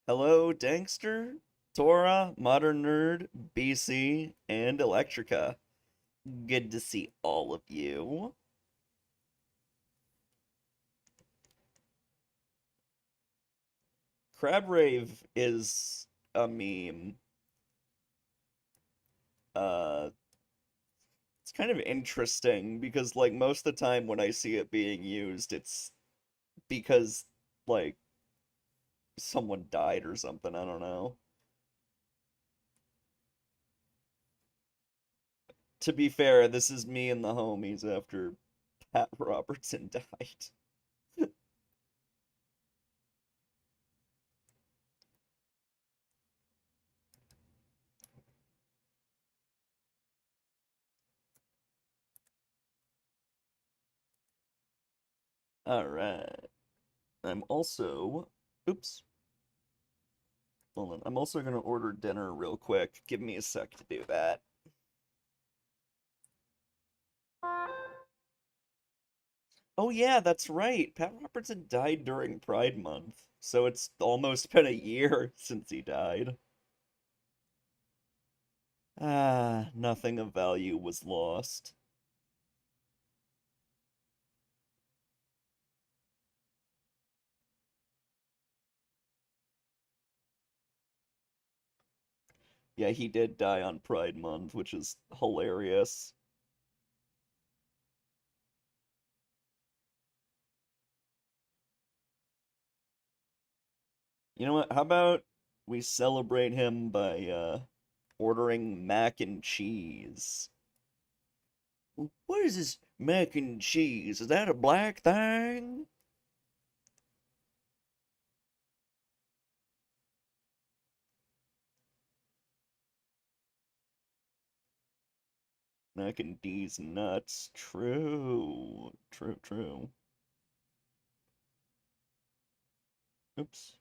Hello, Dankster, Tora, Modern Nerd, BC, and Electrica. Good to see all of you. Crab Rave is a meme. Uh, it's kind of interesting because, like, most of the time when I see it being used, it's because, like, someone died or something. I don't know. To be fair, this is me and the homies after Pat Robertson died. Alright. I'm also. Oops. Hold on. I'm also gonna order dinner real quick. Give me a sec to do that. Oh yeah, that's right. Pat Robertson died during Pride Month, so it's almost been a year since he died. Ah, nothing of value was lost. Yeah, he did die on Pride Month, which is hilarious. You know what? How about we celebrate him by ordering mac and cheese? What is this mac and cheese? Is that a black thing? Mac and D's nuts. True. True, true. Oops.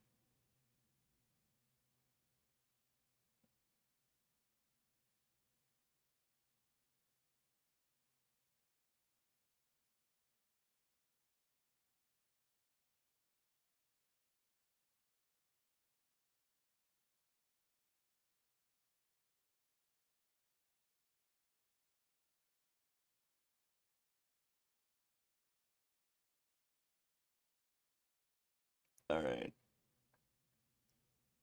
Alright.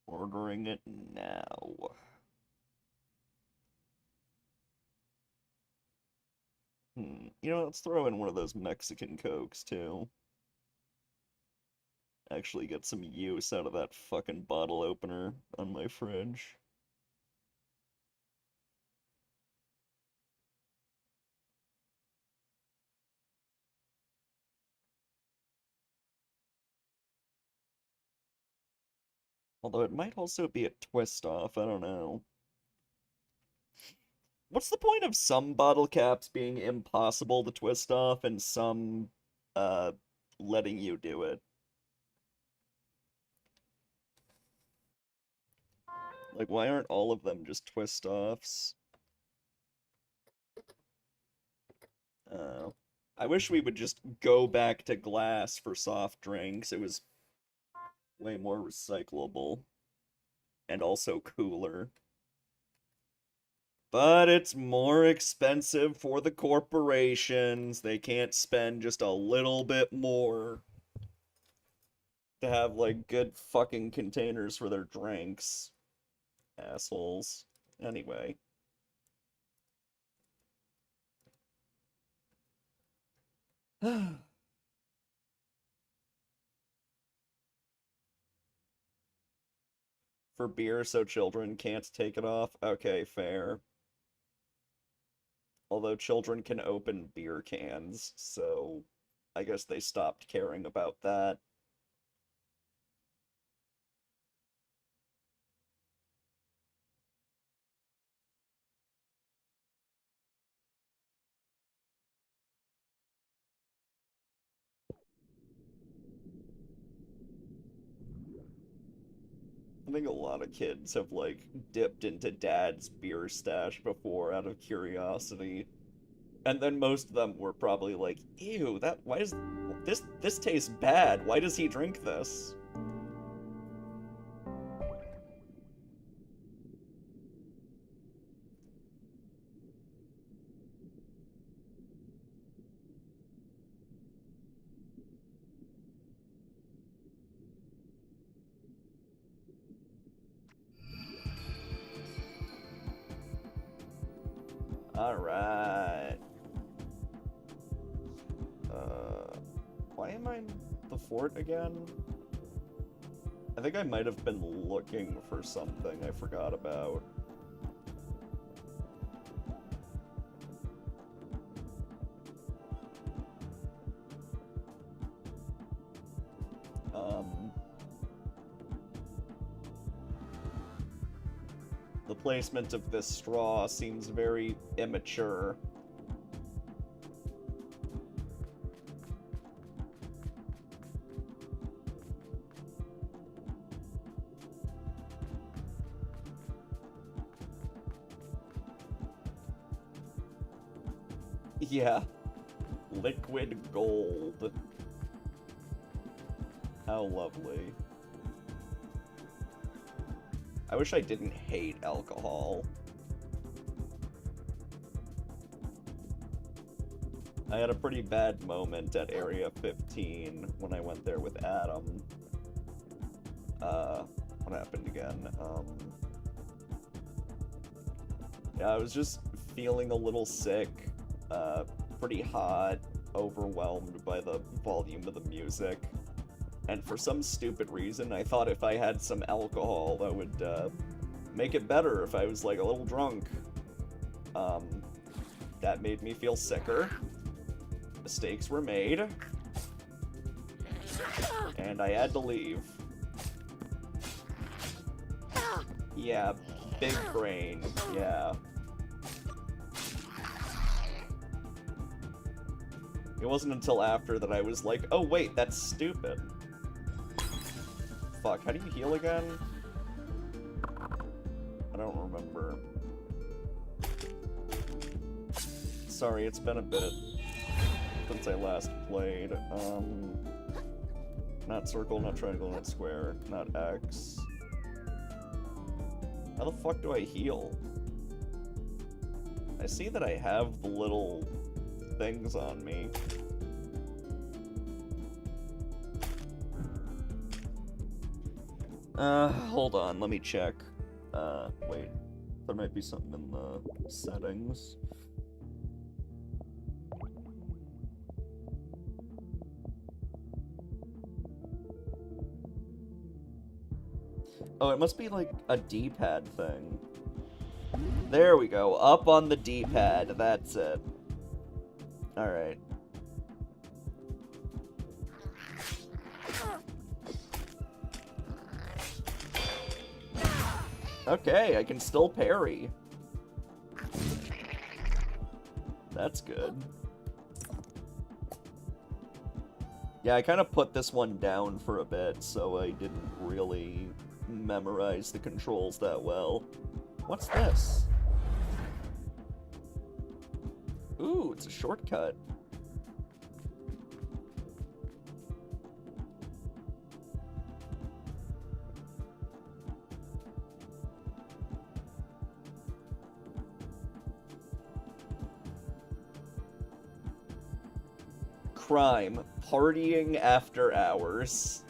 Ordering it now. You know, let's throw in one of those Mexican Cokes, too. Actually get some use out of that fucking bottle opener on my fridge. Although it might also be a twist off, I don't know. What's the point of some bottle caps being impossible to twist off and some uh letting you do it? Like, why aren't all of them just twist offs? I wish we would just go back to glass for soft drinks. It was way more recyclable and also cooler. But it's more expensive for the corporations. They can't spend just a little bit more to have, like, good fucking containers for their drinks. Assholes. Anyway. For beer so children can't take it off? Okay, fair. Although children can open beer cans, so I guess they stopped caring about that. I think a lot of kids have, like, dipped into dad's beer stash before out of curiosity. And then most of them were probably like, ew, why does this tastes bad? Why does he drink this? Alright. Why am I in the fort again? I think I might have been looking for something I forgot about. The placement of this straw seems very immature. Yeah. Liquid gold. How lovely. I wish I didn't hate alcohol. I had a pretty bad moment at Area 15 when I went there with Adam. What happened again? Yeah, I was just feeling a little sick, pretty hot, overwhelmed by the volume of the music. And for some stupid reason, I thought if I had some alcohol, that would make it better if I was, like, a little drunk. That made me feel sicker. Mistakes were made. And I had to leave. Yeah, big brain, yeah. It wasn't until after that I was like, oh wait, that's stupid. Fuck, how do you heal again? I don't remember. Sorry, it's been a bit since I last played. Not circle, not triangle, not square, not X. How the fuck do I heal? I see that I have the little things on me. Hold on, let me check. Wait. There might be something in the settings. Oh, it must be like a D-pad thing. There we go. Up on the D-pad. That's it. Alright. Okay, I can still parry. That's good. Yeah, I kind of put this one down for a bit, so I didn't really memorize the controls that well. What's this? Ooh, it's a shortcut. Crime. Partying after hours.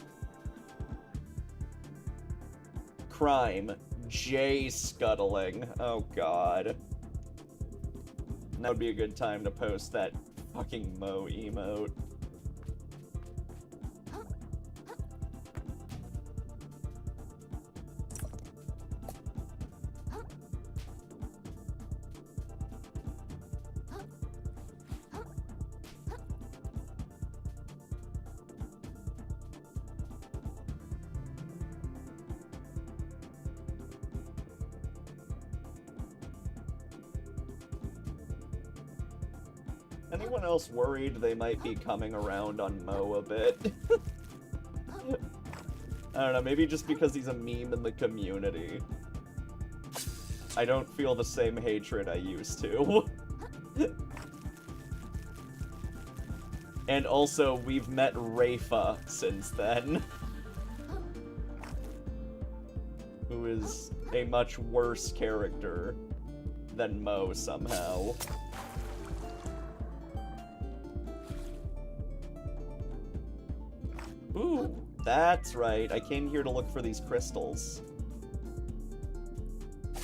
Crime. Jay scuttling. Oh god. That would be a good time to post that fucking Mo emote. Anyone else worried they might be coming around on Mo a bit? I don't know, maybe just because he's a meme in the community. I don't feel the same hatred I used to. And also, we've met Rafa since then. Who is a much worse character than Mo somehow. Ooh, that's right. I came here to look for these crystals.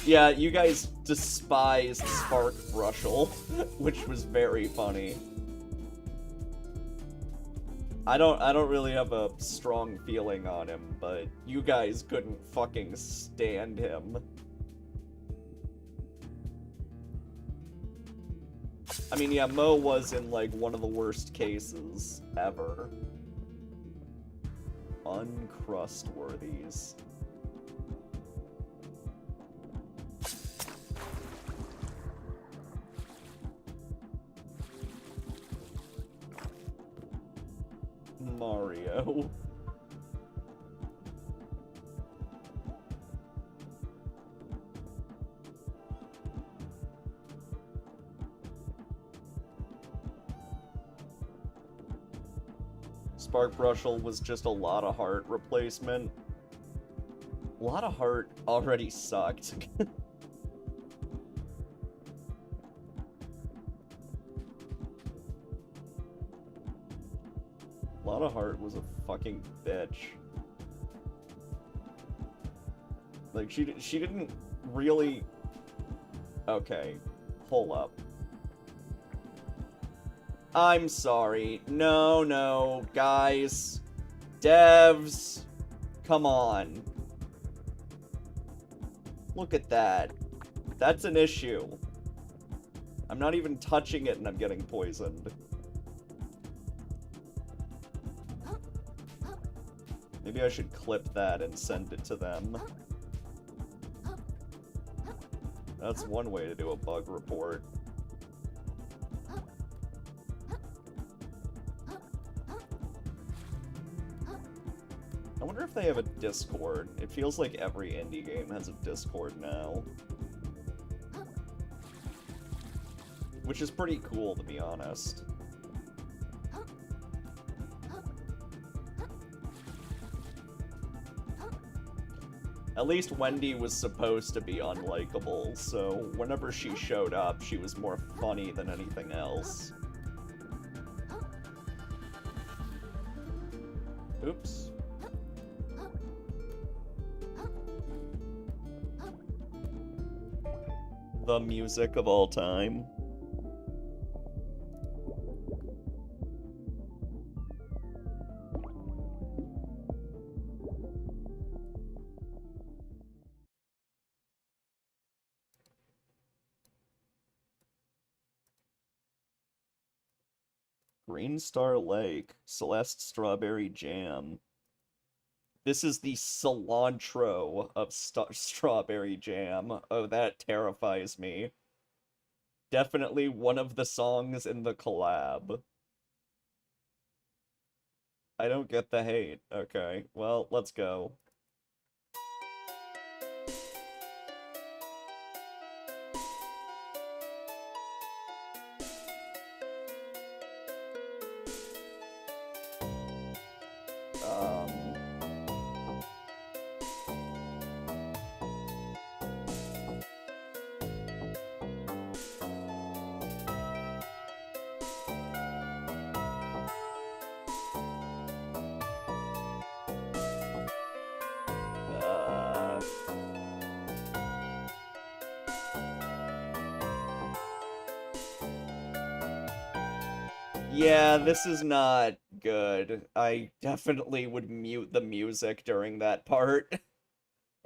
Yeah, you guys despised Spark Brushel, which was very funny. I don't really have a strong feeling on him, but you guys couldn't fucking stand him. I mean, yeah, Mo was in, like, one of the worst cases ever. Uncrustworthies. Mario. Spark Brushel was just a lot of heart replacement. A lot of heart already sucked. A lot of heart was a fucking bitch. Like, she didn't really... Okay, hold up. I'm sorry. No, guys. Devs. Come on. Look at that. That's an issue. I'm not even touching it and I'm getting poisoned. Maybe I should clip that and send it to them. That's one way to do a bug report. I wonder if they have a Discord. It feels like every indie game has a Discord now. Which is pretty cool, to be honest. At least Wendy was supposed to be unlikable, so whenever she showed up, she was more funny than anything else. Oops. The music of all time. Green Star Lake, Celeste Strawberry Jam. This is the cilantro of strawberry jam. Oh, that terrifies me. Definitely one of the songs in the collab. I don't get the hate. Okay, well, let's go. Yeah, this is not good. I definitely would mute the music during that part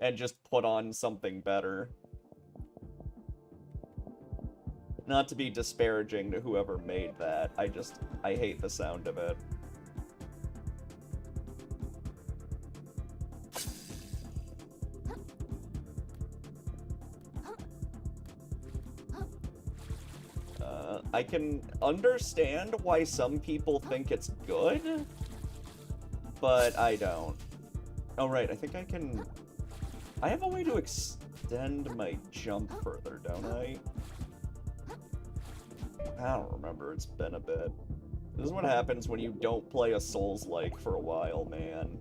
and just put on something better. Not to be disparaging to whoever made that, I hate the sound of it. I can understand why some people think it's good, but I don't. Oh, right, I think I can... I have a way to extend my jump further, don't I? I don't remember, it's been a bit. This is what happens when you don't play a Souls-like for a while, man.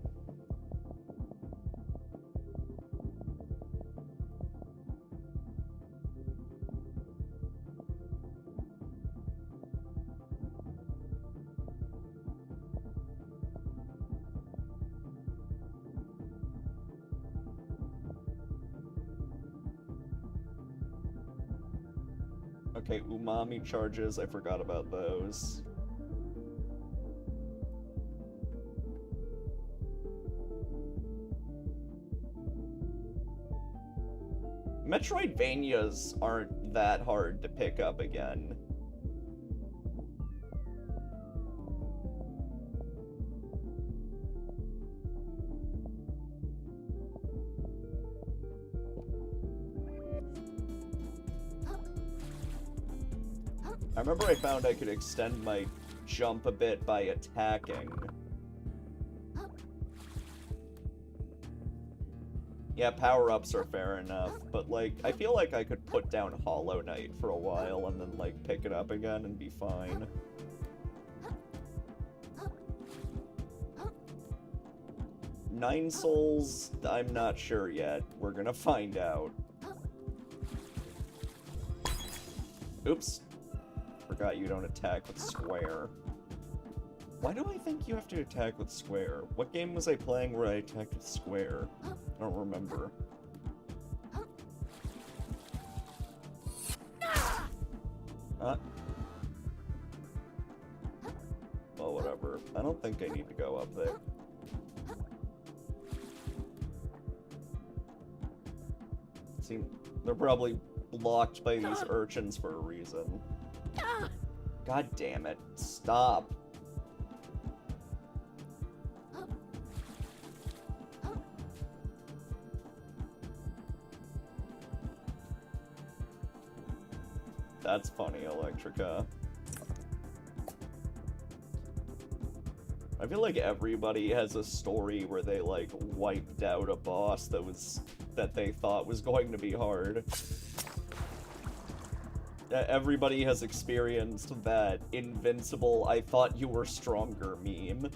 Okay, umami charges, I forgot about those. Metroidvanias aren't that hard to pick up again. I remember I found I could extend my jump a bit by attacking. Yeah, power-ups are fair enough, but, like, I feel like I could put down Hollow Knight for a while and then, like, pick it up again and be fine. Nine Souls, I'm not sure yet. We're gonna find out. Oops. Forgot you don't attack with square. Why do I think you have to attack with square? What game was I playing where I attacked with square? I don't remember. Well, whatever. I don't think I need to go up there. See, they're probably blocked by these urchins for a reason. God damn it. Stop. That's funny, Electrica. I feel like everybody has a story where they, like, wiped out a boss that they thought was going to be hard. Everybody has experienced that invincible, I thought you were stronger meme.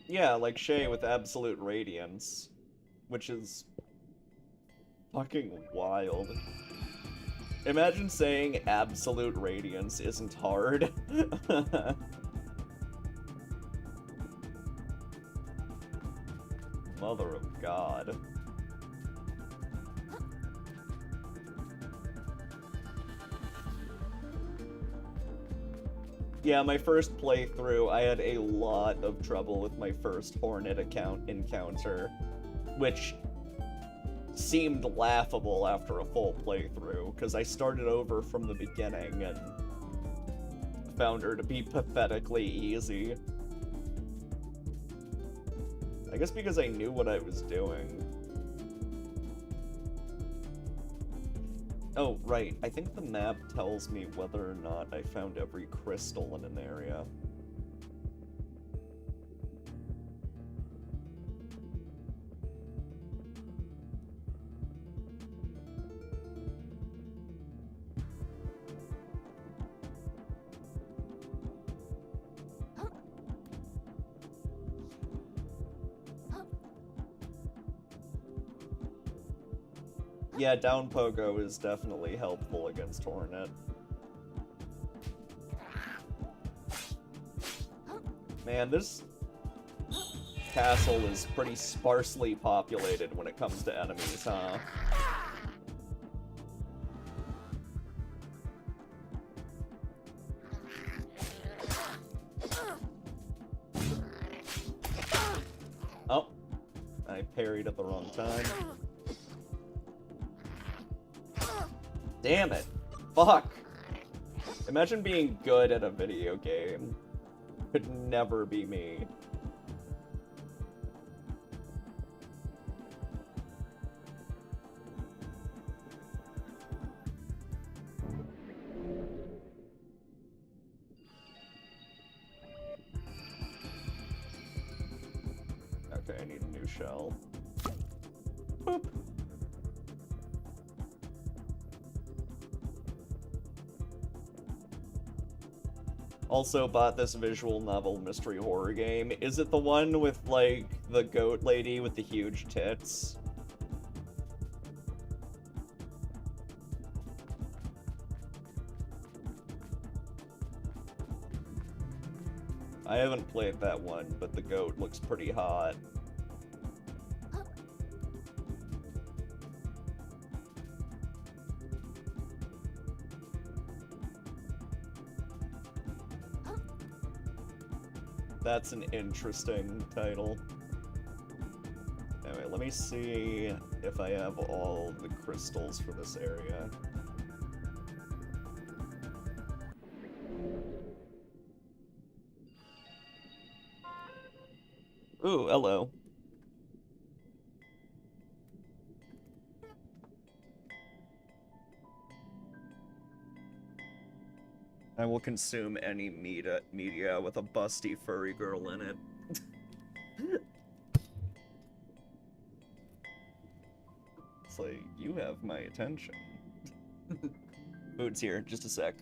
Yeah, like Shay with Absolute Radiance, which is fucking wild. Imagine saying Absolute Radiance isn't hard. Mother of God. Yeah, my first playthrough, I had a lot of trouble with my first Hornet encounter, which seemed laughable after a full playthrough, because I started over from the beginning and found her to be pathetically easy. I guess because I knew what I was doing. Oh, right. I think the map tells me whether or not I found every crystal in an area. Yeah, down pogo is definitely helpful against Hornet. Man, this castle is pretty sparsely populated when it comes to enemies, huh? Oh, I parried at the wrong time. Damn it. Fuck. Imagine being good at a video game. Could never be me. Okay, I need a new shell. Boop. Also bought this visual novel mystery horror game. Is it the one with, like, the goat lady with the huge tits? I haven't played that one, but the goat looks pretty hot. That's an interesting title. Anyway, let me see if I have all the crystals for this area. Ooh, hello. I will consume any media with a busty furry girl in it. It's like, you have my attention. Food's here, just a sec.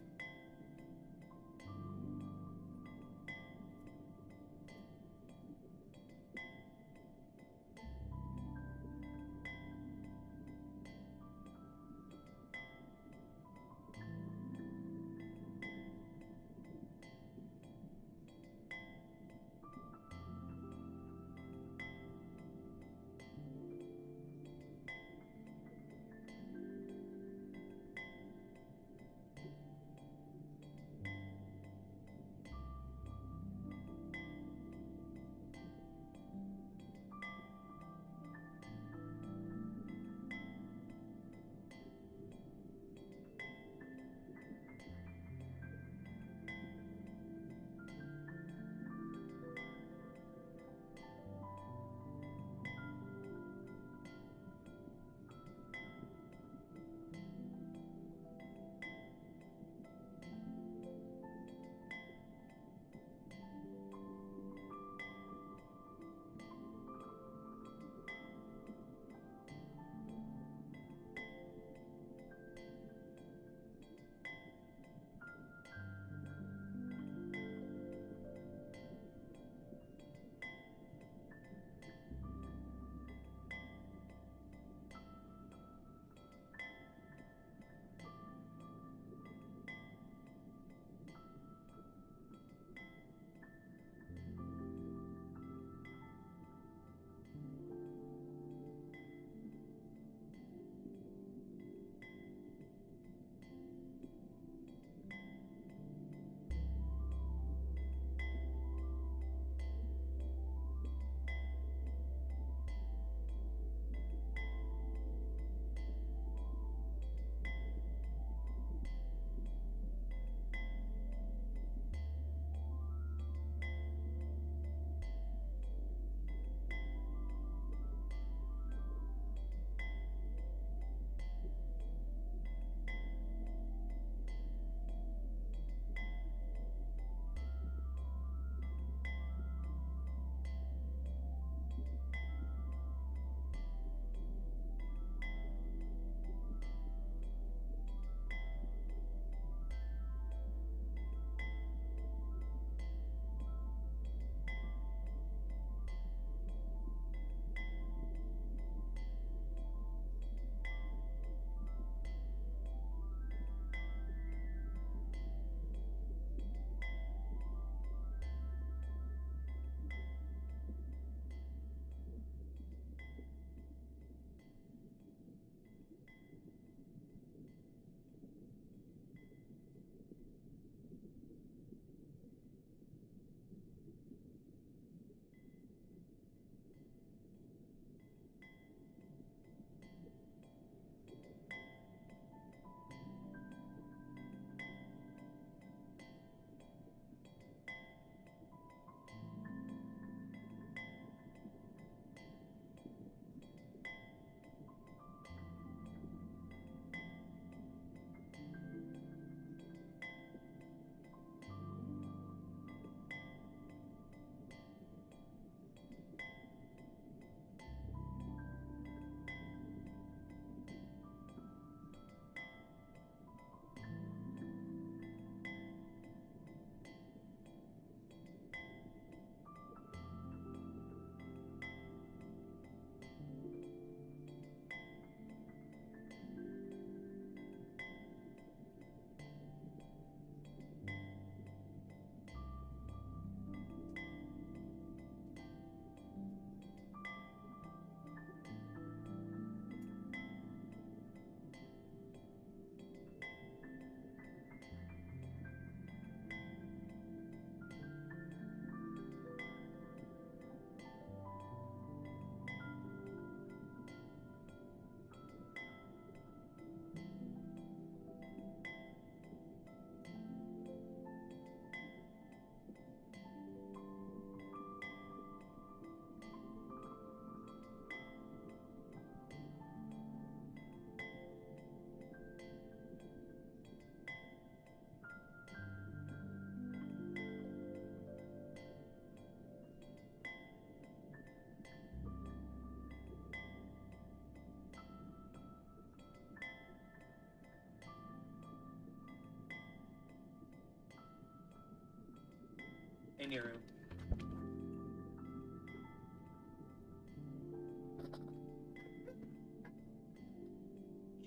Niru.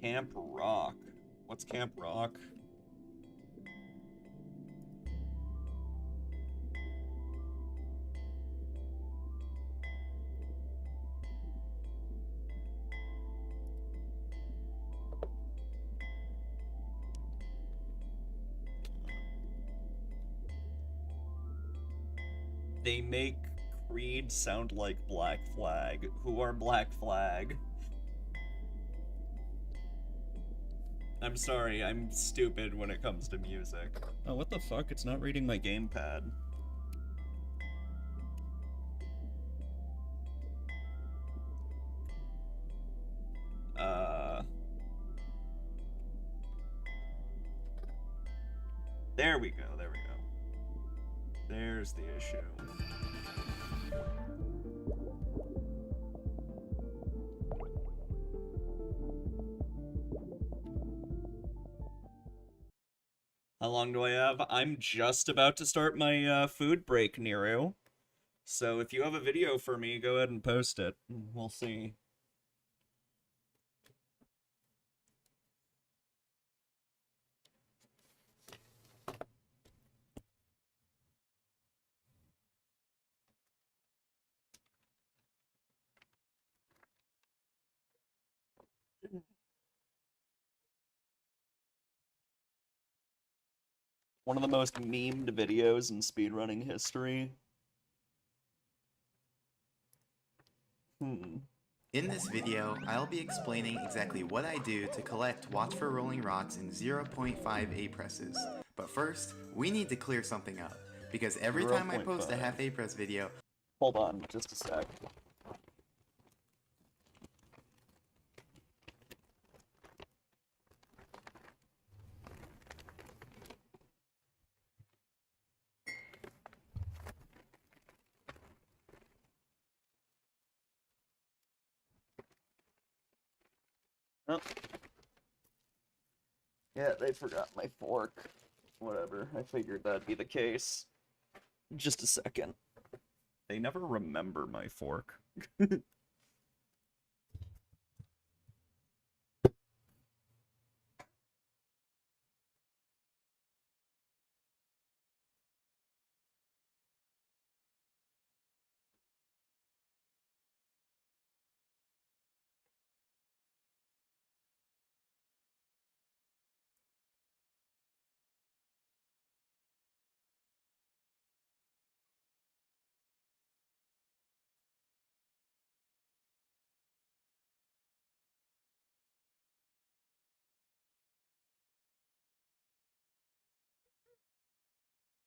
Camp Rock. What's Camp Rock? They make Creed sound like Black Flag. Who are Black Flag? I'm sorry, I'm stupid when it comes to music. Oh, what the fuck? It's not reading my gamepad. There we go, there we go. There's the issue. How long do I have? I'm just about to start my food break, Nero. So if you have a video for me, go ahead and post it. We'll see. One of the most memed videos in speedrunning history. In this video, I'll be explaining exactly what I do to collect Watch for Rolling Rocks in 0.5 A presses. But first, we need to clear something up, because every time I post a half A press video... Hold on, just a sec. Oh. Yeah, they forgot my fork. Whatever, I figured that'd be the case. Just a second. They never remember my fork.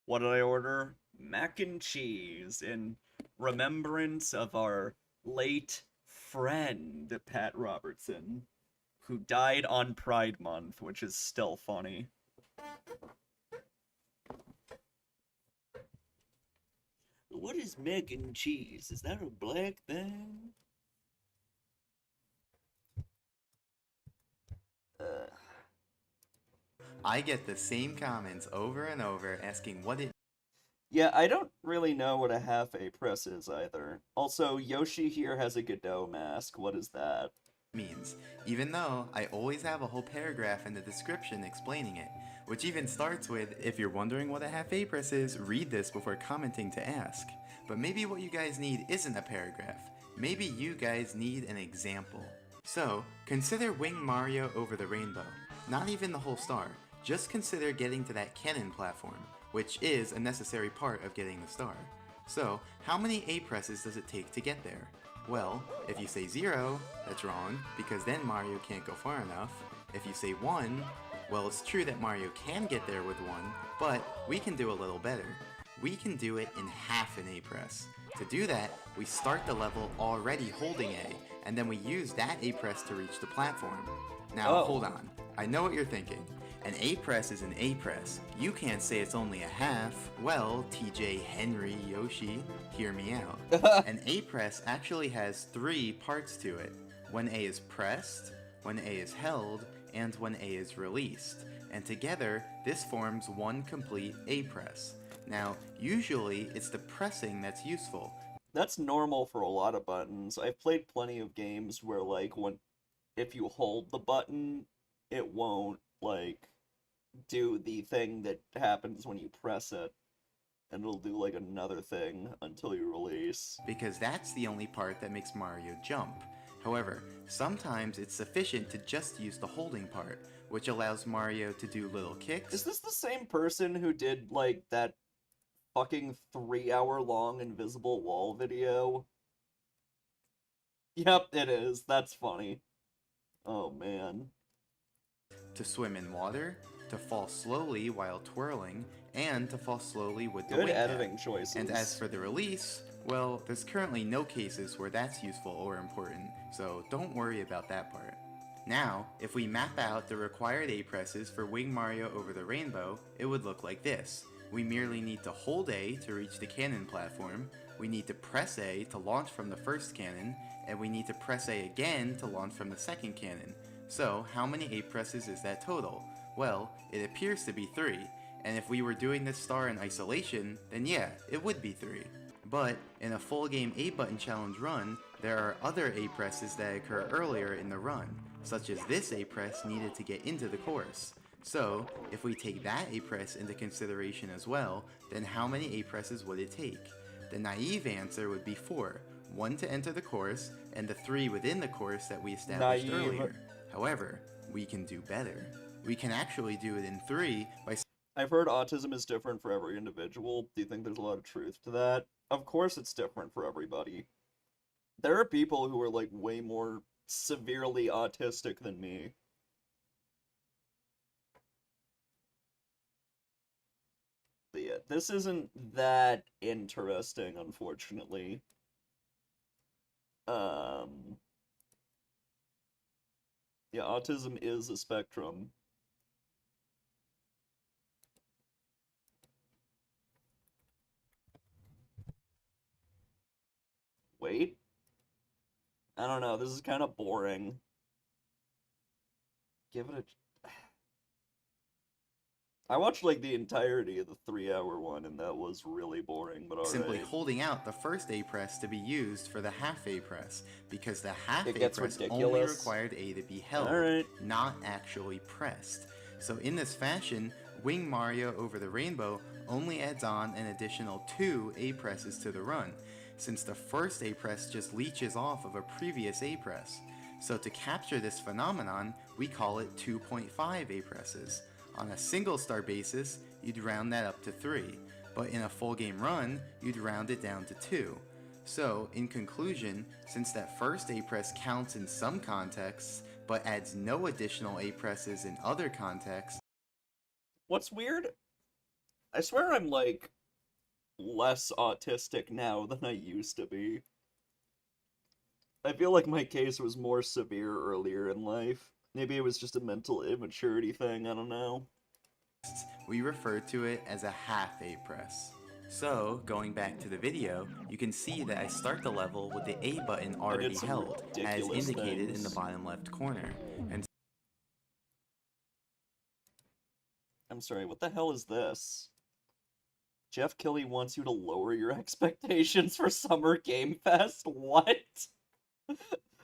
What did I order? Mac and cheese in remembrance of our late friend, Pat Robertson, who died on Pride Month, which is still funny. What is mac and cheese? Is that a black thing? I get the same comments over and over asking what it Yeah, I don't really know what a half A press is either. Also, Yoshi here has a Godot mask. What is that? means, even though I always have a whole paragraph in the description explaining it, which even starts with, if you're wondering what a half A press is, read this before commenting to ask. But maybe what you guys need isn't a paragraph. Maybe you guys need an example. So, consider Wing Mario over the rainbow. Not even the whole star. Just consider getting to that cannon platform, which is a necessary part of getting the star. So, how many A presses does it take to get there? Well, if you say 0, that's wrong, because then Mario can't go far enough. If you say 1, well, it's true that Mario can get there with 1, but we can do a little better. We can do it in half an A press. To do that, we start the level already holding A, and then we use that A press to reach the platform. Now, hold on. I know what you're thinking. An A press is an A press. You can't say it's only a half. Well, TJ, Henry, Yoshi, hear me out. An A press actually has 3 parts to it. When A is pressed, when A is held, and when A is released. And together, this forms one complete A press. Now, usually it's the pressing that's useful. That's normal for a lot of buttons. I've played plenty of games where, like, if you hold the button, it won't, like, do the thing that happens when you press it, and it'll do, like, another thing until you release. Because that's the only part that makes Mario jump. However, sometimes it's sufficient to just use the holding part, which allows Mario to do little kicks. Is this the same person who did, like, that fucking 3-hour-long invisible wall video? Yep, it is. That's funny. Oh, man. To swim in water, to fall slowly while twirling, and to fall slowly with the Good weight editing pad. choices. And as for the release, well, there's currently no cases where that's useful or important, so don't worry about that part. Now, if we map out the required A presses for Wing Mario Over the Rainbow, it would look like this. We merely need to hold A to reach the cannon platform, we need to press A to launch from the first cannon, and we need to press A again to launch from the second cannon. So, how many A presses is that total? Well, it appears to be 3, and if we were doing this star in isolation, then yeah, it would be 3. But, in a full game A button challenge run, there are other A presses that occur earlier in the run, such as this A press needed to get into the course. So, if we take that A press into consideration as well, then how many A presses would it take? The naive answer would be 4, 1 to enter the course, and the 3 within the course that we established earlier. However, we can do better. We can actually do it in 3 by... I've heard autism is different for every individual. Do you think there's a lot of truth to that? Of course it's different for everybody. There are people who are, like, way more severely autistic than me. But yeah, this isn't that interesting, unfortunately. Yeah, autism is a spectrum. Wait? I don't know, this is kind of boring. Give it a... I watched, like, the entirety of the 3-hour one, and that was really boring, but alright. Simply holding out the first A press to be used for the half A press, because the half A press ridiculous. only required A to be held, Alright. not actually pressed. So in this fashion, Wing Mario Over the Rainbow only adds on an additional 2 A presses to the run, since the first A press just leeches off of a previous A press. So to capture this phenomenon, we call it 2.5 A presses. On a single star basis, you'd round that up to 3, but in a full game run, you'd round it down to 2. So, in conclusion, since that first A press counts in some contexts, but adds no additional A presses in other contexts... What's weird? I swear I'm, like, less autistic now than I used to be. I feel like my case was more severe earlier in life. Maybe it was just a mental immaturity thing, I don't know. We refer to it as a half A press. So, going back to the video, you can see that I start the level with the A button already held, as indicated in the bottom left corner. And I'm sorry, what the hell is this? Jeff Kelly wants you to lower your expectations for Summer Game Fest? What?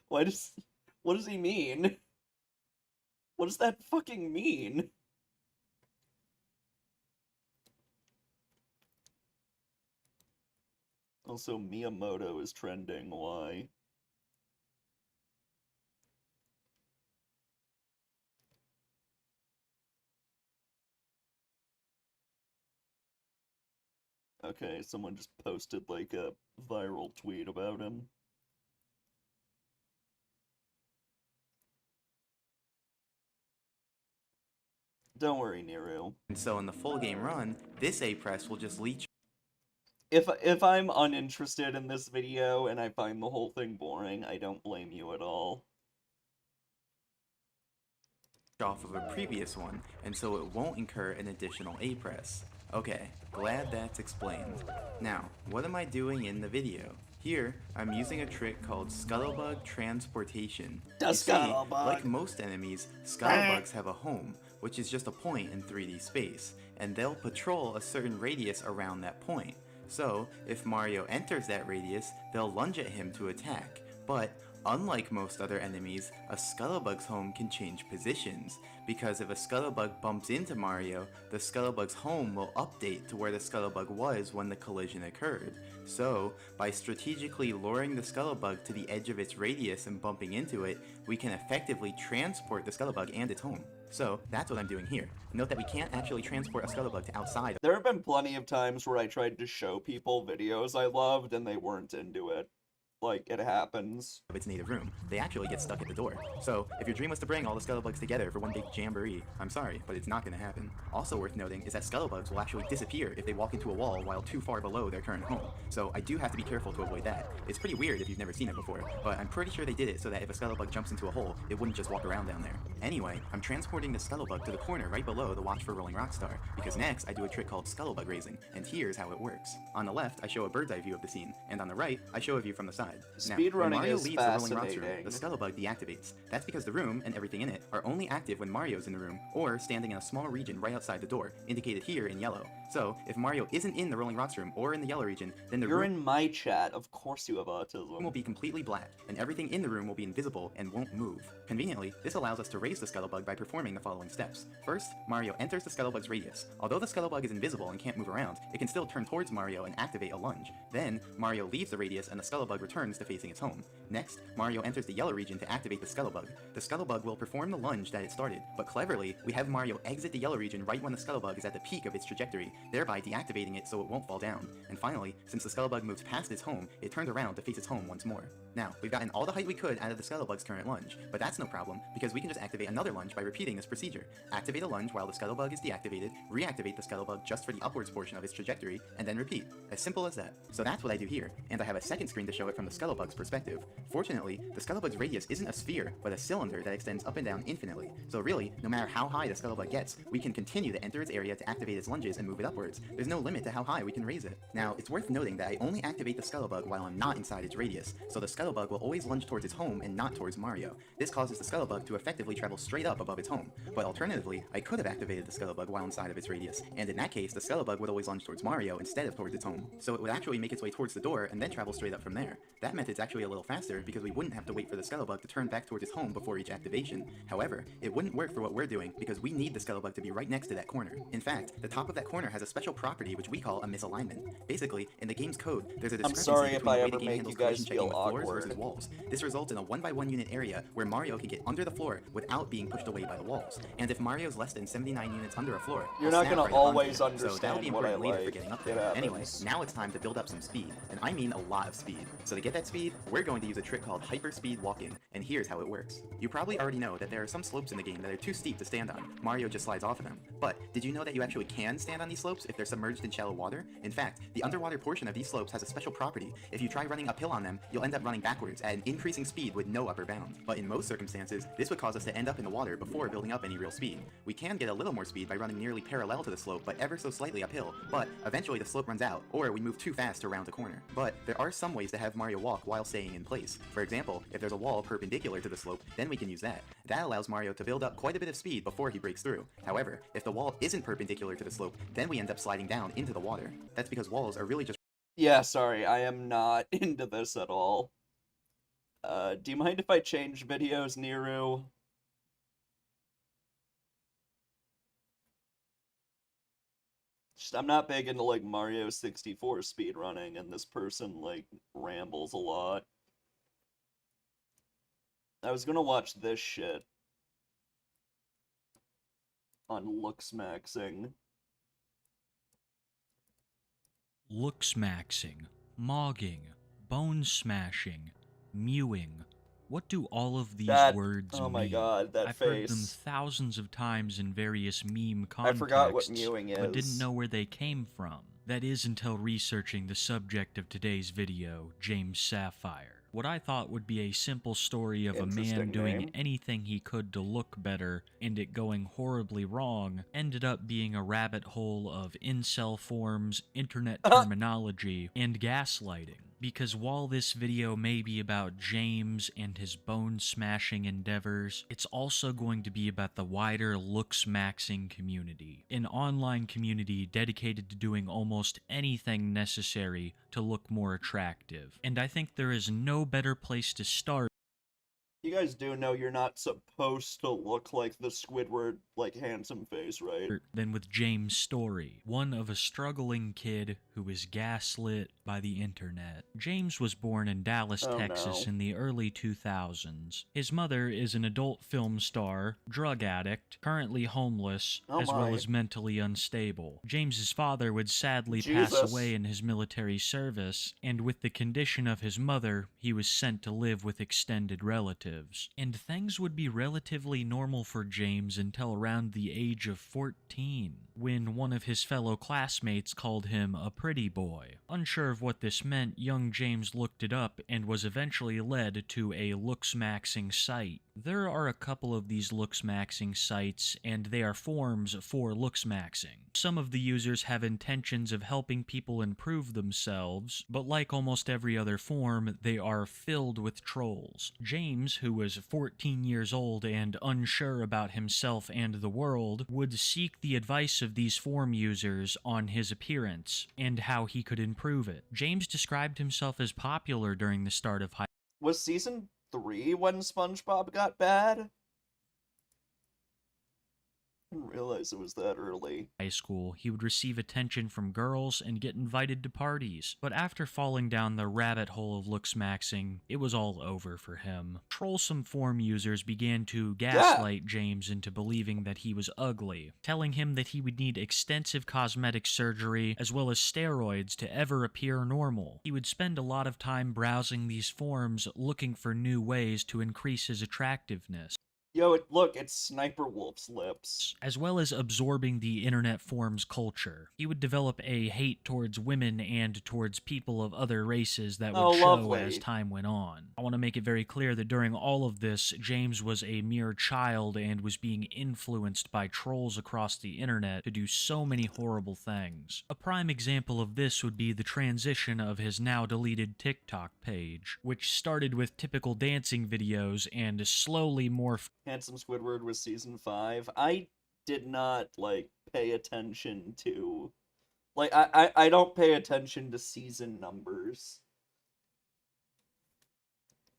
What does he mean? What does that fucking mean? Also, Miyamoto is trending, why? Okay, someone just posted, like, a viral tweet about him. Don't worry, Nero. And so in the full game run, this A press will just leech If I'm uninterested in this video and I find the whole thing boring, I don't blame you at all. off of a previous one, and so it won't incur an additional A press. Okay, glad that's explained. Now, what am I doing in the video? Here, I'm using a trick called Scuttlebug Transportation. You see, like most enemies, scuttlebugs have a home, which is just a point in 3D space, and they'll patrol a certain radius around that point. So, if Mario enters that radius, they'll lunge at him to attack. But, unlike most other enemies, a Scuttlebug's home can change positions, because if a Scuttlebug bumps into Mario, the Scuttlebug's home will update to where the Scuttlebug was when the collision occurred. So, by strategically luring the Scuttlebug to the edge of its radius and bumping into it, we can effectively transport the Scuttlebug and its home. So, that's what I'm doing here. Note that we can't actually transport a Scuttlebug to outside. There have been plenty of times where I tried to show people videos I loved and they weren't into it. Like, it happens. Of its native room. They actually get stuck at the door. So, if your dream was to bring all the Scuttlebugs together for one big jamboree, I'm sorry, but it's not going to happen. Also worth noting is that Scuttlebugs will actually disappear if they walk into a wall while too far below their current home. So, I do have to be careful to avoid that. It's pretty weird if you've never seen it before, but I'm pretty sure they did it so that if a Scuttlebug jumps into a hole, it wouldn't just walk around down there. Anyway, I'm transporting the Scuttlebug to the corner right below the Watch for Rolling Rockstar, because next I do a trick called Scuttlebug raising, and here's how it works. On the left, I show a bird's eye view of the scene, and on the right, I show a view from the side. Speedrunning Mario is leaves the Rolling Rocks room, fascinating. the Scuttlebug deactivates. That's because the room and everything in it are only active when Mario's in the room, or standing in a small region right outside the door, indicated here in yellow. So, if Mario isn't in the Rolling Rocks room or in the yellow region, then the You're room in my chat, of course you have autism. will be completely black, and everything in the room will be invisible and won't move. Conveniently, this allows us to raise the Scuttlebug by performing the following steps. First, Mario enters the Scuttlebug's radius. Although the Scuttlebug is invisible and can't move around, it can still turn towards Mario and activate a lunge. Then, Mario leaves the radius and the Scuttlebug returns to facing its home. Next, Mario enters the yellow region to activate the Scuttlebug. The Scuttlebug will perform the lunge that it started, but cleverly, we have Mario exit the yellow region right when the Scuttlebug is at the peak of its trajectory, thereby deactivating it so it won't fall down. And finally, since the Scuttlebug moved past its home, it turns around to face its home once more. Now, we've gotten all the height we could out of the Scuttlebug's current lunge, but that's no problem, because we can just activate another lunge by repeating this procedure. Activate a lunge while the Scuttlebug is deactivated, reactivate the Scuttlebug just for the upwards portion of its trajectory, and then repeat. As simple as that. So that's what I do here, and I have a second screen to show it from the Scuttlebug's perspective. Fortunately, the Scuttlebug's radius isn't a sphere, but a cylinder that extends up and down infinitely. So really, no matter how high the Scuttlebug gets, we can continue to enter its area to activate its lunges and move it upwards. There's no limit to how high we can raise it. Now, it's worth noting that I only activate the Scuttlebug while I'm not inside its radius, so the Scuttlebug will always lunge towards its home and not towards Mario. This causes the Scuttlebug to effectively travel straight up above its home. But alternatively, I could have activated the Scuttlebug while inside of its radius, and in that case, the Scuttlebug would always lunge towards Mario instead of towards its home. So it would actually make its way towards the door and then travel straight up from there. That method's actually a little faster because we wouldn't have to wait for the Scuttlebug to turn back towards its home before each activation. However, it wouldn't work for what we're doing because we need the Scuttlebug to be right next to that corner. In fact, the top of that corner has a special property which we call a misalignment. Basically, in the game's code, there's a discrepancy sorry if between I the way ever the game make handles you guys collision checking feel with floors awkward. versus walls. This results in a 1x1 unit area where Mario can get under the floor without being pushed away by the walls. And if Mario's less than 79 units under a floor, You're he'll not snap gonna right up onto always it. So that'll understand be what I important later for like. getting up It there. happens. Anyway, now it's time to build up some speed, and I mean a lot of speed. So to get that speed, we're going to use a trick called hyperspeed walking, and here's how it works. You probably already know that there are some slopes in the game that are too steep to stand on. Mario just slides off of them. But did you know that you actually can stand on these slopes if they're submerged in shallow water? In fact, the underwater portion of these slopes has a special property. If you try running uphill on them, you'll end up running backwards at an increasing speed with no upper bound. But in most circumstances, this would cause us to end up in the water before building up any real speed. We can get a little more speed by running nearly parallel to the slope, but ever so slightly uphill, but eventually the slope runs out, or we move too fast to round a corner. But there are some ways to have Mario walk while staying in place. For example, if there's a wall perpendicular to the slope, then we can use that. That allows Mario to build up quite a bit of speed before he breaks through. However, if the wall isn't perpendicular to the slope, then we end up sliding down into the water. That's because walls are really just Yeah, sorry, I am not into this at all. Do you mind if I change videos, Niru? Just, I'm not big into, like, Mario 64 speedrunning, and this person, like, rambles a lot. I was gonna watch this shit on looks maxing. Looks maxing, mogging, bone smashing, mewing. What do all of these words mean? Oh my god, that I've face. heard them thousands of times in various meme contexts, I forgot what mewing is. but didn't know where they came from. That is until researching the subject of today's video, James Sapphire. What I thought would be a simple story of a man Interesting doing name. anything he could to look better and it going horribly wrong ended up being a rabbit hole of incel forms, internet terminology, and gaslighting. Because while this video may be about James and his bone-smashing endeavors, it's also going to be about the wider looks-maxing community, an online community dedicated to doing almost anything necessary to look more attractive. And I think there is no better place to start. You guys do know you're not supposed to look like the Squidward, like, handsome face, right? Than with James' story, one of a struggling kid who is gaslit by the internet. James was born in Dallas, Oh, Texas no. in the early 2000s. His mother is an adult film star, drug addict, currently homeless, Oh, as well my. as mentally unstable. James's father would sadly pass Jesus. away in his military service, and with the condition of his mother, he was sent to live with extended relatives. And things would be relatively normal for James until around the age of 14, when one of his fellow classmates called him a pretty boy. Unsure of what this meant, young James looked it up and was eventually led to a looks-maxing site. There are a couple of these looks-maxing sites, and they are forums for looks-maxing. Some of the users have intentions of helping people improve themselves, but like almost every other forum, they are filled with trolls. James, who was 14 years old and unsure about himself and the world, would seek the advice of these forum users on his appearance and how he could improve it. James described himself as popular during the start of high Was season 3 when SpongeBob got bad? I didn't realize it was that early. school. He would receive attention from girls and get invited to parties. But after falling down the rabbit hole of looks-maxing, it was all over for him. Trollsome forum users began to gaslight James into believing that he was ugly, telling him that he would need extensive cosmetic surgery as well as steroids to ever appear normal. He would spend a lot of time browsing these forums looking for new ways to increase his attractiveness. Yo, look, it's Sniper Wolf's lips. As well as absorbing the internet forums culture. He would develop a hate towards women and towards people of other races that would show as time went on. I want to make it very clear that during all of this, James was a mere child and was being influenced by trolls across the internet to do so many horrible things. A prime example of this would be the transition of his now deleted TikTok page, which started with typical dancing videos and slowly morphed. Handsome Squidward was season 5. I did not, like, pay attention to... Like, I don't pay attention to season numbers.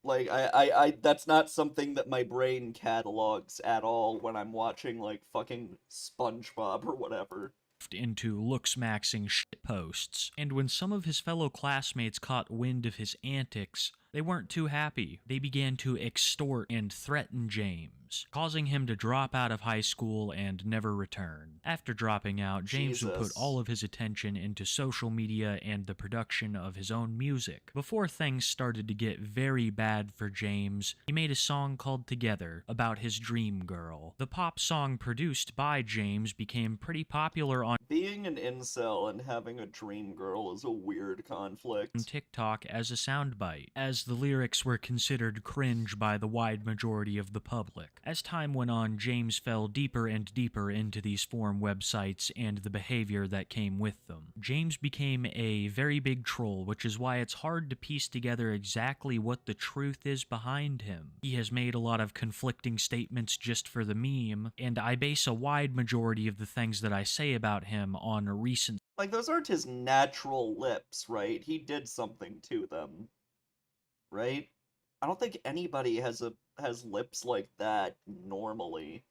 Like, I that's not something that my brain catalogs at all when I'm watching, like, fucking SpongeBob or whatever. Into looks-maxing shit posts. And when some of his fellow classmates caught wind of his antics, they weren't too happy. They began to extort and threaten James, causing him to drop out of high school and never return. After dropping out, James would put all of his attention into social media and the production of his own music. Before things started to get very bad for James, he made a song called Together about his dream girl. The pop song produced by James became pretty popular on Being an incel and having a dream girl is a weird conflict. TikTok as a soundbite, as the lyrics were considered cringe by the wide majority of the public. As time went on, James fell deeper and deeper into these forum websites and the behavior that came with them. James became a very big troll, which is why it's hard to piece together exactly what the truth is behind him. He has made a lot of conflicting statements just for the meme, and I base a wide majority of the things that I say about him on recent. Like, those aren't his natural lips, right? He did something to them. Right? I don't think anybody has lips like that normally.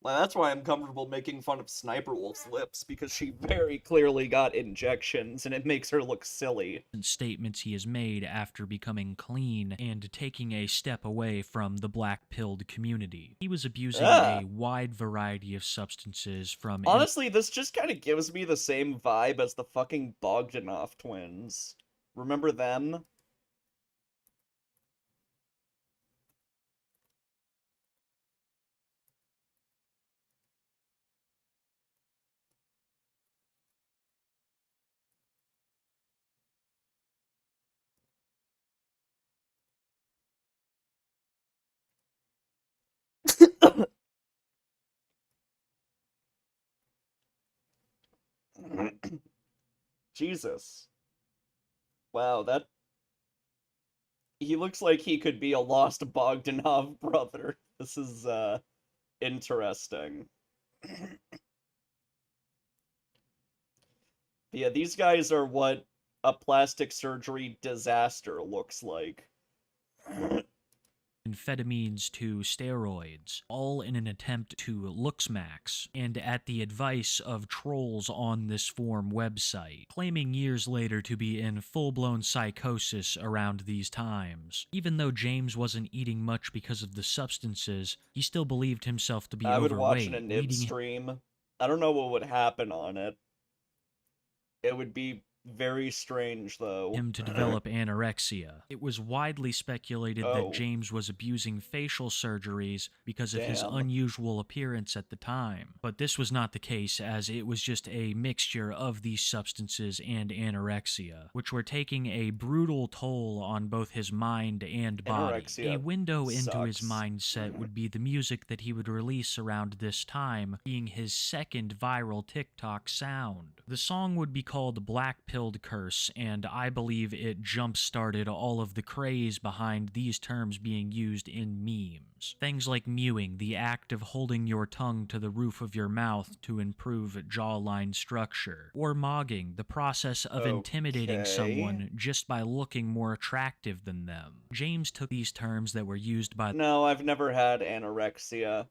Like, that's why I'm comfortable making fun of Sniper Wolf's lips, because she very clearly got injections, and it makes her look silly. Statements he has made after becoming clean and taking a step away from the black-pilled community. He was abusing a wide variety of substances from... Honestly, this just kind of gives me the same vibe as the fucking Bogdanov twins. Remember them? Jesus. Wow, that He looks like he could be a lost Bogdanov brother. This is, interesting. Yeah, these guys are what a plastic surgery disaster looks like. amphetamines to steroids, all in an attempt to looksmax, and at the advice of trolls on this forum website, claiming years later to be in full-blown psychosis around these times. Even though James wasn't eating much because of the substances, he still believed himself to be I would watch a overweight, Nib leading stream. I don't know what would happen on it. It would be very strange, though. him to develop anorexia. It was widely speculated that Oh, James was abusing facial surgeries because of his damn. unusual appearance at the time, but this was not the case, as it was just a mixture of these substances and anorexia, which were taking a brutal toll on both his mind and body. A Anorexia window into his sucks. mindset would be the music that he would release around this time, being his second viral TikTok sound. The song would be called Black Pilled Curse, and I believe it jump-started all of the craze behind these terms being used in memes. Things like mewing, the act of holding your tongue to the roof of your mouth to improve jawline structure, or mogging, the process of intimidating Okay. someone just by looking more attractive than them. James took these terms that were used by No, I've never had anorexia.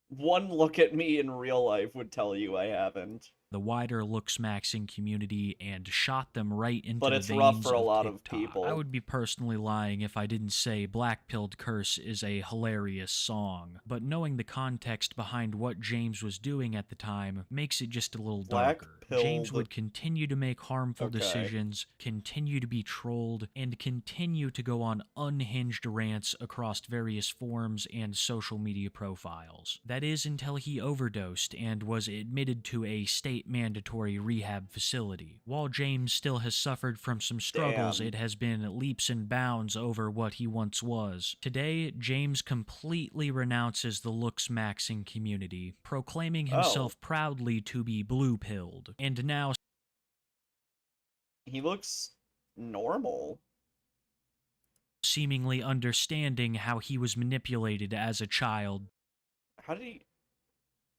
One look at me in real life would tell you I haven't. the wider looksmaxing community and shot them right into But the it's rough veins for a of lot of TikTok. people. I would be personally lying if I didn't say Black Pilled Curse is a hilarious song, but knowing the context behind what James was doing at the time makes it just a little darker. James Black-pilled- would continue to make harmful Okay. decisions, continue to be trolled, and continue to go on unhinged rants across various forums and social media profiles. That is until he overdosed and was admitted to a state mandatory rehab facility. While James still has suffered from some struggles, Damn. it has been leaps and bounds over what he once was. Today, James completely renounces the looks-maxing community, proclaiming himself proudly to be blue-pilled, and now He looks normal. seemingly understanding how he was manipulated as a child. How did he...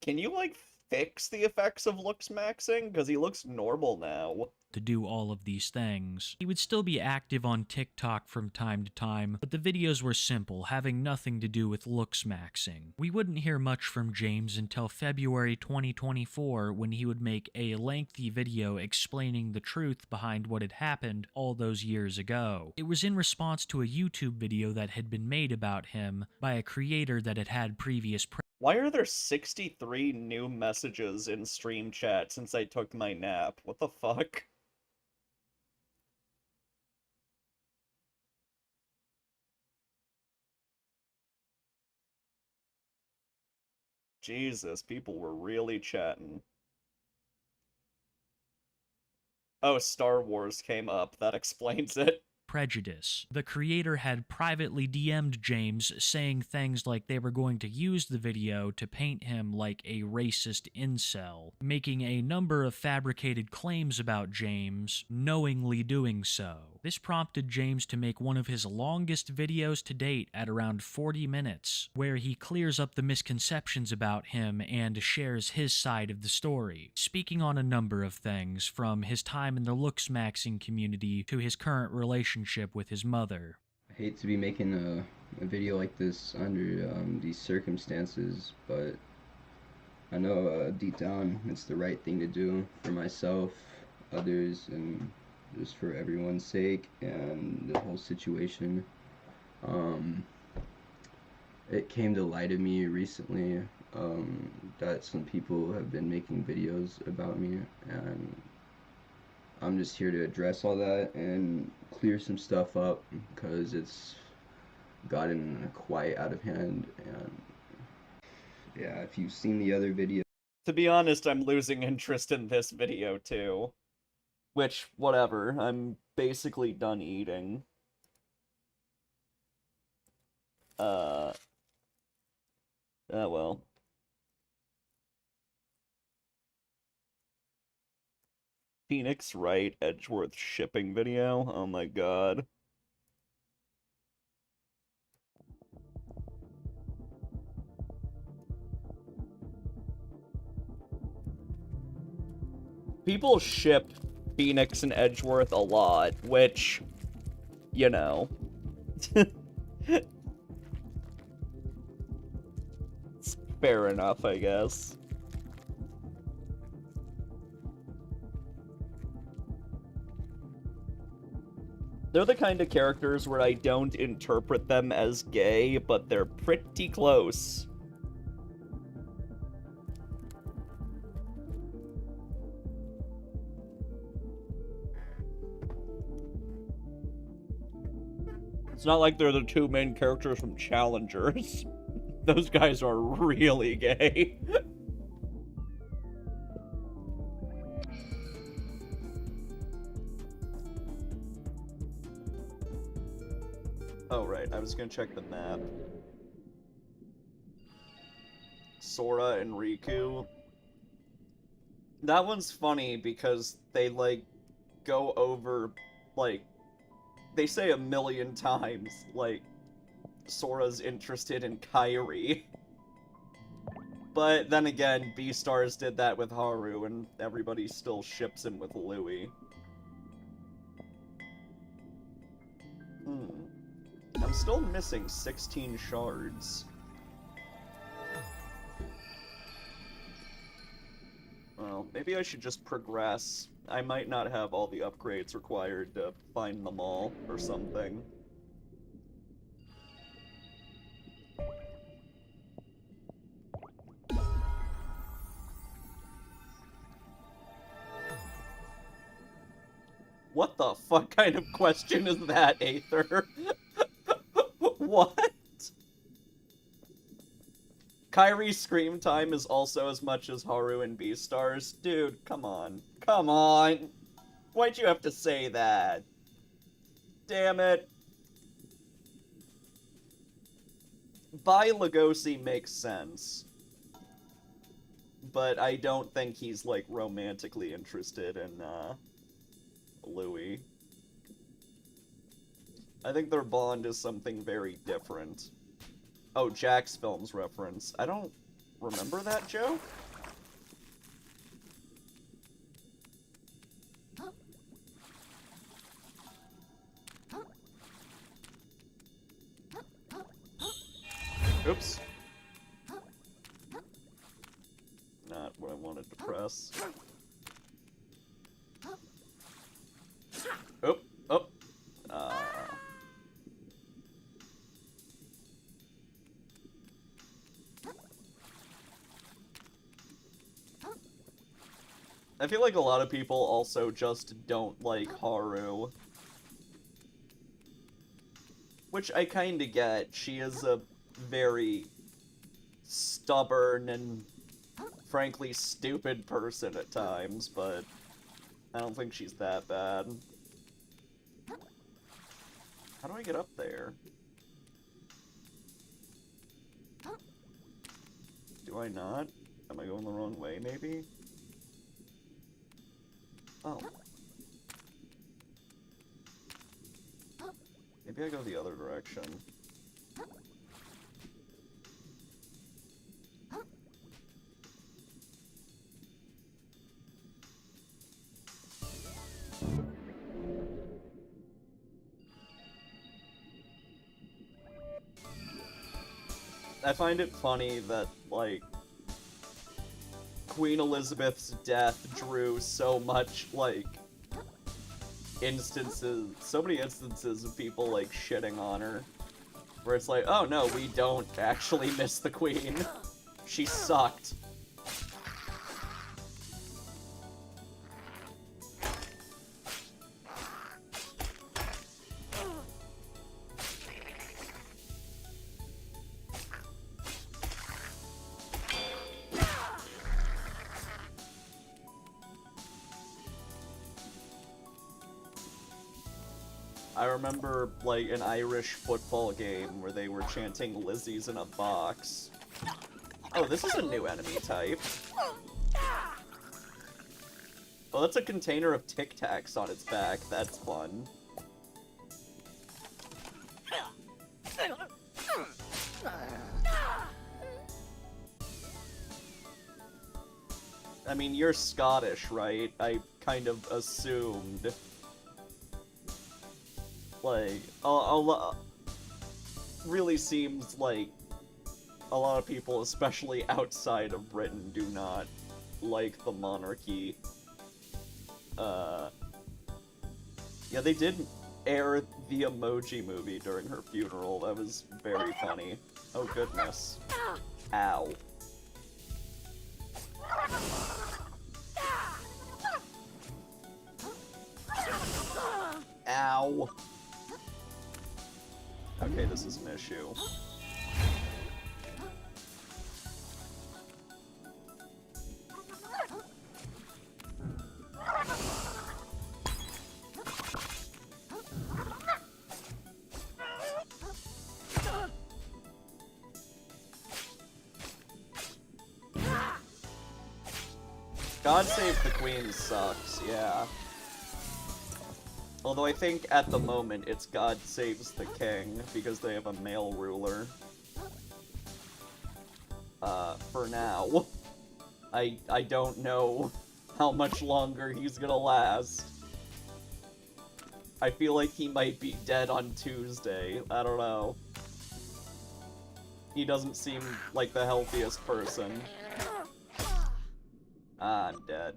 Can you, like, fix the effects of looks maxing? Because he looks normal now. To do all of these things. He would still be active on TikTok from time to time, but the videos were simple, having nothing to do with looks maxing. We wouldn't hear much from James until February 2024, when he would make a lengthy video explaining the truth behind what had happened all those years ago. It was in response to a YouTube video that had been made about him by a creator that had had previous Why are there 63 new messages in stream chat since I took my nap? What the fuck? Jesus, people were really chatting. Oh, Star Wars came up. That explains it. prejudice. The creator had privately DM'd James saying things like they were going to use the video to paint him like a racist incel, making a number of fabricated claims about James, knowingly doing so. This prompted James to make one of his longest videos to date at around 40 minutes, where he clears up the misconceptions about him and shares his side of the story, speaking on a number of things, from his time in the looks-maxing community to his current relationship with his mother. I hate to be making a video like this under these circumstances, but I know deep down it's the right thing to do for myself, others, and just for everyone's sake and the whole situation. It came to light of me recently that some people have been making videos about me, and I'm just here to address all that and clear some stuff up because it's gotten quite out of hand. And yeah, if you've seen the other video, To be honest, I'm losing interest in this video too. Which, whatever, I'm basically done eating. Oh well. Phoenix Wright Edgeworth shipping video? Oh my god. People ship Phoenix and Edgeworth a lot, which, you know. It's fair enough, I guess. They're the kind of characters where I don't interpret them as gay, but they're pretty close. It's not like they're the two main characters from Challengers. Those guys are really gay. Oh, right, I was gonna check the map. Sora and Riku. That one's funny because they, like, go over, like, they say a million times, like, Sora's interested in Kairi. But then again, Beastars did that with Haru, and everybody still ships him with Louis. I'm still missing 16 shards. Well, maybe I should just progress. I might not have all the upgrades required to find them all, or something. What the fuck kind of question is that, Aether? What? Kairi's scream time is also as much as Haru and Beastars? Dude, come on. Come on! Why'd you have to say that? Damn it. Bai Lugosi makes sense. But I don't think he's, like, romantically interested in, Louis. I think their bond is something very different. Oh, Jack's Films reference. I don't remember that joke? Oops. Not what I wanted to press. Oh, oh. I feel like a lot of people also just don't like Haru. Which I kinda get. She is a very stubborn and frankly stupid person at times, but I don't think she's that bad. How do I get up there? Do I not? Am I going the wrong way, maybe? Oh. Maybe I go the other direction. I find it funny that, like, Queen Elizabeth's death drew so much, like, so many instances of people, like, shitting on her. Where it's like, oh no, we don't actually miss the Queen. She sucked. I remember, like, an Irish football game where they were chanting Lizzie's in a box. Oh, this is a new enemy type. Well, that's a container of Tic Tacs on its back. That's fun. I mean, you're Scottish, right? I kind of assumed. Like, really seems like a lot of people, especially outside of Britain, do not like the monarchy. Yeah, they did air the Emoji Movie during her funeral. That was very funny. Oh, goodness. Ow. Ow. Okay, this is an issue. God Save the Queen sucks, yeah. Although I think at the moment it's God Saves the King, because they have a male ruler. For now. I don't know how much longer he's gonna last. I feel like he might be dead on Tuesday. I don't know. He doesn't seem like the healthiest person. Ah, I'm dead.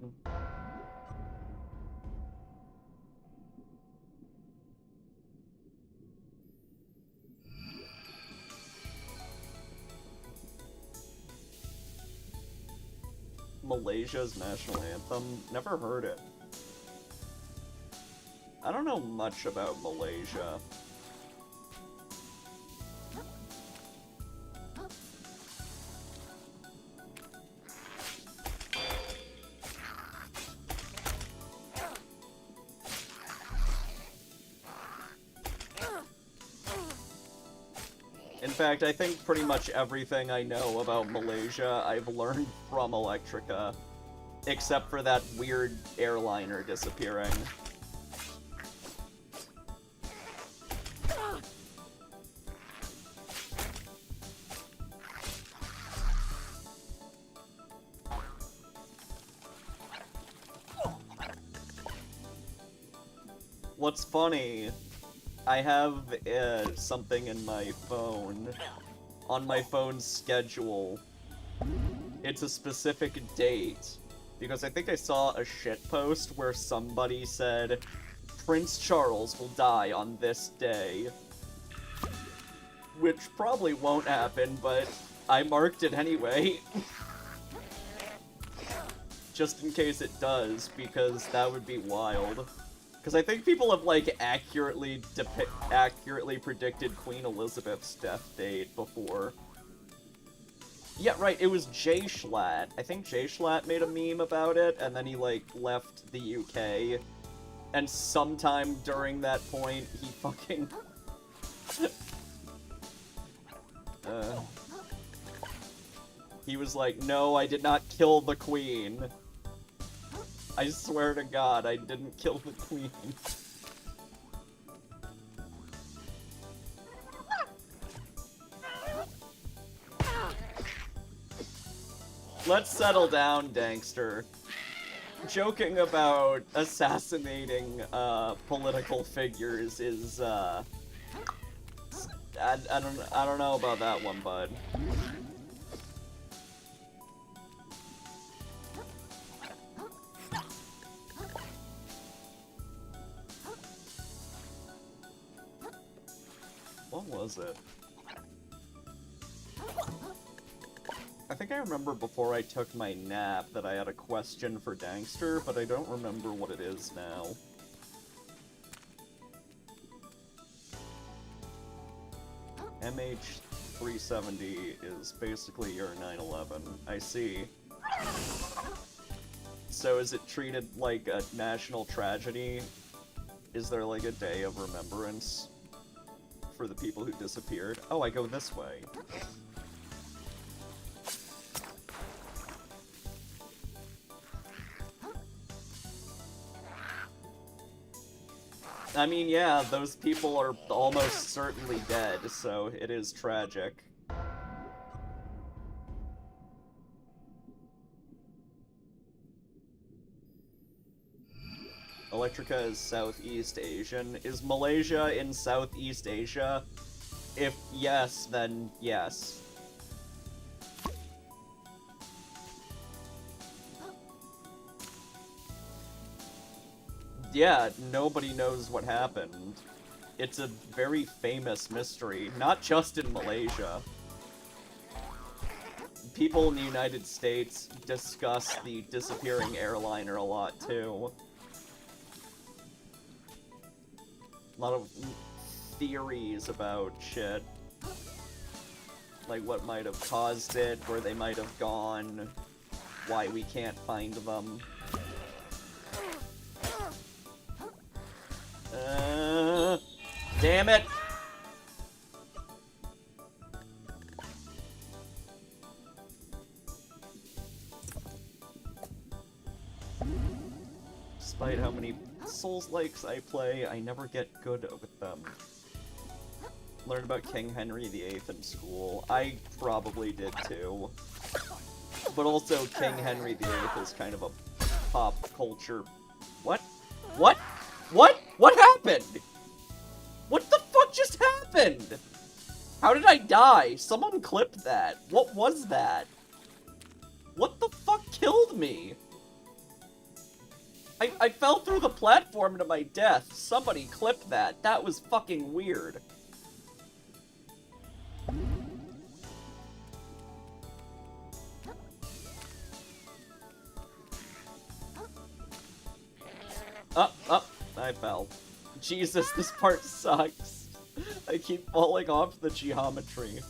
Malaysia's national anthem? Never heard it. I don't know much about Malaysia. In fact, I think pretty much everything I know about Malaysia I've learned from Electrica, except for that weird airliner disappearing. What's funny, I have something in my phone, on my phone's schedule. It's a specific date, because I think I saw a shitpost where somebody said, Prince Charles will die on this day. Which probably won't happen, but I marked it anyway. Just in case it does, because that would be wild. Because I think people have, like, accurately predicted Queen Elizabeth's death date before. Yeah, right, it was Jay Schlatt. I think Jay Schlatt made a meme about it, and then he, like, left the UK. And sometime during that point, he fucking... he was like, no, I did not kill the Queen. I swear to God, I didn't kill the Queen. Let's settle down, Dankster. Joking about assassinating, political figures is, I don't know about that one, bud. What was it? I think I remember before I took my nap that I had a question for Dankster, but I don't remember what it is now. MH370 is basically your 9/11. I see. So is it treated like a national tragedy? Is there like a day of remembrance for the people who disappeared? Oh, I go this way. I mean, yeah, those people are almost certainly dead, so it is tragic. Electrica is Southeast Asian. Is Malaysia in Southeast Asia? If yes, then yes. Yeah, nobody knows what happened. It's a very famous mystery, not just in Malaysia. People in the United States discuss the disappearing airliner a lot, too. A lot of theories about shit. Like what might have caused it, where they might have gone, why we can't find them. Damn it! Despite how many Souls-likes I play, I never get good with them. Learned about King Henry VIII in school. I probably did too. But also, King Henry VIII is kind of a pop culture... What? What? What? What happened? What the fuck just happened? How did I die? Someone clipped that. What was that? What the fuck killed me? I fell through the platform to my death. Somebody clipped that. That was fucking weird. Up, I fell. Jesus, this part sucks. I keep falling off the geometry.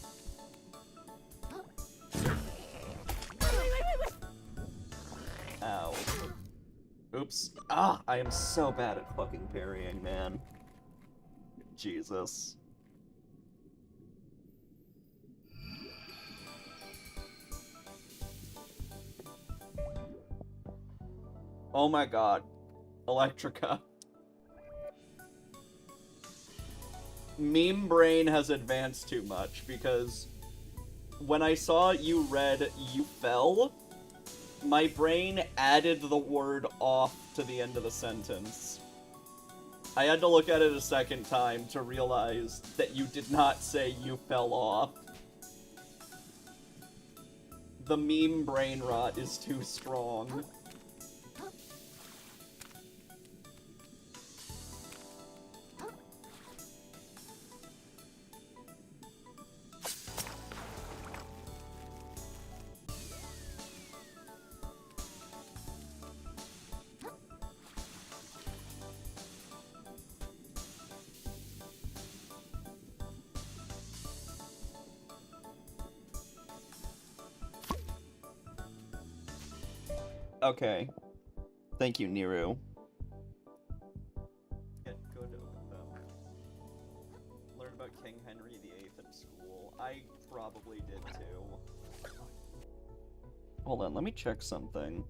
Ow. Oops. Ah, I am so bad at fucking parrying, man. Jesus. Oh my god. Electrica. Meme brain has advanced too much, because when I saw you read "you fell," my brain added the word "off" to the end of the sentence. I had to look at it a second time to realize that you did not say "you fell off." The meme brain rot is too strong. Okay. Thank you, Niru. Get good with them. Learned about King Henry VIII in school. I probably did too. Hold on, let me check something.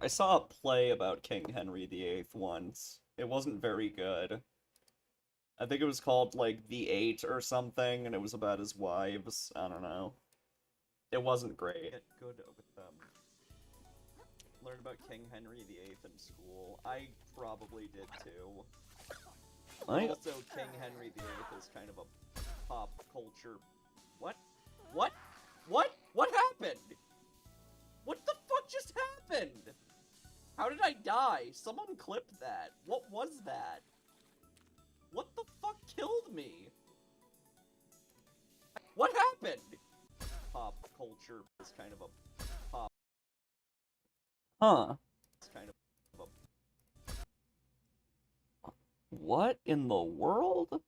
I saw a play about King Henry VIII once. It wasn't very good. I think it was called, like, The Eight or something, and it was about his wives. I don't know. It wasn't great. Get good with them. Learned about King Henry VIII in school. I probably did too. Also, King Henry VIII is kind of a pop culture... What? What? What? What happened? What the fuck just happened? How did I die? Someone clipped that. What was that? What the fuck killed me? What happened? Pop culture is kind of a pop... Huh. It's kind of a... What in the world?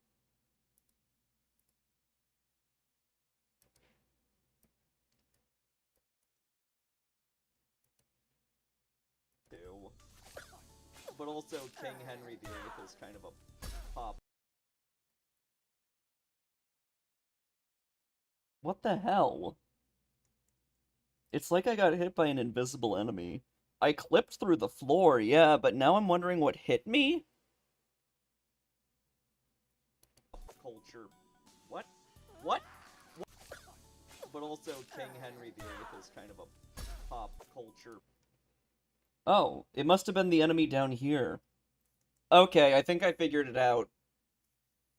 But also, King Henry VIII is kind of a pop... What the hell? It's like I got hit by an invisible enemy. I clipped through the floor, yeah, but now I'm wondering what hit me? Culture. What? What? But also King Henry VIII is kind of a pop culture. Oh, it must have been the enemy down here. Okay, I think I figured it out.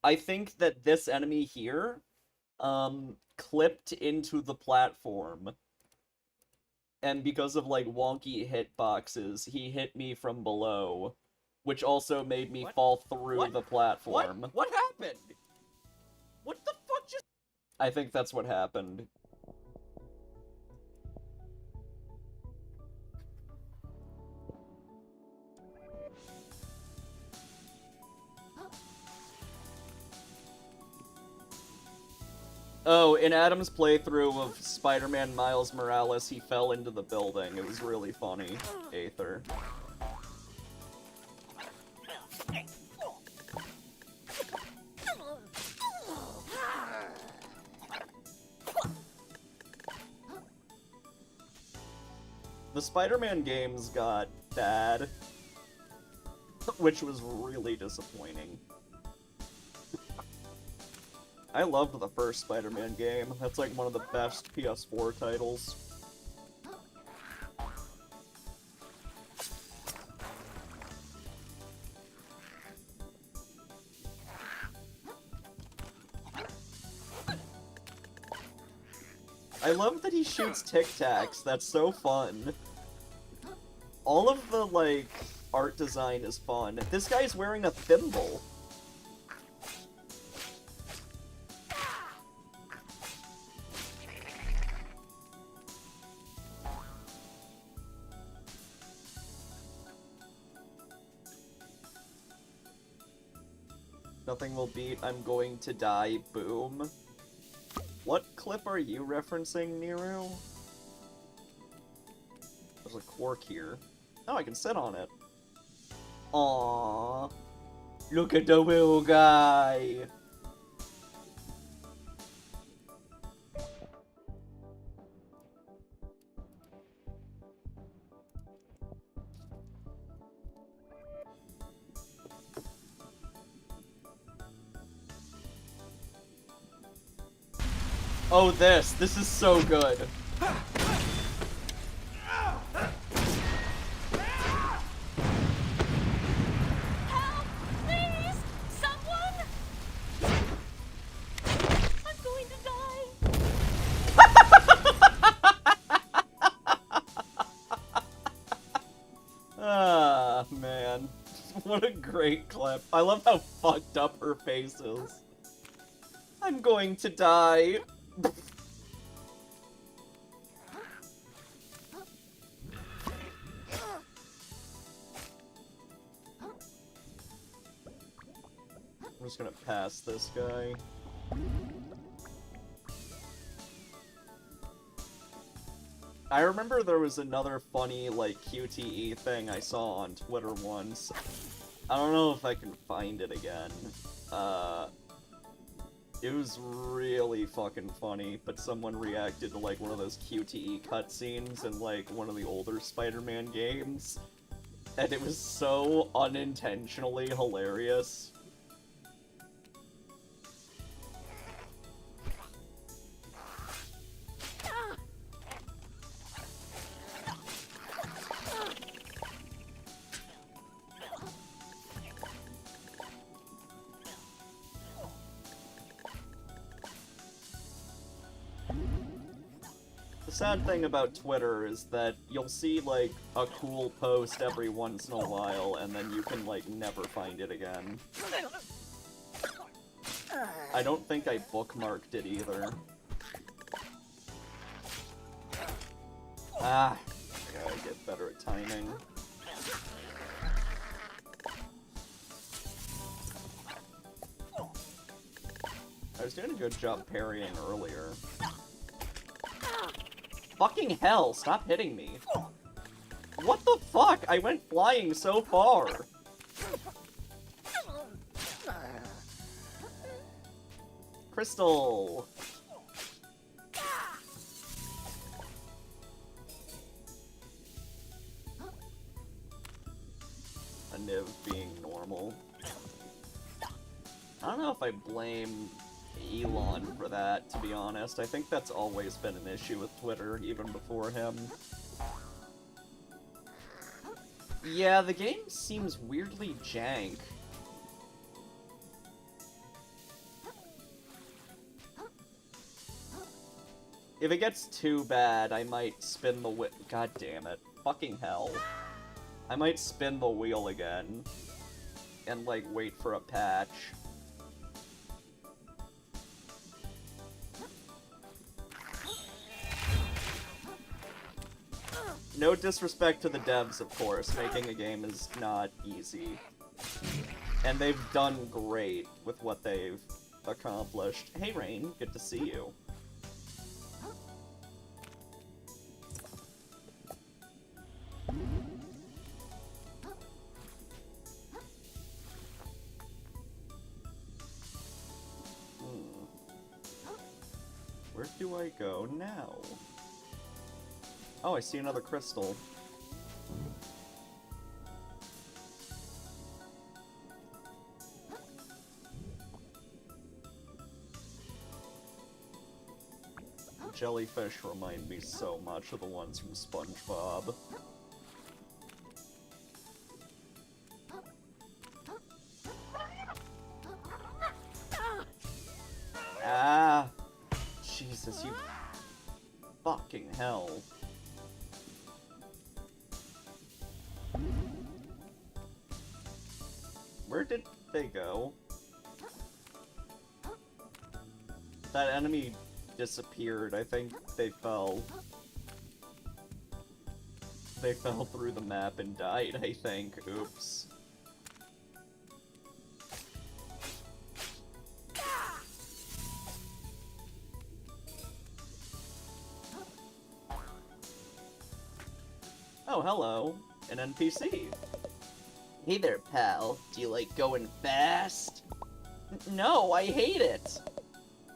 I think that this enemy here, clipped into the platform. And because of, like, wonky hitboxes, he hit me from below. Which also made me fall through the platform. What happened? What the fuck just... I think that's what happened. Oh, in Adam's playthrough of Spider-Man Miles Morales, he fell into the building. It was really funny, Aether. The Spider-Man games got bad, which was really disappointing. I loved the first Spider-Man game. That's like one of the best PS4 titles. I love that he shoots Tic Tacs. That's so fun. All of the, like, art design is fun. This guy's wearing a thimble. Nothing will beat I'm going to die, boom. What clip are you referencing, Nero? There's a cork here. Oh, I can sit on it. Aww. Look at the little guy. Oh, this is so good. Help! Please! Someone! I'm going to die! Ah, man. What a great clip. I love how fucked up her face is. I'm going to die. I'm just gonna pass this guy. I remember there was another funny, like, QTE thing I saw on Twitter once. I don't know if I can find it again. It was really fucking funny, but someone reacted to, like, one of those QTE cutscenes in, like, one of the older Spider-Man games. And it was so unintentionally hilarious. The sad thing about Twitter is that you'll see, like, a cool post every once in a while, and then you can, like, never find it again. I don't think I bookmarked it either. Ah, I gotta get better at timing. I was doing a good job parrying earlier. Fucking hell, stop hitting me. What the fuck? I went flying so far. Crystal. A Niv being normal. I don't know if I blame Elon for that, to be honest. I think that's always been an issue with Twitter, even before him. Yeah, the game seems weirdly jank. If it gets too bad, I might spin the wheel. God damn it. Fucking hell. I might spin the wheel again. And, like, wait for a patch. No disrespect to the devs, of course. Making a game is not easy. And they've done great with what they've accomplished. Hey, Rain, good to see you. Where do I go now? Oh, I see another crystal. Jellyfish remind me so much of the ones from SpongeBob. Ah! Jesus, you fucking hell. Where did they go? That enemy disappeared. I think they fell. They fell through the map and died, I think. Oops. Oh, hello. An NPC. Hey there, pal. Do you like going fast? No, I hate it.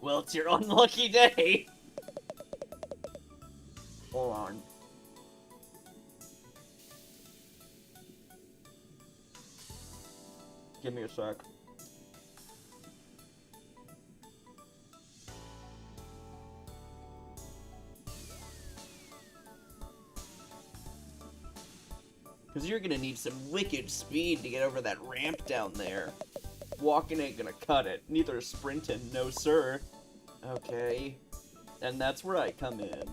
Well, it's your unlucky day. Hold on. Give me a sec. Because you're gonna need some wicked speed to get over that ramp down there. Walking ain't gonna cut it. Neither is sprinting, no sir. Okay. And that's where I come in.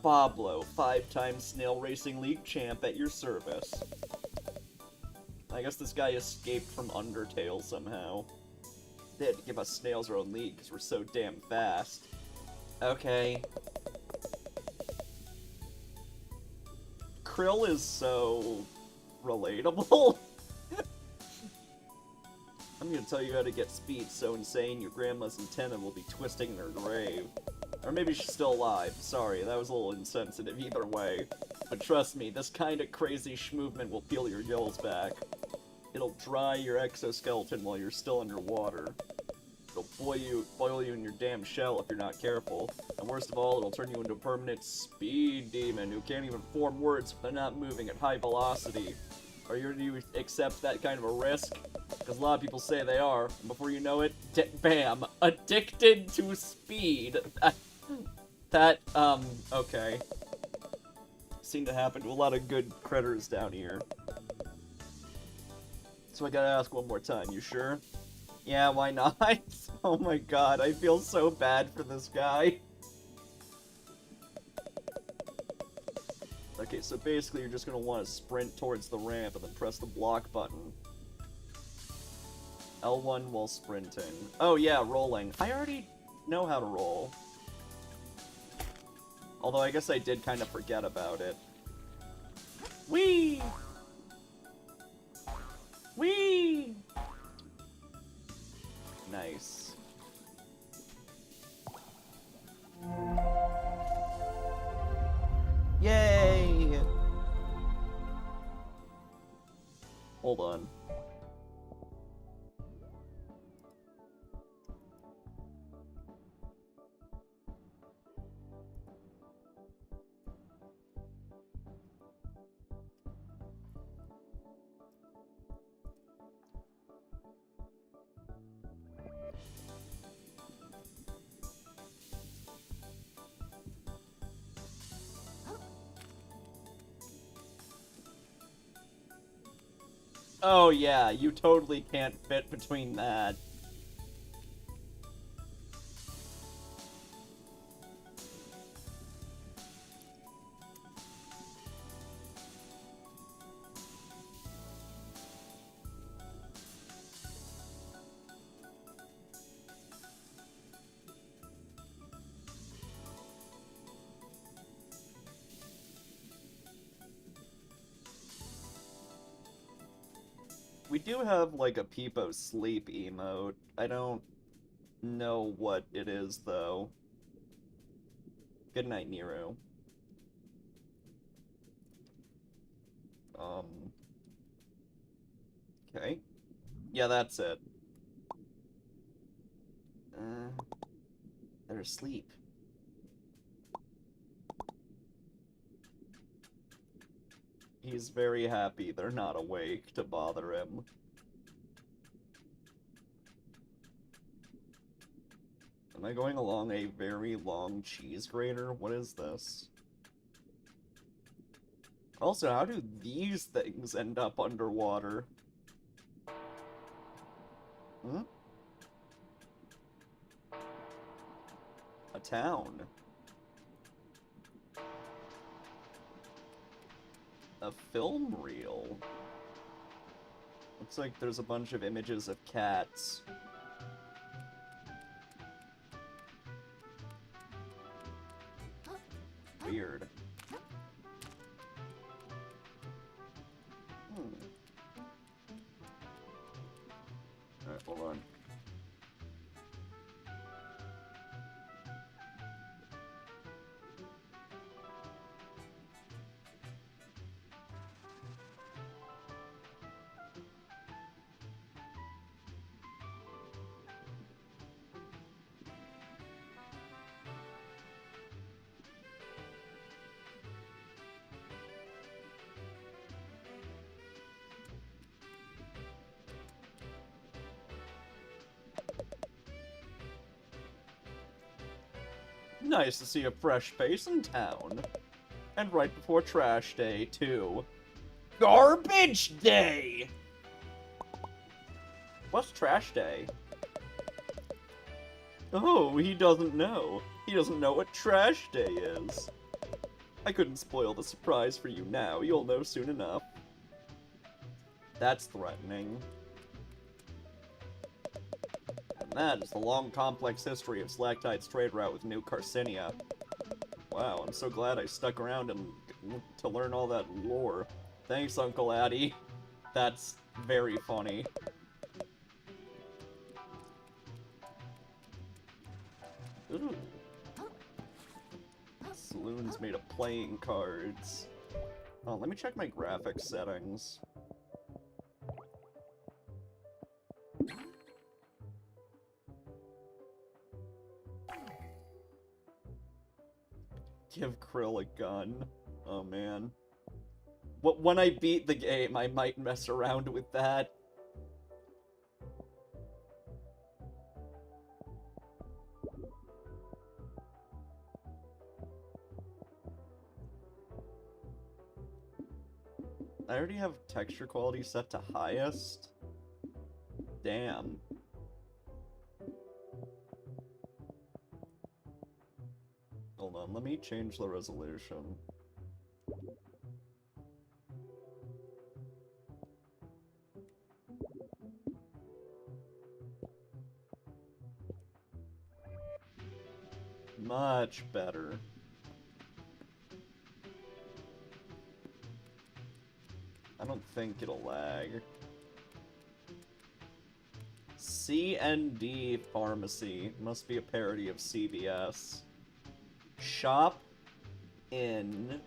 Pablo, 5-time Snail Racing League champ at your service. I guess this guy escaped from Undertale somehow. They had to give us snails our own league because we're so damn fast. Okay. Krill is so relatable. I'm gonna tell you how to get speed so insane your grandma's antenna will be twisting in her grave. Or maybe she's still alive. Sorry, that was a little insensitive either way. But trust me, this kind of crazy movement will peel your gills back. It'll dry your exoskeleton while you're still underwater. It'll boil you in your damn shell if you're not careful. And worst of all, it'll turn you into a permanent speed demon who can't even form words if they're not moving at high velocity. Are you ready to accept that kind of a risk? Because a lot of people say they are, and before you know it, bam! Addicted to speed! Okay. Seemed to happen to a lot of good critters down here. So I gotta ask one more time, you sure? Yeah, why not? Oh my god, I feel so bad for this guy. Okay, so basically you're just gonna want to sprint towards the ramp and then press the block button. L1 while sprinting. Oh yeah, rolling. I already know how to roll. Although I guess I did kind of forget about it. Whee! Whee! Nice. Yay! Hold on. Oh yeah, you totally can't fit between that. We do have, like, a Peepo sleep emote. I don't know what it is, though. Good night, Nero. Okay. Yeah, that's it. They're asleep. He's very happy they're not awake to bother him. Am I going along a very long cheese grater? What is this? Also, how do these things end up underwater? Hmm? A town. A film reel. Looks like there's a bunch of images of cats. Weird. Alright, hold on. Nice to see a fresh face in town. And right before trash day, too. Garbage day! What's trash day? Oh, he doesn't know. He doesn't know what trash day is. I couldn't spoil the surprise for you now. You'll know soon enough. That's threatening. And that is the long, complex history of Slaktite's trade route with New Carcinia. Wow, I'm so glad I stuck around to learn all that lore. Thanks, Uncle Addy. That's very funny. Ooh. Saloon's made of playing cards. Oh, let me check my graphics settings. Give Krill a gun. Oh, man. When I beat the game, I might mess around with that. I already have texture quality set to highest. Damn. Hold on, let me change the resolution. Much better. I don't think it'll lag. CND Pharmacy. Must be a parody of CVS. Shop in...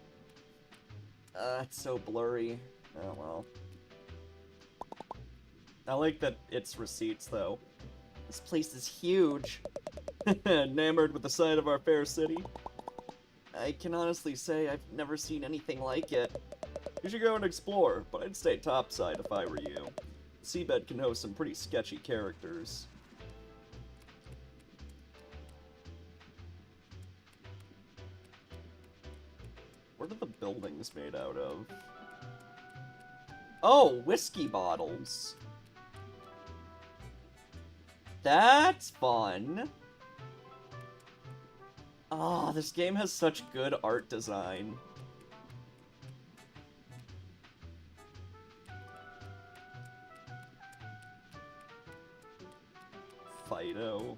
it's so blurry. Oh well. I like that it's receipts, though. This place is huge. Enamored with the sight of our fair city. I can honestly say I've never seen anything like it. You should go and explore, but I'd stay topside if I were you. Seabed can host some pretty sketchy characters. What are the buildings made out of? Oh, whiskey bottles. That's fun. Oh, this game has such good art design. Fido.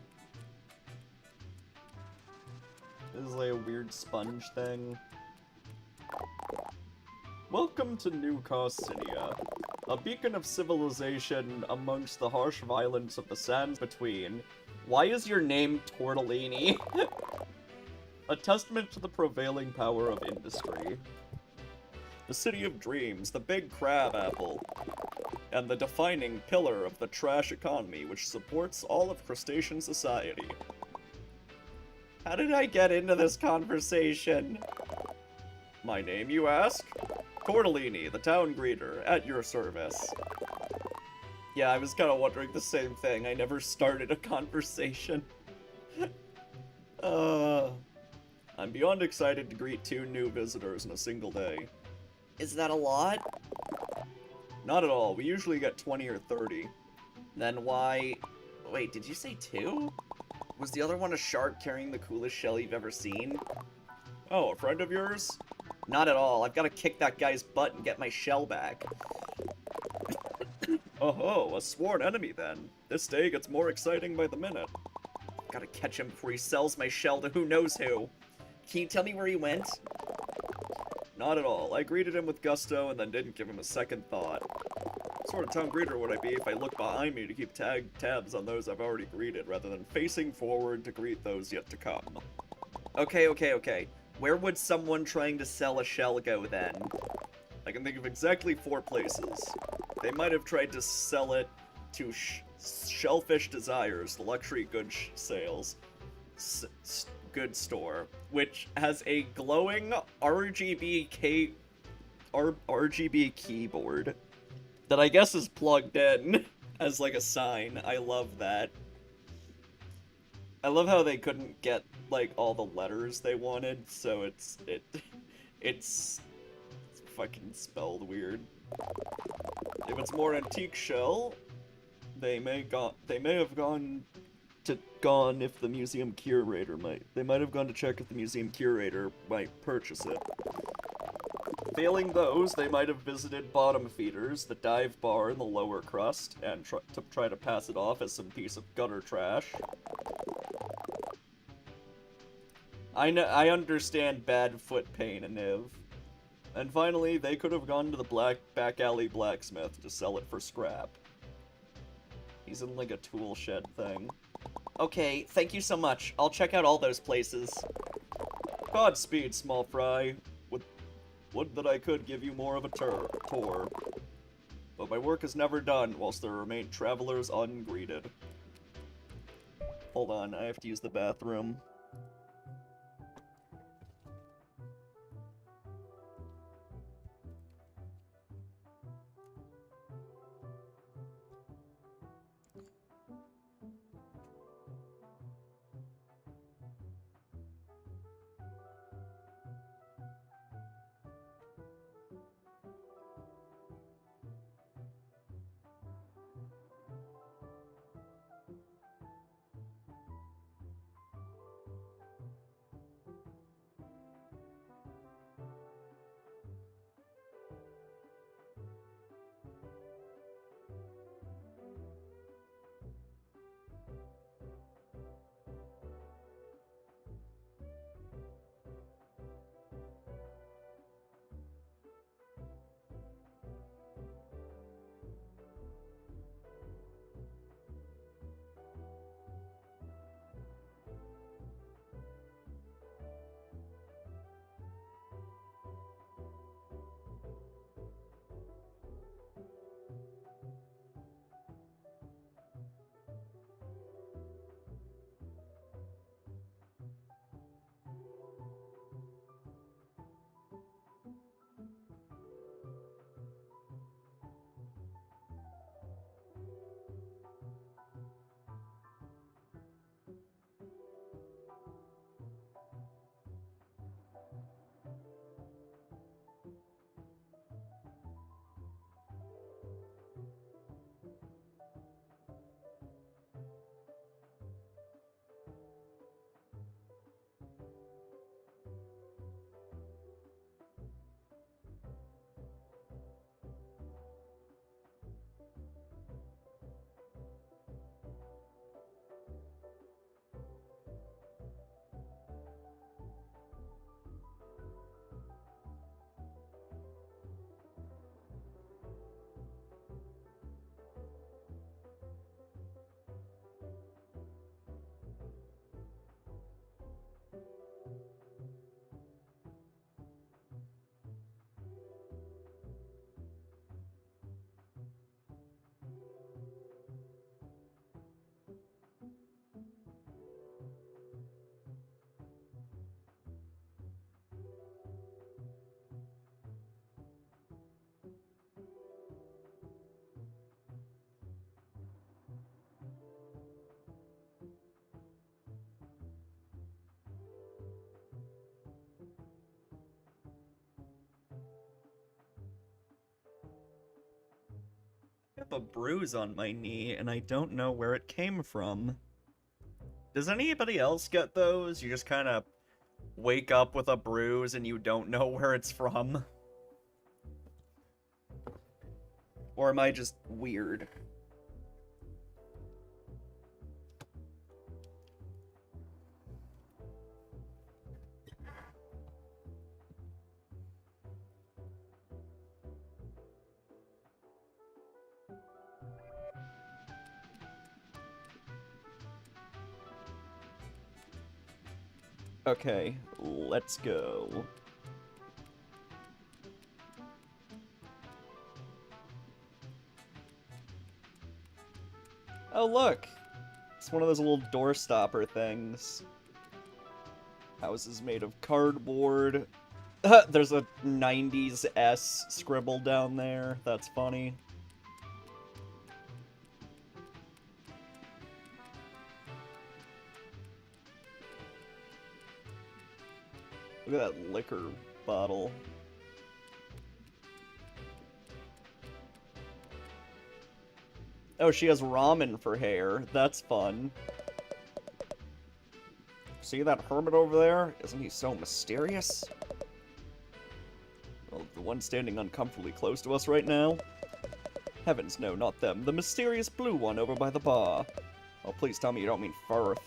This is like a weird sponge thing. Welcome to New Carcinia, a beacon of civilization amongst the harsh violence of the sands between. Why is your name Tortellini? A testament to the prevailing power of industry. The city of dreams, the big crab apple, and the defining pillar of the trash economy which supports all of crustacean society. How did I get into this conversation? My name, you ask? Tortellini, the town greeter, at your service. Yeah, I was kind of wondering the same thing. I never started a conversation. I'm beyond excited to greet 2 new visitors in a single day. Is that a lot? Not at all. We usually get 20 or 30. Then why... Wait, did you say 2? Was the other one a shark carrying the coolest shell you've ever seen? Oh, a friend of yours? Not at all. I've got to kick that guy's butt and get my shell back. Oh, a sworn enemy then. This day gets more exciting by the minute. Gotta catch him before he sells my shell to who knows who. Can you tell me where he went? Not at all. I greeted him with gusto and then didn't give him a second thought. What sort of town greeter would I be if I looked behind me to keep tabs on those I've already greeted, rather than facing forward to greet those yet to come? Okay. Where would someone trying to sell a shell go then? I can think of exactly 4 places. They might have tried to sell it to Shellfish Desires, the luxury goods sales goods store, which has a glowing RGB keyboard that I guess is plugged in as like a sign. I love that. I love how they couldn't get like all the letters they wanted, so it's fucking spelled weird. If it's more antique shell, they may have gone if the museum curator might have gone to check if the museum curator might purchase it. Failing those, they might have visited bottom feeders, the dive bar in the lower crust, and try to pass it off as some piece of gutter trash. I understand bad foot pain, Niv. And finally, they could have gone to the back alley blacksmith to sell it for scrap. He's in like a tool shed thing. Okay, thank you so much. I'll check out all those places. Godspeed, small fry. Would that I could give you more of a tour. But my work is never done whilst there remain travelers ungreeted. Hold on, I have to use the bathroom. have a bruise on my knee, and I don't know where it came from. Does anybody else get those? You just kind of wake up with a bruise and you don't know where it's from? Or am I just weird? Okay, let's go. Oh, look! It's one of those little door stopper things. House is made of cardboard. There's a 90s S scribbled down there. That's funny. Look at that liquor bottle. Oh, she has ramen for hair. That's fun. See that hermit over there? Isn't he so mysterious? Well, the one standing uncomfortably close to us right now? Heavens, no, not them. The mysterious blue one over by the bar. Oh, please tell me you don't mean Firth.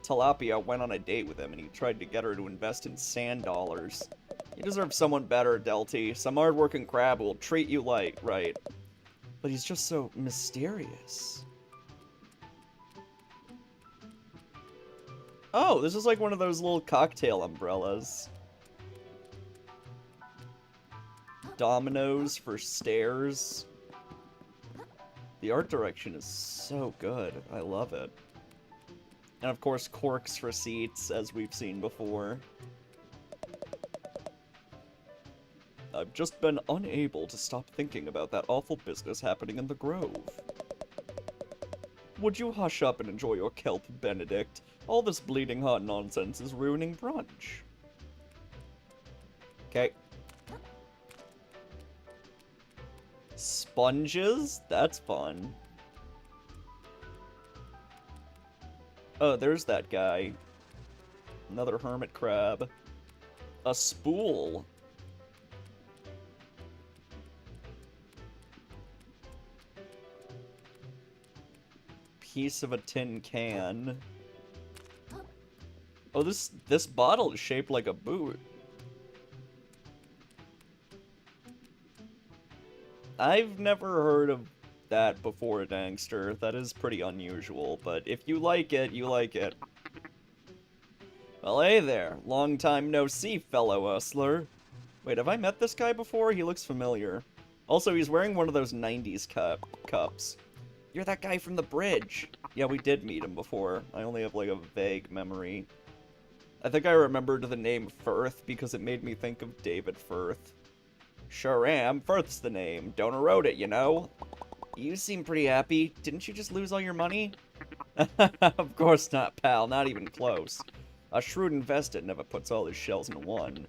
Tilapia went on a date with him and he tried to get her to invest in sand dollars. You deserve someone better, Delty. Some hard-working crab who will treat you right. But he's just so mysterious. Oh, this is like one of those little cocktail umbrellas. Dominoes for stairs. The art direction is so good. I love it. And of course, corks for seats, as we've seen before. I've just been unable to stop thinking about that awful business happening in the Grove. Would you hush up and enjoy your kelp, Benedict? All this bleeding heart nonsense is ruining brunch. Okay. Sponges? That's fun. Oh, there's that guy. Another hermit crab. A spool. Piece of a tin can. Oh, this bottle is shaped like a boot. I've never heard of that before, Dangster. That is pretty unusual, but if you like it, you like it. Well, hey there. Long time no see, fellow hustler. Wait, have I met this guy before? He looks familiar. Also, he's wearing one of those 90s cups. You're that guy from the bridge. Yeah, we did meet him before. I only have, like, a vague memory. I think I remembered the name Firth because it made me think of David Firth. Sure am. Firth's the name. Donor wrote it, you know? You seem pretty happy. Didn't you just lose all your money? Of course not, pal. Not even close. A shrewd investor never puts all his shells in one.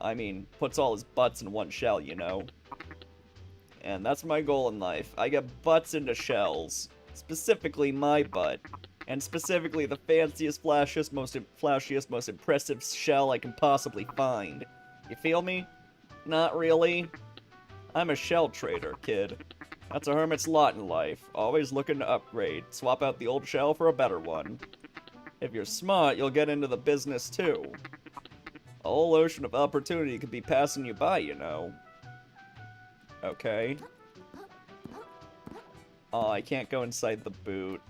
I mean, puts all his butts in one shell, you know? And that's my goal in life. I get butts into shells. Specifically my butt. And specifically the fanciest, flashiest, most impressive shell I can possibly find. You feel me? Not really. I'm a shell trader, kid. That's a hermit's lot in life. Always looking to upgrade. Swap out the old shell for a better one. If you're smart, you'll get into the business too. A whole ocean of opportunity could be passing you by, you know. Okay. Oh, I can't go inside the boot.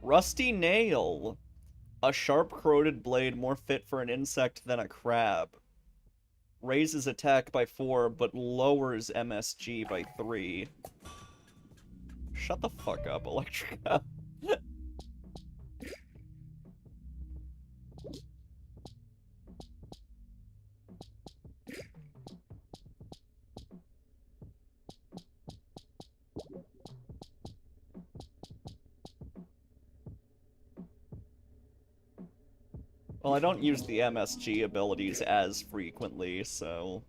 Rusty nail. A sharp-corroded blade more fit for an insect than a crab. Raises attack by 4, but lowers MSG by 3. Shut the fuck up, Electrica. Well, I don't use the MSG abilities as frequently, so...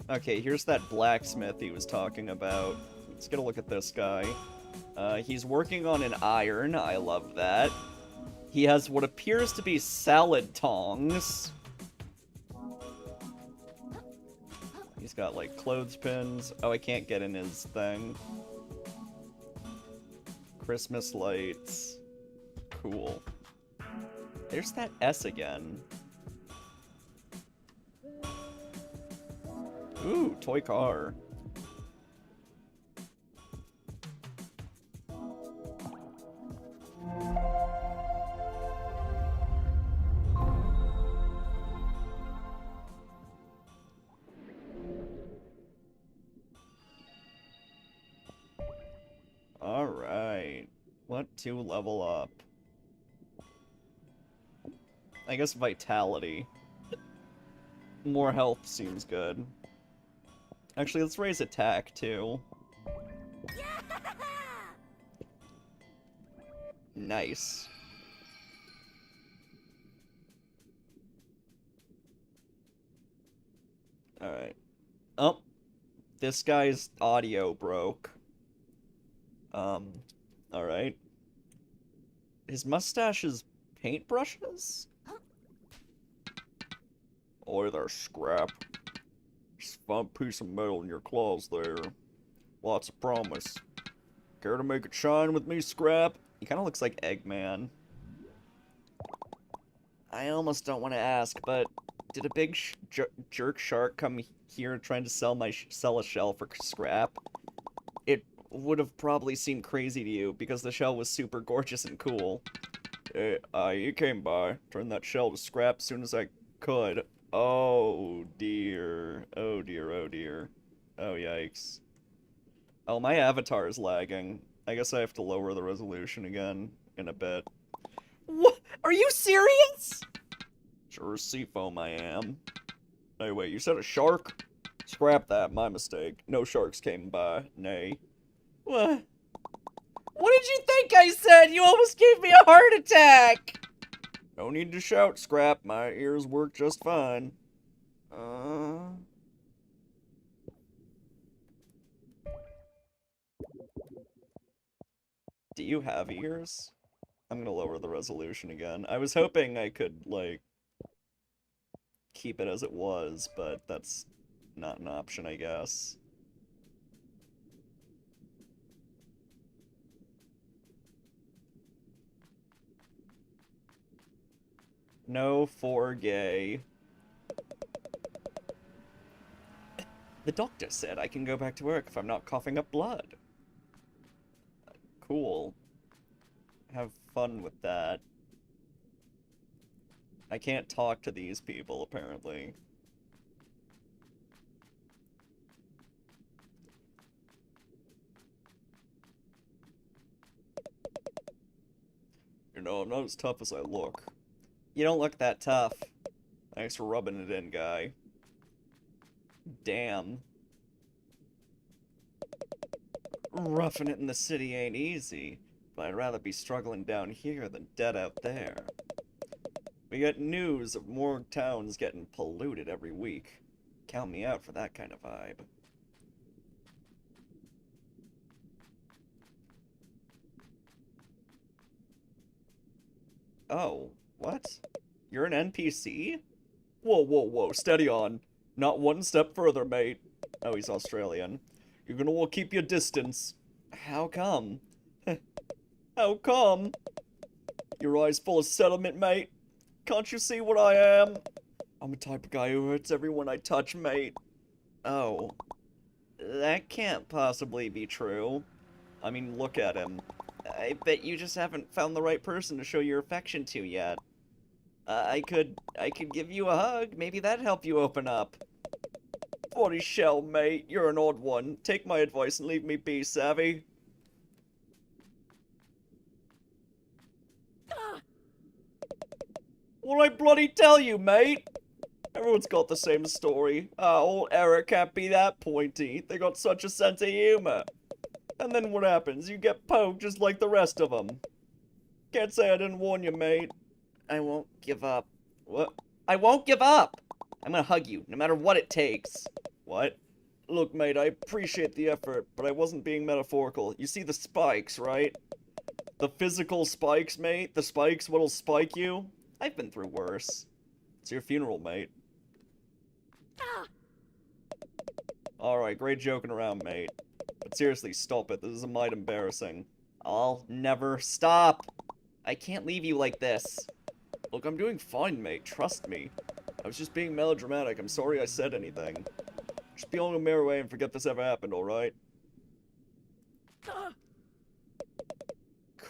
Okay, here's that blacksmith he was talking about. Let's get a look at this guy. He's working on an iron. I love that. He has what appears to be salad tongs. He's got, like, clothespins. Oh, I can't get in his thing. Christmas lights. Cool. There's that S again. Ooh, toy car. Alright. What to level up? I guess vitality. More health seems good. Actually, let's raise attack, too. Nice. Alright. Oh. This guy's audio broke. Alright. His mustache is paintbrushes? Oi there, Scrap. Just found a piece of metal in your claws there. Lots of promise. Care to make it shine with me, Scrap? He kind of looks like Eggman. I almost don't want to ask, but did a big jerk shark come here trying to sell a shell for scrap? It would have probably seemed crazy to you because the shell was super gorgeous and cool. He came by, turned that shell to scrap as soon as I could. Oh dear. Oh dear, oh dear. Oh yikes. Oh, my avatar is lagging. I guess I have to lower the resolution again in a bit. What? Are you serious? Sure as seafoam I am. Hey, wait, you said a shark? Scrap that, my mistake. No sharks came by, nay. What? What did you think I said? You almost gave me a heart attack! No need to shout, Scrap. My ears work just fine. Do you have ears? I'm gonna lower the resolution again. I was hoping I could, like, keep it as it was, but that's not an option, I guess. No for gay. The doctor said I can go back to work if I'm not coughing up blood. Cool. Have fun with that. I can't talk to these people, apparently. You know, I'm not as tough as I look. You don't look that tough. Thanks for rubbing it in, guy. Damn. Roughing it in the city ain't easy, but I'd rather be struggling down here than dead out there. We get news of more towns getting polluted every week. Count me out for that kind of vibe. Oh, what? You're an NPC? Whoa, whoa, whoa, steady on. Not one step further, mate. Oh, he's Australian. You're gonna want to keep your distance. How come? How come? Your eyes full of settlement, mate. Can't you see what I am? I'm the type of guy who hurts everyone I touch, mate. Oh. That can't possibly be true. I mean, look at him. I bet you just haven't found the right person to show your affection to yet. I could give you a hug. Maybe that'd help you open up. Bloody shell, mate. You're an odd one. Take my advice and leave me be, savvy? What'd I bloody tell you, mate? Everyone's got the same story. Old Eric can't be that pointy. They got such a sense of humor. And then what happens? You get poked just like the rest of them. Can't say I didn't warn you, mate. I won't give up. What? I won't give up! I'm gonna hug you, no matter what it takes. What? Look, mate, I appreciate the effort, but I wasn't being metaphorical. You see the spikes, right? The physical spikes, mate? The spikes what'll spike you? I've been through worse. It's your funeral, mate. Alright, great joking around, mate. But seriously, stop it. This is a mite embarrassing. I'll never stop. I can't leave you like this. Look, I'm doing fine, mate. Trust me. I was just being melodramatic. I'm sorry I said anything. Just be on the merry way and forget this ever happened, alright?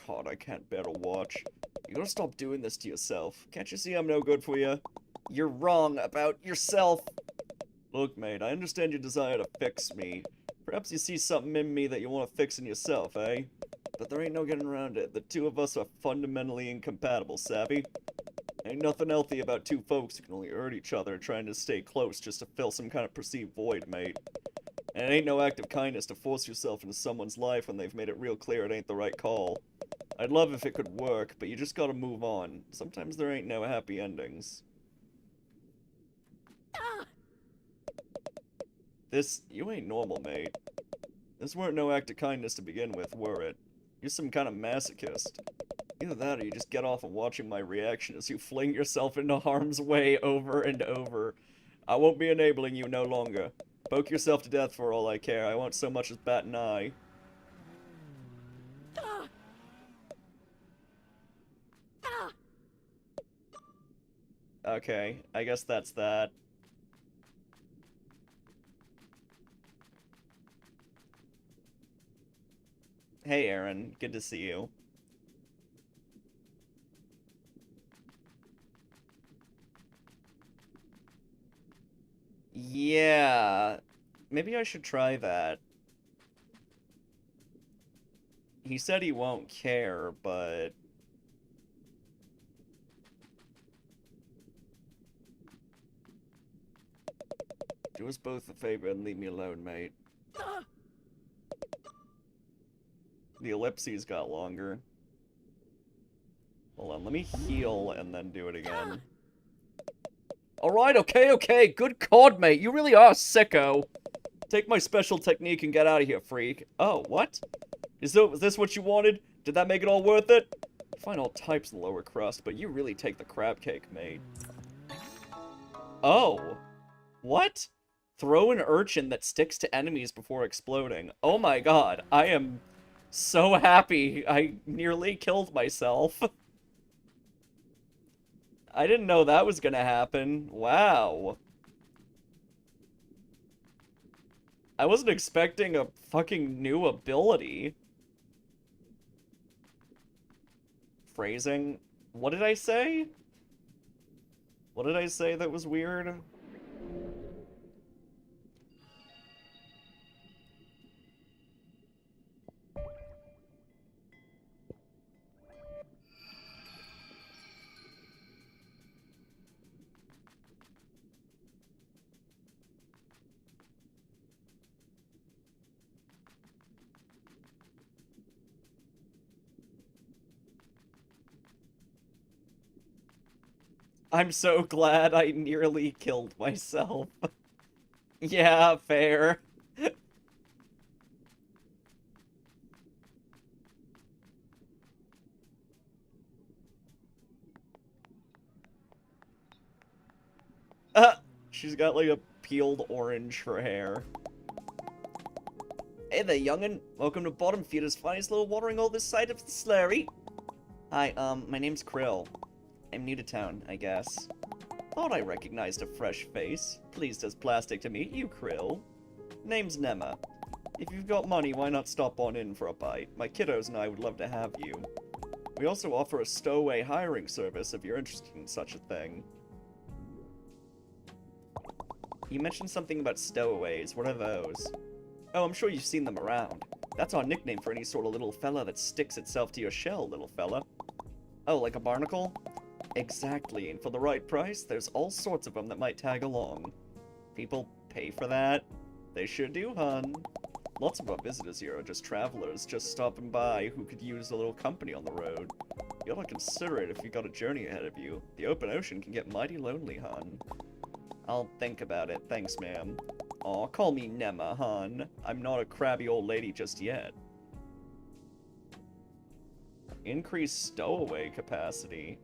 God, I can't bear to watch. You gotta stop doing this to yourself. Can't you see I'm no good for you? You're wrong about yourself. Look, mate, I understand your desire to fix me. Perhaps you see something in me that you want to fix in yourself, eh? But there ain't no getting around it. The two of us are fundamentally incompatible, savvy? Ain't nothing healthy about two folks who can only hurt each other trying to stay close just to fill some kind of perceived void, mate. And it ain't no act of kindness to force yourself into someone's life when they've made it real clear it ain't the right call. I'd love if it could work, but you just gotta move on. Sometimes there ain't no happy endings. You ain't normal, mate. This weren't no act of kindness to begin with, were it? You're some kind of masochist. Either that or you just get off on watching my reaction as you fling yourself into harm's way over and over. I won't be enabling you no longer. Poke yourself to death for all I care. I won't so much as bat an eye. Okay, I guess that's that. Hey, Aaron. Good to see you. Yeah. Maybe I should try that. He said he won't care, but... do us both a favor and leave me alone, mate. The ellipses got longer. Hold on, let me heal and then do it again. Alright, okay, good cod, mate. You really are a sicko. Take my special technique and get out of here, freak. Oh, what? Is this what you wanted? Did that make it all worth it? I find all types in the lower crust, but you really take the crab cake, mate. Oh. What? Throw an urchin that sticks to enemies before exploding. Oh my god, I am so happy I nearly killed myself. I didn't know that was gonna happen. Wow. I wasn't expecting a fucking new ability. Phrasing. What did I say? What did I say that was weird? I'm so glad I nearly killed myself. Yeah, fair. She's got like a peeled orange for hair. Hey there, youngin'. Welcome to Bottom Feeder's finest little watering hole this side of the slurry. Hi, my name's Krill. I'm new to town, I guess. Thought I recognized a fresh face. Pleased as plastic to meet you, Krill. Name's Nema. If you've got money, why not stop on in for a bite? My kiddos and I would love to have you. We also offer a stowaway hiring service if you're interested in such a thing. You mentioned something about stowaways. What are those? Oh, I'm sure you've seen them around. That's our nickname for any sort of little fella that sticks itself to your shell, little fella. Oh, like a barnacle? Exactly, and for the right price, there's all sorts of them that might tag along. People pay for that. They sure do, hun. Lots of our visitors here are just travelers, just stopping by who could use a little company on the road. You ought to consider it if you got a journey ahead of you. The open ocean can get mighty lonely, hun. I'll think about it, thanks, ma'am. Aw, call me Nema, hun. I'm not a crabby old lady just yet. Increase stowaway capacity.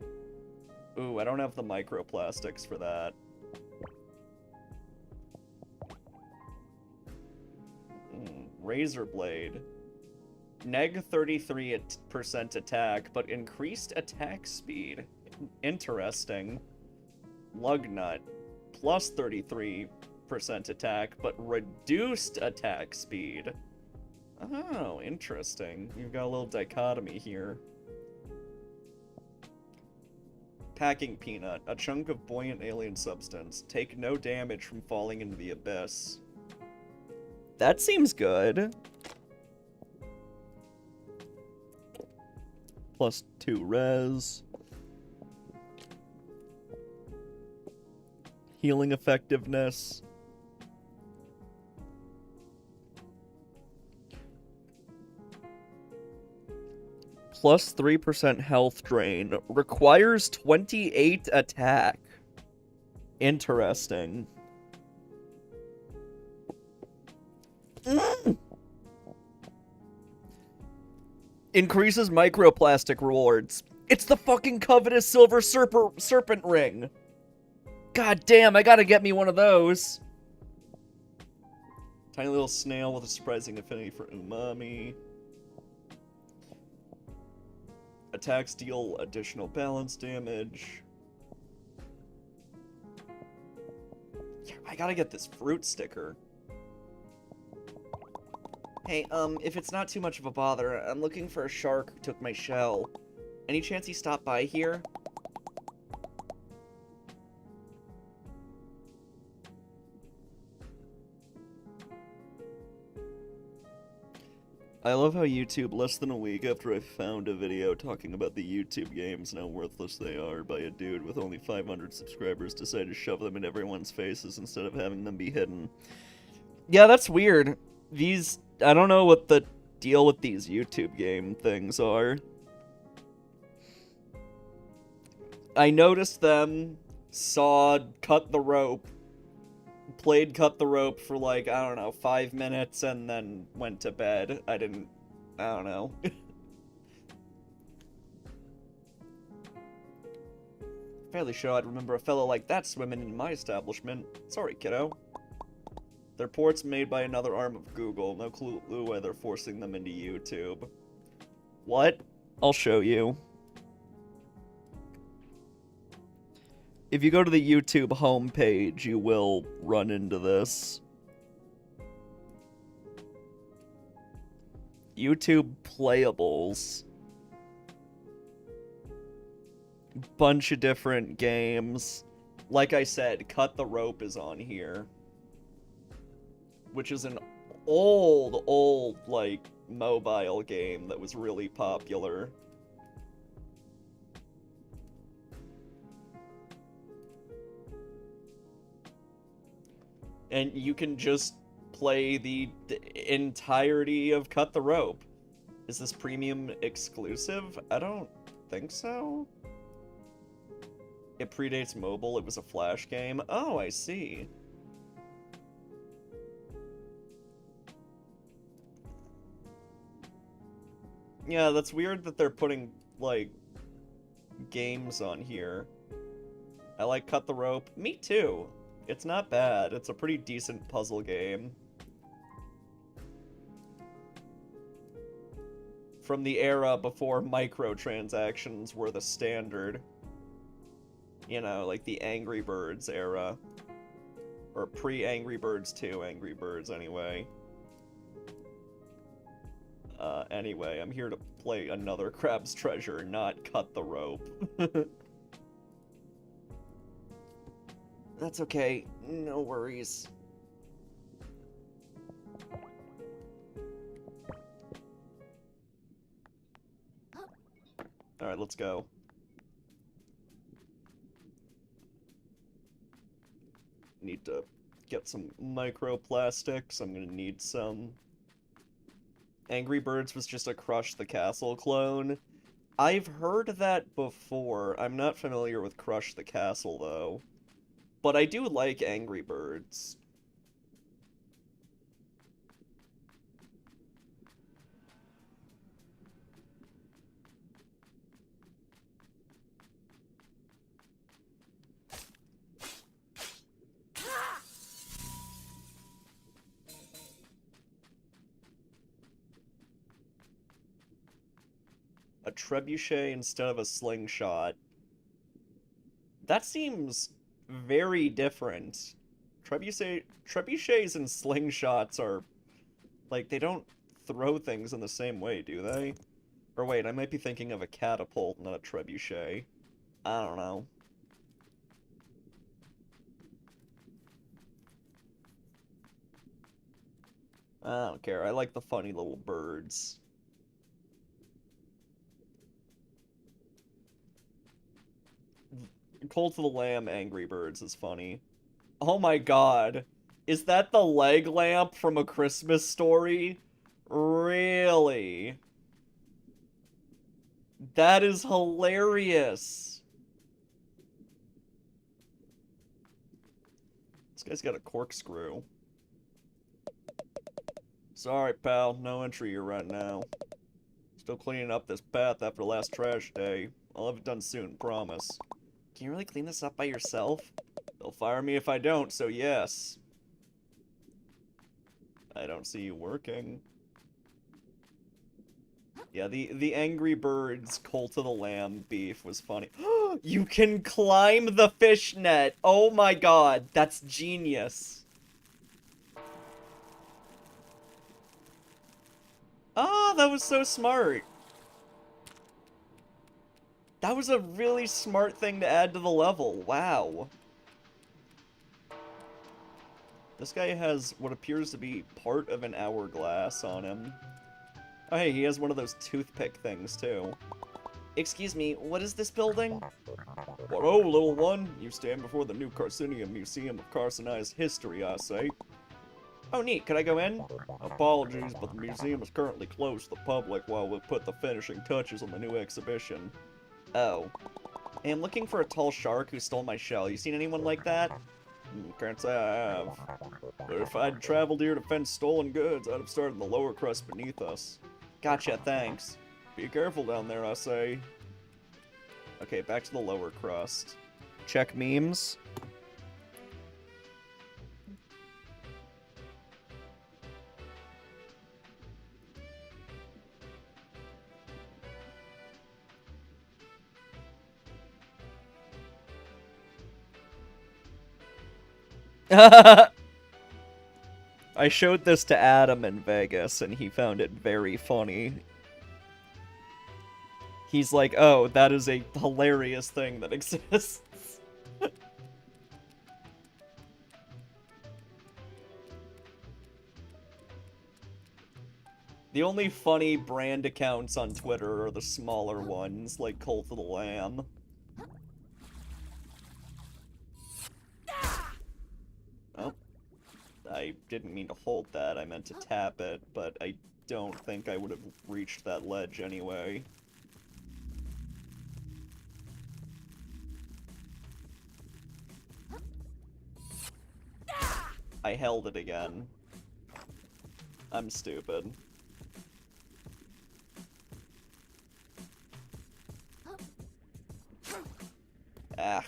Ooh, I don't have the microplastics for that. Razor blade. Neg 33% attack, but increased attack speed. Interesting. Lug nut. Plus 33% attack, but reduced attack speed. Oh, interesting. You've got a little dichotomy here. Packing peanut. A chunk of buoyant alien substance. Take no damage from falling into the abyss. That seems good. Plus 2 res. Healing effectiveness. Plus 3% health drain. Requires 28 attack. Interesting. Increases microplastic rewards. It's the fucking covetous silver serpent ring. God damn, I gotta get me one of those. Tiny little snail with a surprising affinity for umami. Attacks deal additional balance damage. Yeah, I gotta get this fruit sticker. Hey, if it's not too much of a bother, I'm looking for a shark who took my shell. Any chance he stopped by here? I love how YouTube, less than a week after I found a video talking about the YouTube games and how worthless they are by a dude with only 500 subscribers, decided to shove them in everyone's faces instead of having them be hidden. Yeah, that's weird. I don't know what the deal with these YouTube game things are. I noticed them, saw Cut the Rope, played Cut the Rope for like, I don't know, 5 minutes, and then went to bed. I don't know. Fairly sure I'd remember a fellow like that swimming in my establishment. Sorry, kiddo. They're ports made by another arm of Google. No clue why they're forcing them into YouTube. What? I'll show you. If you go to the YouTube homepage, you will run into this. YouTube playables. Bunch of different games. Like I said, Cut the Rope is on here. Which is an old, like, mobile game that was really popular. And you can just play the entirety of Cut the Rope. Is this premium exclusive? I don't think so. It predates mobile. It was a Flash game. Oh, I see. Yeah, that's weird that they're putting, like, games on here. I like Cut the Rope. Me too. It's not bad. It's a pretty decent puzzle game. From the era before microtransactions were the standard. You know, like the Angry Birds era. Or pre-Angry Birds 2 Angry Birds, anyway. Anyway, I'm here to play another Crab's Treasure, not Cut the Rope. That's okay. No worries. Alright, let's go. need to get some microplastics. I'm gonna need some... Angry Birds was just a Crush the Castle clone. I've heard that before. I'm not familiar with Crush the Castle, though. But I do like Angry Birds. A trebuchet instead of a slingshot. That seems very different. Trebuchets and slingshots are... like, they don't throw things in the same way, do they? Or wait, I might be thinking of a catapult, not a trebuchet. I don't know. I don't care. I like the funny little birds. Cult of the Lamb Angry Birds is funny. Oh my god. Is that the leg lamp from A Christmas Story? Really? That is hilarious. This guy's got a corkscrew. Sorry, pal. No entry here right now. Still cleaning up this path after last trash day. I'll have it done soon, promise. Can you really clean this up by yourself? They'll fire me if I don't, so yes. I don't see you working. Yeah, the Angry Birds Cult of the Lamb beef was funny. You can climb the fishnet! Oh my god, that's genius. Oh, that was so smart. That was a really smart thing to add to the level. Wow. This guy has what appears to be part of an hourglass on him. Oh, hey, he has one of those toothpick things, too. Excuse me, what is this building? What, oh, little one? You stand before the new Carcinium Museum of Carcinized History, I say. Oh, neat. Could I go in? Apologies, but the museum is currently closed to the public while we put the finishing touches on the new exhibition. Oh. Hey, I'm looking for a tall shark who stole my shell. You seen anyone like that? Can't say I have. But if I'd traveled here to fence stolen goods, I'd have started in the lower crust beneath us. Gotcha, thanks. Be careful down there, I say. Okay, back to the lower crust. Check memes. I showed this to Adam in Vegas, and he found it very funny. He's like, oh, that is a hilarious thing that exists. The only funny brand accounts on Twitter are the smaller ones, like Cult of the Lamb. Oh. I didn't mean to hold that, I meant to tap it, but I don't think I would have reached that ledge anyway. I held it again. I'm stupid. Ah.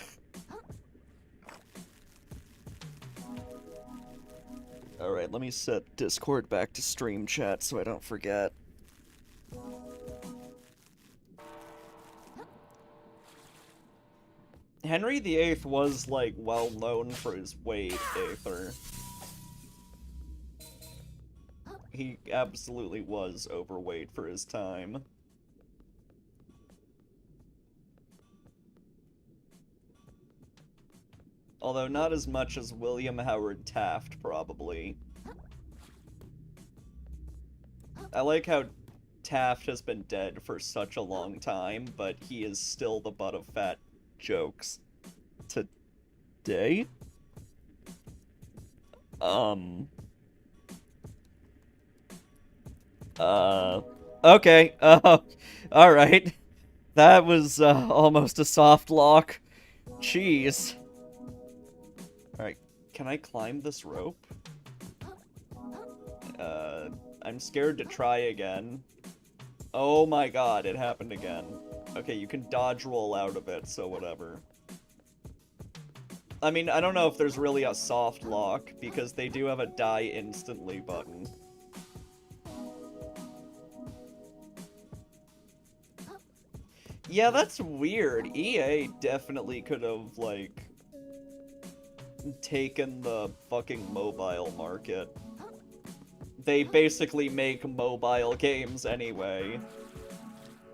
Alright, let me set Discord back to stream chat so I don't forget. Henry VIII was, like, well known for his weight, Aether. He absolutely was overweight for his time. Although not as much as William Howard Taft, probably. I like how Taft has been dead for such a long time, but he is still the butt of fat jokes today. Okay, alright. That was, almost a soft lock. Jeez. Alright, can I climb this rope? I'm scared to try again. Oh my god, it happened again. Okay, you can dodge roll out of it, so whatever. I mean, I don't know if there's really a soft lock, because they do have a die instantly button. Yeah, that's weird. EA definitely could have, like, taken the fucking mobile market. They basically make mobile games anyway.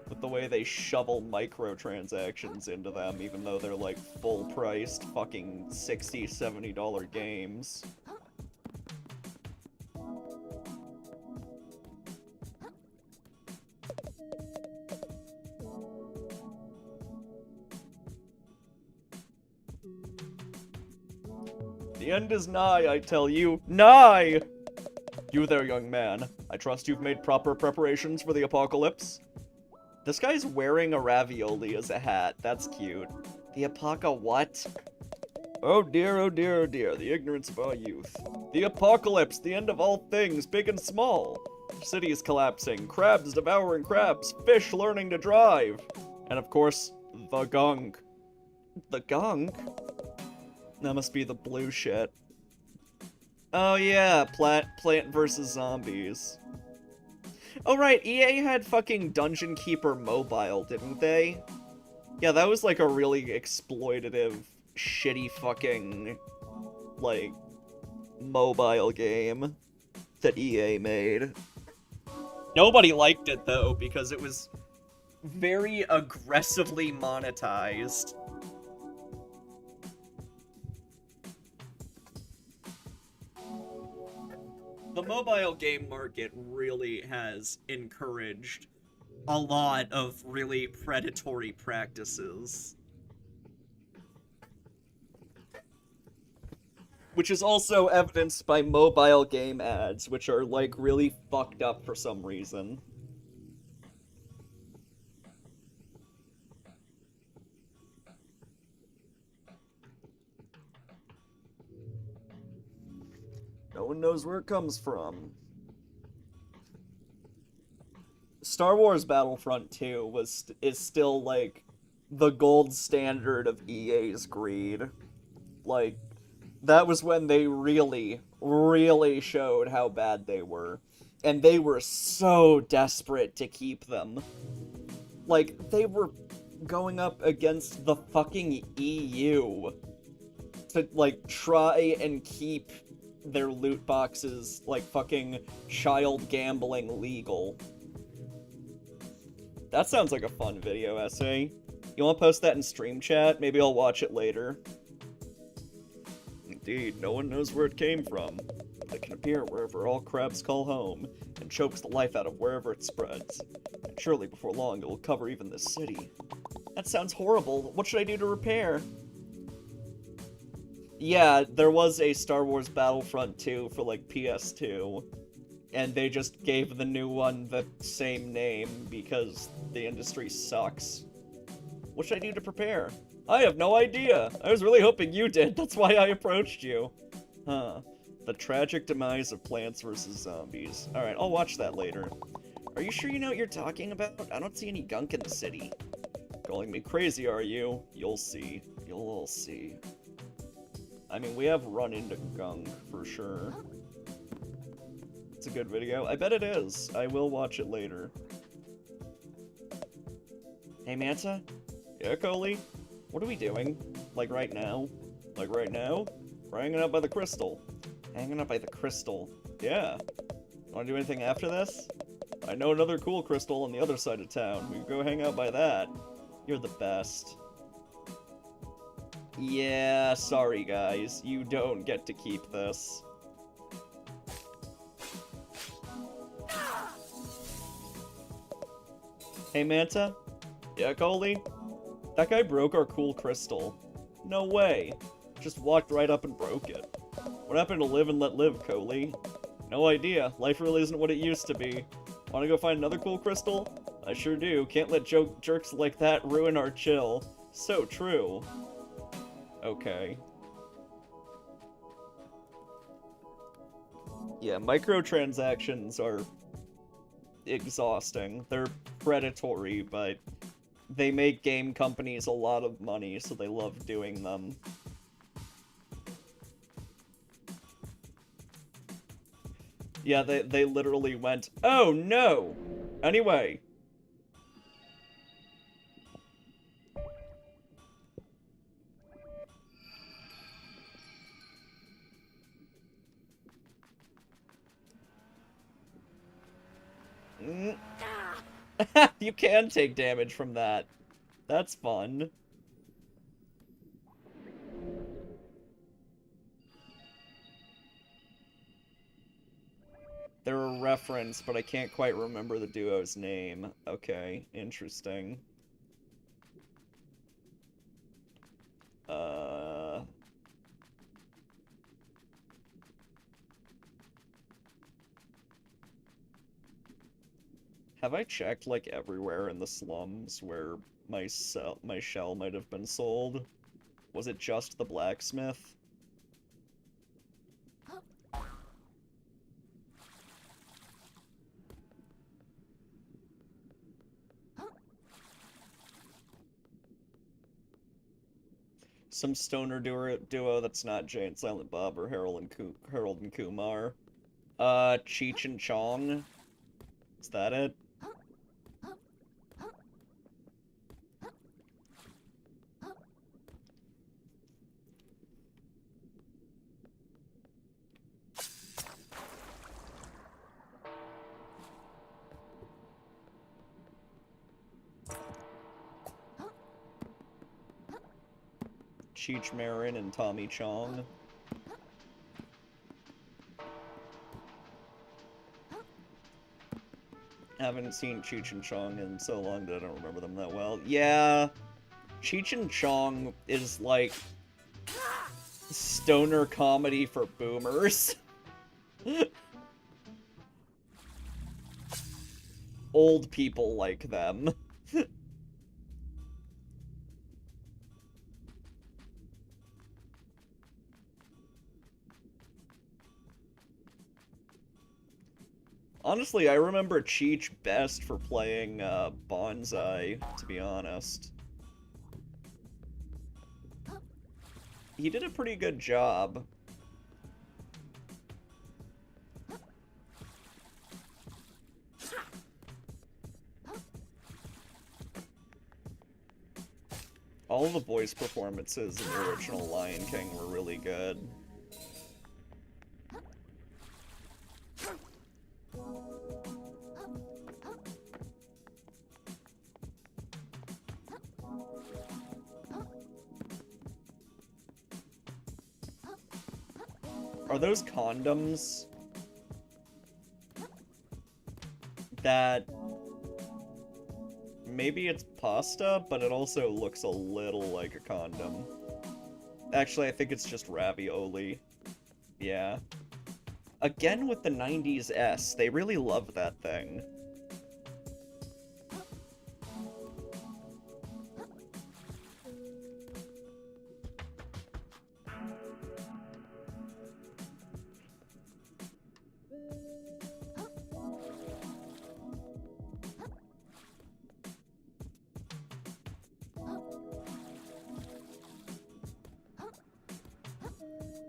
With the way they shovel microtransactions into them, even though they're like full-priced fucking $60, $70 games. The end is nigh, I tell you. Nigh! You there, young man. I trust you've made proper preparations for the apocalypse? This guy's wearing a ravioli as a hat. That's cute. The apoca what? Oh dear, oh dear, oh dear. The ignorance of our youth. The apocalypse, the end of all things, big and small. Cities collapsing, crabs devouring crabs, fish learning to drive. And of course, the gunk. The gunk? That must be the blue shit. Oh yeah, Plant vs. Zombies. Oh right, EA had fucking Dungeon Keeper Mobile, didn't they? Yeah, that was like a really exploitative, shitty fucking, like, mobile game that EA made. Nobody liked it though, because it was very aggressively monetized. The mobile game market really has encouraged a lot of really predatory practices. Which is also evidenced by mobile game ads, which are, like, really fucked up for some reason. No one knows where it comes from. Star Wars Battlefront 2 is still, like, the gold standard of EA's greed. Like, that was when they really, really showed how bad they were. And they were so desperate to keep them. Like, they were going up against the fucking EU to, like, try and keep their loot boxes, like, fucking child gambling legal. That sounds like a fun video essay. You wanna post that in stream chat? Maybe I'll watch it later. Indeed, no one knows where it came from. It can appear wherever all crabs call home, and chokes the life out of wherever it spreads. And surely before long it will cover even this city. That sounds horrible. What should I do to repair? Yeah, there was a Star Wars Battlefront 2 for, like, PS2. And they just gave the new one the same name because the industry sucks. What should I do to prepare? I have no idea. I was really hoping you did. That's why I approached you. Huh. The tragic demise of Plants vs. Zombies. Alright, I'll watch that later. Are you sure you know what you're talking about? I don't see any gunk in the city. Calling me crazy, are you? You'll see. You'll all see. I mean, we have run into gunk, for sure. It's a good video. I bet it is. I will watch it later. Hey, Manta? Yeah, Coley? What are we doing? Like, right now? Like, right now? We're hanging out by the crystal. Hanging out by the crystal. Yeah. Wanna do anything after this? I know another cool crystal on the other side of town. We can go hang out by that. You're the best. Yeah, sorry guys. You don't get to keep this. Hey, Manta? Yeah, Coley? That guy broke our cool crystal. No way. Just walked right up and broke it. What happened to live and let live, Coley? No idea. Life really isn't what it used to be. Wanna go find another cool crystal? I sure do. Can't let jerks like that ruin our chill. So true. Okay. Yeah, microtransactions are exhausting. They're predatory, but they make game companies a lot of money, so they love doing them. Yeah, they literally went, oh no! Anyway. You can take damage from that. That's fun. They're a reference, but I can't quite remember the duo's name. Okay, interesting. Have I checked, like, everywhere in the slums where my shell might have been sold? Was it just the blacksmith? Some stoner duo that's not Jay and Silent Bob or Harold and Kumar. Cheech and Chong. Is that it? Cheech Marin and Tommy Chong. Haven't seen Cheech and Chong in so long that I don't remember them that well. Yeah, Cheech and Chong is like stoner comedy for boomers. Old people like them. Honestly, I remember Cheech best for playing Bonsai, to be honest. He did a pretty good job. All of the voice performances in the original Lion King were really good. Are those condoms that maybe it's pasta, but it also looks a little like a condom? Actually, I think it's just ravioli. Yeah. Again with the 90s S, they really love that thing.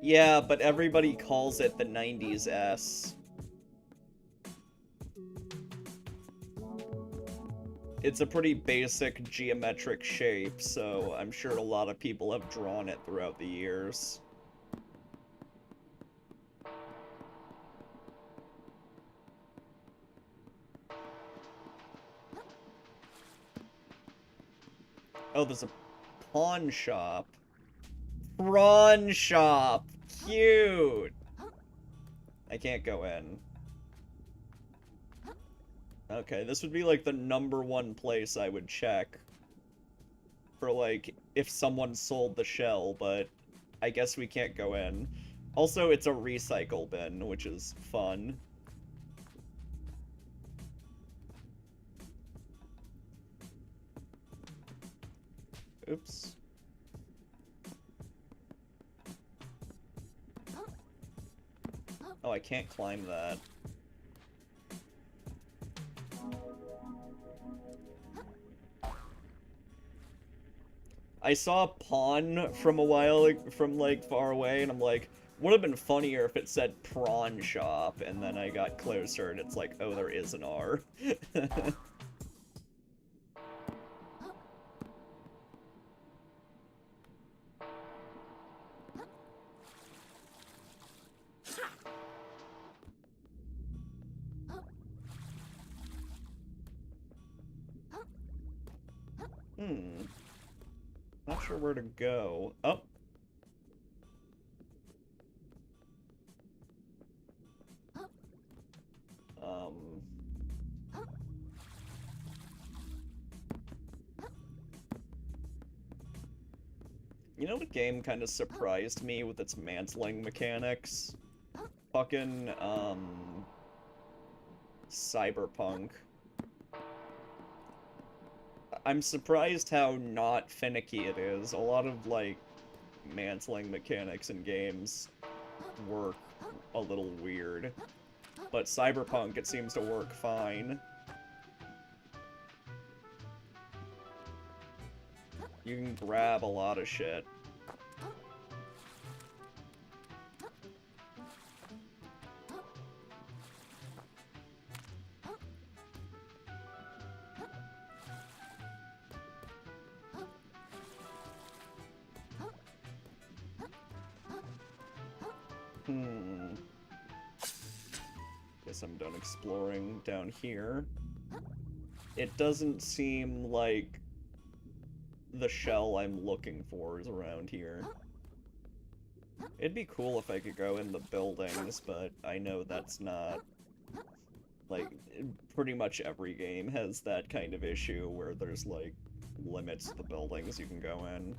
Yeah, but everybody calls it the 90s S. It's a pretty basic geometric shape, so I'm sure a lot of people have drawn it throughout the years. Oh, there's a pawn shop. Prawn shop! Cute! I can't go in. Okay, this would be like the #1 place I would check for like if someone sold the shell, but I guess we can't go in. Also, it's a recycle bin, which is fun. Oops. Oh, I can't climb that. I saw a pawn from a while, from like far away, and I'm like, would have been funnier if it said prawn shop, and then I got closer, and it's like, oh, there is an R. Not sure where to go. Oh. You know what game kind of surprised me with its mantling mechanics? Fucking, Cyberpunk. I'm surprised how not finicky it is. A lot of, like, mantling mechanics in games work a little weird. But Cyberpunk, it seems to work fine. You can grab a lot of shit. Guess I'm done exploring down here. It doesn't seem like the shell I'm looking for is around here. It'd be cool if I could go in the buildings, but I know that's not... Like, pretty much every game has that kind of issue where there's, like, limits to the buildings you can go in.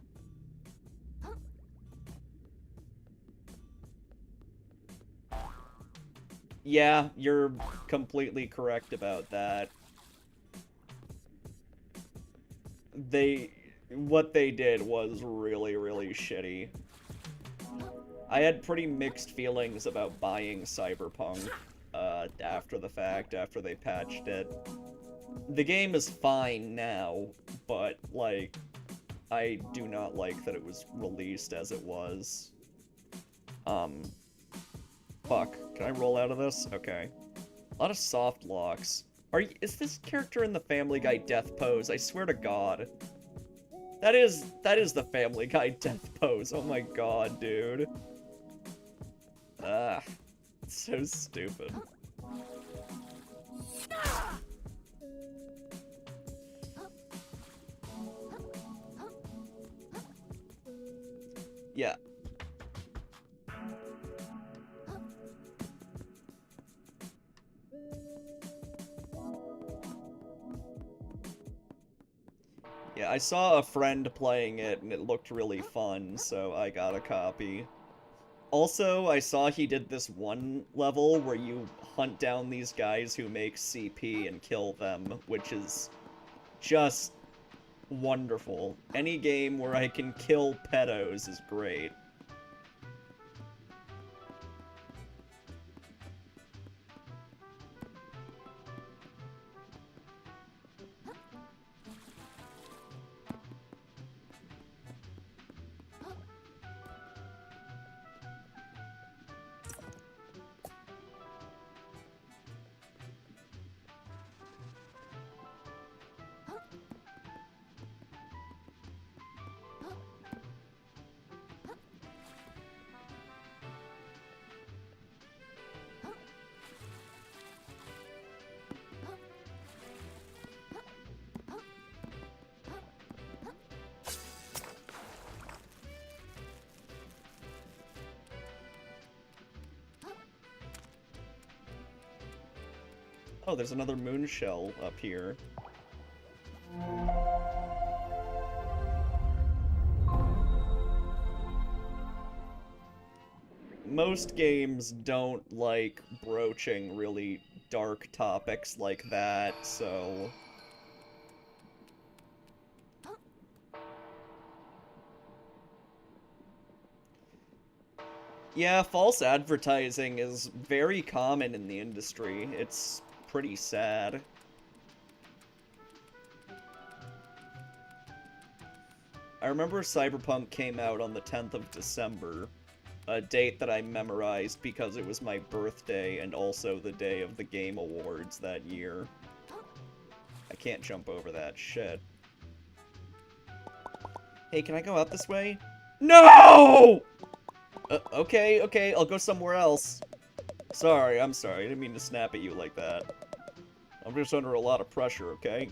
Yeah, you're completely correct about that. What they did was really, really shitty. I had pretty mixed feelings about buying Cyberpunk, after the fact, after they patched it. The game is fine now, but, like, I do not like that it was released as it was. Fuck. Can I roll out of this? Okay. A lot of soft locks. Is this character in the Family Guy death pose? I swear to God. That is the Family Guy death pose. Oh my god, dude. Ah. It's so stupid. Yeah. Yeah, I saw a friend playing it, and it looked really fun, so I got a copy. Also, I saw he did this one level where you hunt down these guys who make CP and kill them, which is just wonderful. Any game where I can kill pedos is great. Oh, there's another moon shell up here. most games don't like broaching really dark topics like that, so... Yeah, false advertising is very common in the industry. It's pretty sad. I remember Cyberpunk came out on the 10th of December, a date that I memorized because it was my birthday and also the day of the Game Awards that year. I can't jump over that shit. Hey, can I go out this way? No! Okay, I'll go somewhere else. Sorry, I'm sorry. I didn't mean to snap at you like that. I'm just under a lot of pressure, okay?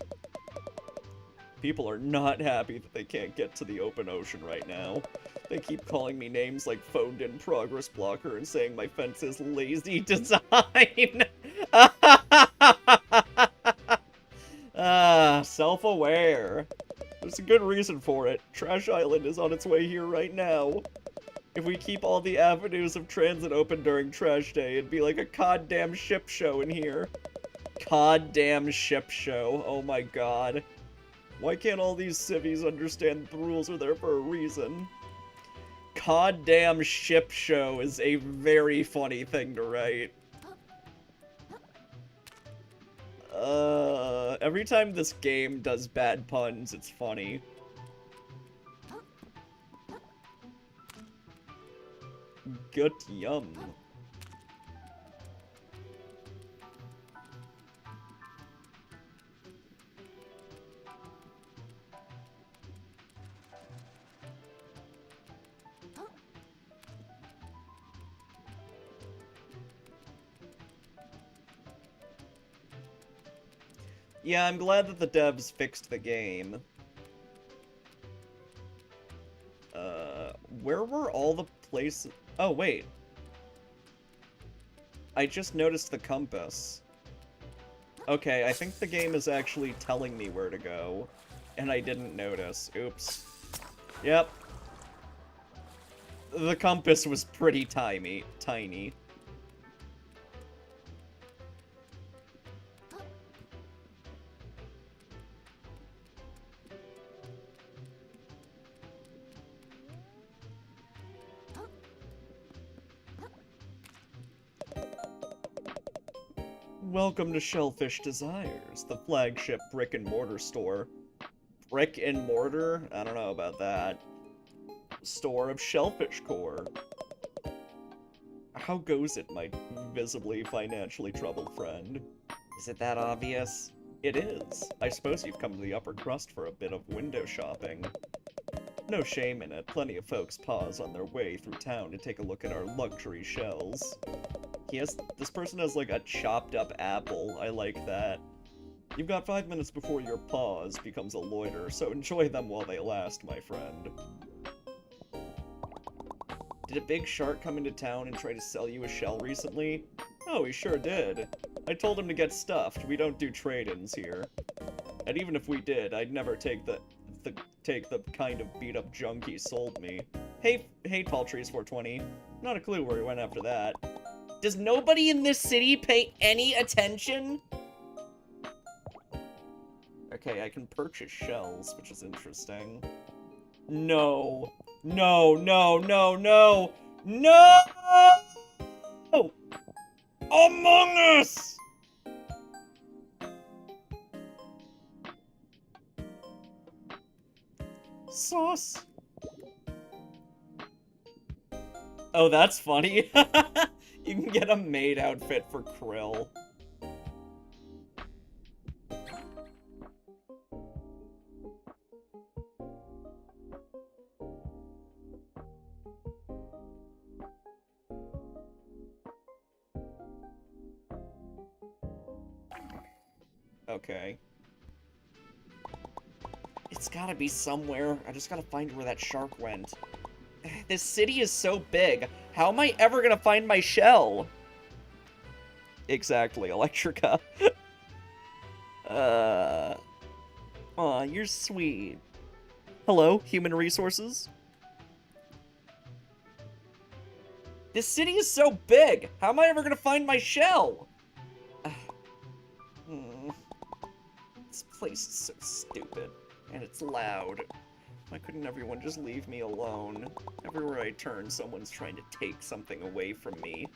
People are not happy that they can't get to the open ocean right now. They keep calling me names like phoned-in progress blocker and saying my fence is lazy design. Self-aware. There's a good reason for it. Trash Island is on its way here right now. If we keep all the avenues of transit open during Trash Day, it'd be like a goddamn ship show in here. Goddamn ship show. Oh my god. Why can't all these civvies understand the rules are there for a reason? Goddamn ship show is a very funny thing to write. Every time this game does bad puns, it's funny. Good yum. Yeah, I'm glad that the devs fixed the game. Where were all the places? Oh, wait. I just noticed the compass. Okay, I think the game is actually telling me where to go, and I didn't notice. Oops. Yep. The compass was pretty tiny. Welcome to Shellfish Desires, the flagship brick-and-mortar store. Brick and mortar? I don't know about that. Store of shellfish core. How goes it, my visibly financially troubled friend? Is it that obvious? It is. I suppose you've come to the upper crust for a bit of window shopping. No shame in it. Plenty of folks pause on their way through town to take a look at our luxury shells. This person has like a chopped up apple. I like that. You've got 5 minutes before your pause becomes a loiter, so enjoy them while they last, my friend. Did a big shark come into town and try to sell you a shell recently? Oh, he sure did. I told him to get stuffed. We don't do trade-ins here. And even if we did, I'd never take the kind of beat-up junk he sold me. Hey, Tall Trees 420. Not a clue where he went after that. Does nobody in this city pay any attention? Okay, I can purchase shells, which is interesting. No. No! Among Us! Sauce. Oh, that's funny. You can get a maid outfit for Krill. Okay. It's gotta be somewhere. I just gotta find where that shark went. This city is so big. How am I ever gonna find my shell? Exactly, Electrica. Aw, you're sweet. Hello, human resources? This city is so big. How am I ever gonna find my shell? This place is so stupid. And it's loud. Why couldn't everyone just leave me alone? Everywhere I turn, someone's trying to take something away from me.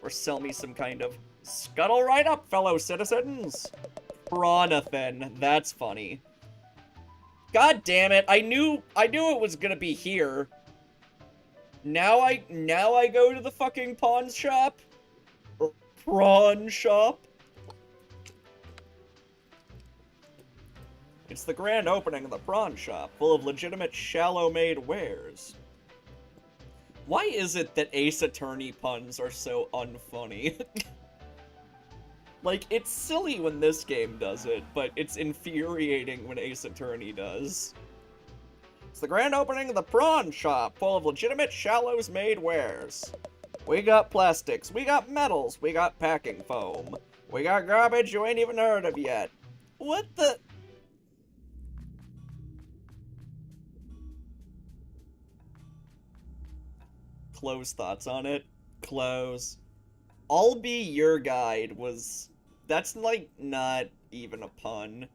Or sell me some kind of scuttle right up, fellow citizens! Pronathan. That's funny. God damn it, I knew it was gonna be here. Now I go to the fucking pawn shop? Or prawn shop? It's the grand opening of the prawn shop, full of legitimate shallow-made wares. Why is it that Ace Attorney puns are so unfunny? Like, it's silly when this game does it, but it's infuriating when Ace Attorney does. It's the grand opening of the prawn shop, full of legitimate shallows-made wares. We got plastics, we got metals, we got packing foam. We got garbage you ain't even heard of yet. What the... Close thoughts on it. Close. I'll be your guide was... That's, like, not even a pun.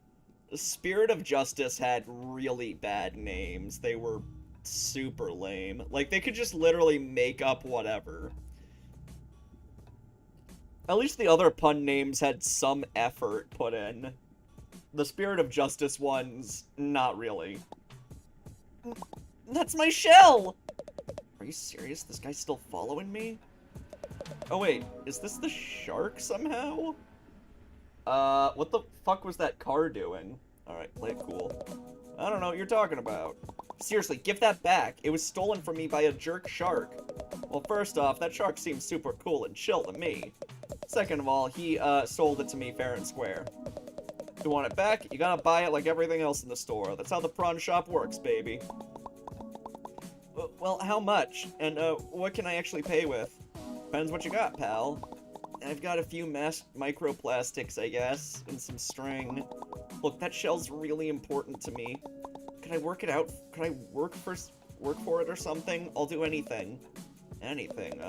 Spirit of Justice had really bad names. They were super lame. Like, they could just literally make up whatever. At least the other pun names had some effort put in. The Spirit of Justice ones, not really. That's my shell! Are you serious? This guy's still following me? Oh wait, is this the shark somehow? What the fuck was that car doing? Alright, play it cool. I don't know what you're talking about. Seriously, give that back. It was stolen from me by a jerk shark. Well, first off, that shark seems super cool and chill to me. Second of all, he, sold it to me fair and square. If you want it back, you gotta buy it like everything else in the store. That's how the prawn shop works, baby. Well, how much? And, what can I actually pay with? Depends what you got, pal. I've got a few microplastics, I guess, and some string. Look, that shell's really important to me. Can I work it out? Can I work for it or something? I'll do anything. Anything,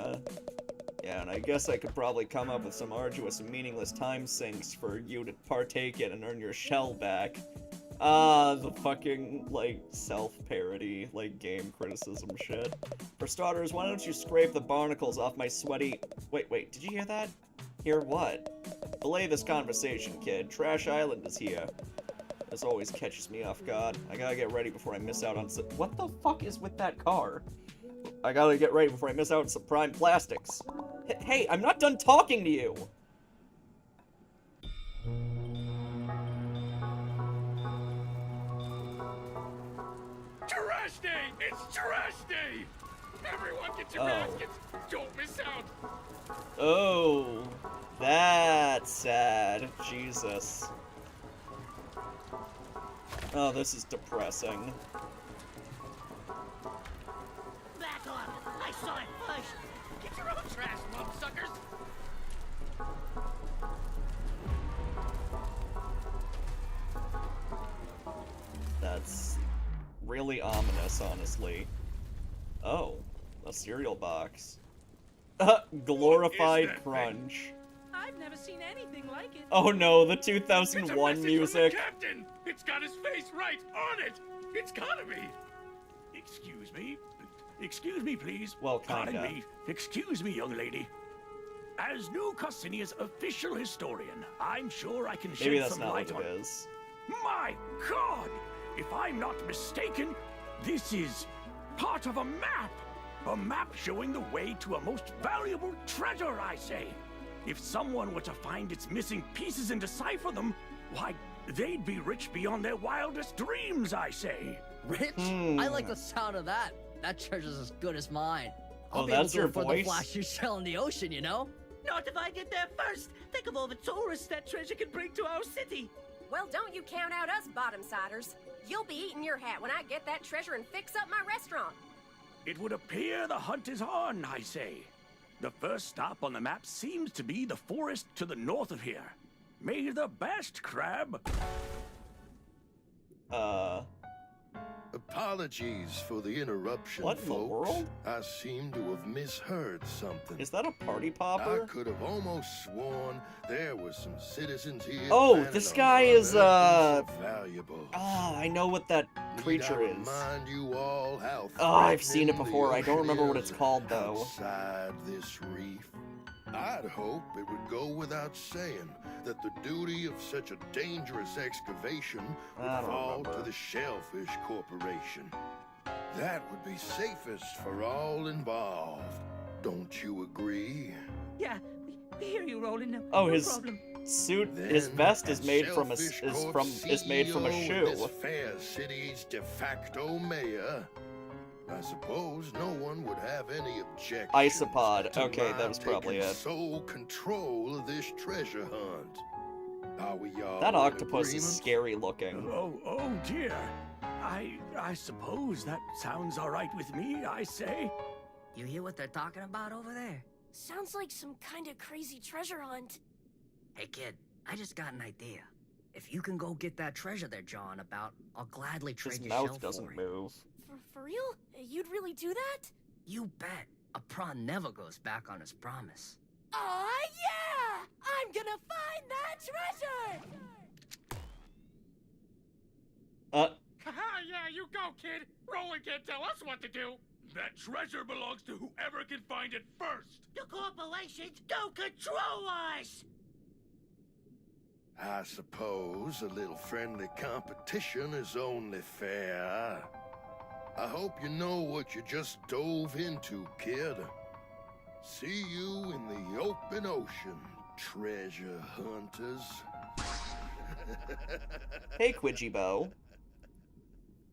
Yeah, and I guess I could probably come up with some arduous and meaningless time sinks for you to partake in and earn your shell back. The fucking, like, self-parody, like, game criticism shit. For starters, why don't you scrape the barnacles off my sweaty... Wait, did you hear that? Hear what? Belay this conversation, kid. Trash Island is here. This always catches me off guard. I gotta get ready before I miss out on some... What the fuck is with that car? I gotta get ready before I miss out on some prime plastics. Hey, I'm not done talking to you! Trash day! It's trash day! Everyone get your baskets! Don't miss out! Oh, that's sad. Jesus. Oh, this is depressing. Back off! I saw it first! Get your own trash, mumsuckers! That's really ominous, honestly. Oh, a cereal box. Glorified What is that crunch. I've never seen anything like it. Oh no, the It's a 2001 message music. from the captain! It's got his face right on it! It's gotta be! Excuse me? Excuse me, please. Well, kinda. Pardon me. Excuse me, young lady. As New Costinia's official historian, I'm sure I can Maybe shed that's some not light what on... it is. My God! If I'm not mistaken, this is part of a map! A map showing the way to a most valuable treasure, I say. If someone were to find its missing pieces and decipher them, why, they'd be rich beyond their wildest dreams, I say. Rich? I like the sound of that. That treasure's as good as mine. I'll Oh, be able that's to your afford voice? the flashy shell in the ocean, you know? Not if I get there first! Think of all the tourists that treasure can bring to our city! Well, don't you count out us bottom-siders. You'll be eating your hat when I get that treasure and fix up my restaurant. It would appear the hunt is on, I say. The first stop on the map seems to be the forest to the north of here. May the best crab... Apologies for the interruption, What in the folks. world? I seem to have misheard something. Is that a party I popper? could have almost sworn there was some citizens here. Oh, planning this on guy is, unearthing some valuables. Ah, I know what that creature Need I is. remind you all how Oh, I've seen it threatening the before. I don't ocean remember what is it's called, though. Outside this reef. I'd hope it would go without saying that the duty of such a dangerous excavation would I don't fall remember. to the Shellfish Corporation. That would be safest for all involved. Don't you agree? Yeah, we hear you, Roland. No, Oh, no his problem. suit, his Then, vest is as made from a Shellfish is Corp. from is made from a CEO shoe. and This fair city's de facto mayor. I suppose no one would have any objections. Isopod. to Okay, my that was probably taking it. Sole control of this treasure hunt. Are we all That in octopus is agreement? scary looking. Oh dear. I suppose that sounds all right with me, I say. You hear what they're talking about over there? Sounds like some kind of crazy treasure hunt. Hey kid, I just got an idea. If you can go get that treasure they're jawing about, I'll gladly trade His your mouth shell doesn't for it. move. For real? You'd really do that? You bet. A prawn never goes back on his promise. Aw, yeah! I'm gonna find that treasure! Haha, yeah, you go, kid. Roland can't tell us what to do. That treasure belongs to whoever can find it first. The corporations don't control us! I suppose a little friendly competition is only fair. I hope you know what you just dove into, kid. See you in the open ocean, treasure hunters. Hey, Quidgy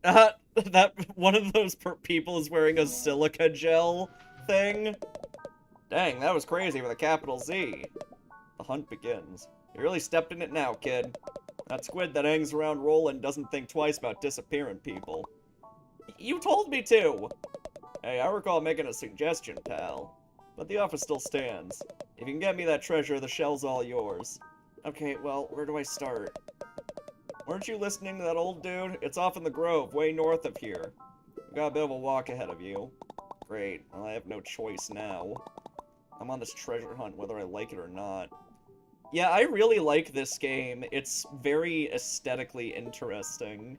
that one of those people is wearing a silica gel thing. Dang, that was crazy with a capital Z. The hunt begins. You really stepped in it now, kid. That squid that hangs around Roland doesn't think twice about disappearing people. You told me to! Hey, I recall making a suggestion, pal. But the offer still stands. If you can get me that treasure, the shell's all yours. Okay, well, where do I start? Weren't you listening to that old dude? It's off in the grove, way north of here. You got a bit of a walk ahead of you. Great, well, I have no choice now. I'm on this treasure hunt whether I like it or not. Yeah, I really like this game. It's very aesthetically interesting.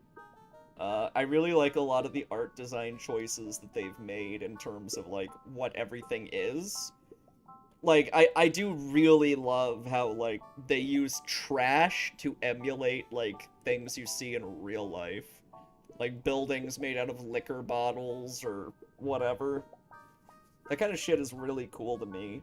I really like a lot of the art design choices that they've made in terms of, like, what everything is. Like, I do really love how, like, they use trash to emulate, like, things you see in real life. Like, buildings made out of liquor bottles or whatever. That kind of shit is really cool to me.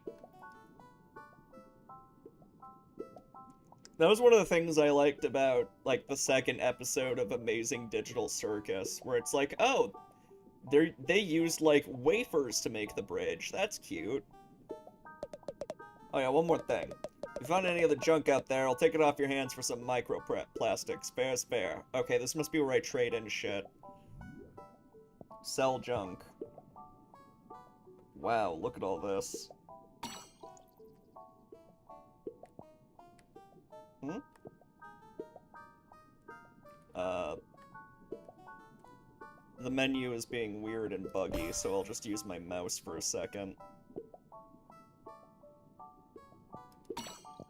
That was one of the things I liked about, like, the second episode of Amazing Digital Circus, where it's like, oh, they used, like, wafers to make the bridge. That's cute. Oh yeah, one more thing. If you found any of the junk out there, I'll take it off your hands for some microplastics. Fair is fair. Okay, this must be where I trade in shit. Sell junk. Wow, look at all this. Hmm? The menu is being weird and buggy, so I'll just use my mouse for a second.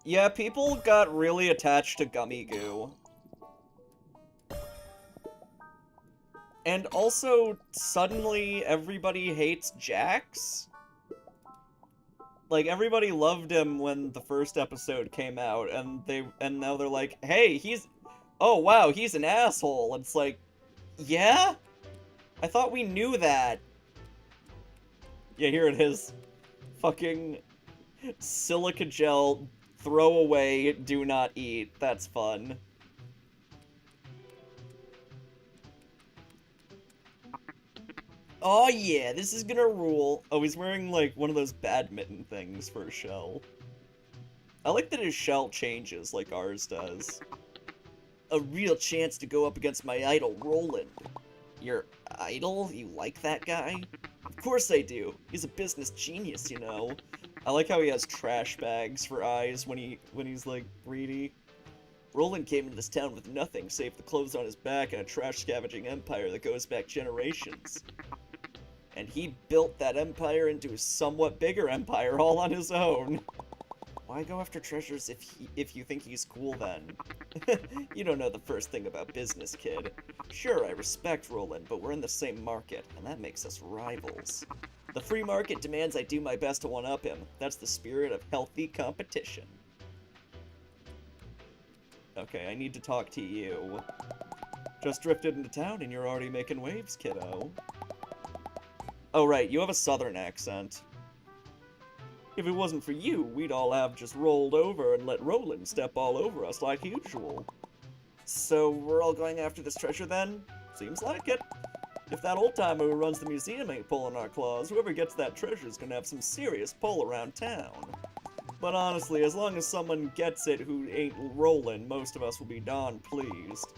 Yeah, people got really attached to gummy goo. And also, suddenly, everybody hates Jax? Like, everybody loved him when the first episode came out, and now they're like, hey, oh wow, he's an asshole. It's like, yeah? I thought we knew that. Yeah, here it is. Fucking silica gel, throw away, do not eat. That's fun. Oh yeah, this is gonna rule. Oh, he's wearing, like, one of those badminton things for a shell. I like that his shell changes like ours does. A real chance to go up against my idol, Roland. Your idol? You like that guy? Of course I do. He's a business genius, you know. I like how he has trash bags for eyes when he's, like, greedy. Roland came into this town with nothing save the clothes on his back and a trash scavenging empire that goes back generations. And he built that empire into a somewhat bigger empire all on his own. Why go after treasures if you think he's cool then? You don't know the first thing about business, kid. Sure, I respect Roland, but we're in the same market, and that makes us rivals. The free market demands I do my best to one-up him. That's the spirit of healthy competition. Okay, I need to talk to you. Just drifted into town and you're already making waves, kiddo. Oh right, you have a southern accent. If it wasn't for you, we'd all have just rolled over and let Roland step all over us like usual. So we're all going after this treasure then? Seems like it. If that old-timer who runs the museum ain't pulling our claws, whoever gets that treasure is gonna have some serious pull around town. But honestly, as long as someone gets it who ain't Roland, most of us will be darn pleased.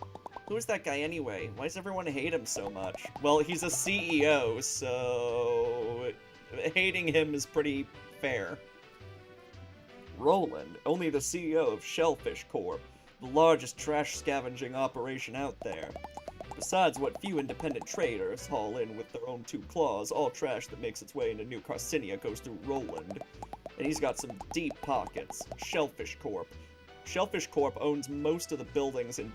Who's that guy anyway? Why does everyone hate him so much? Well, he's a CEO, so hating him is pretty fair. Roland, only the CEO of Shellfish Corp, the largest trash scavenging operation out there. Besides what few independent traders haul in with their own two claws, all trash that makes its way into New Carcinia goes through Roland. And he's got some deep pockets. Shellfish Corp. Shellfish Corp owns most of the buildings in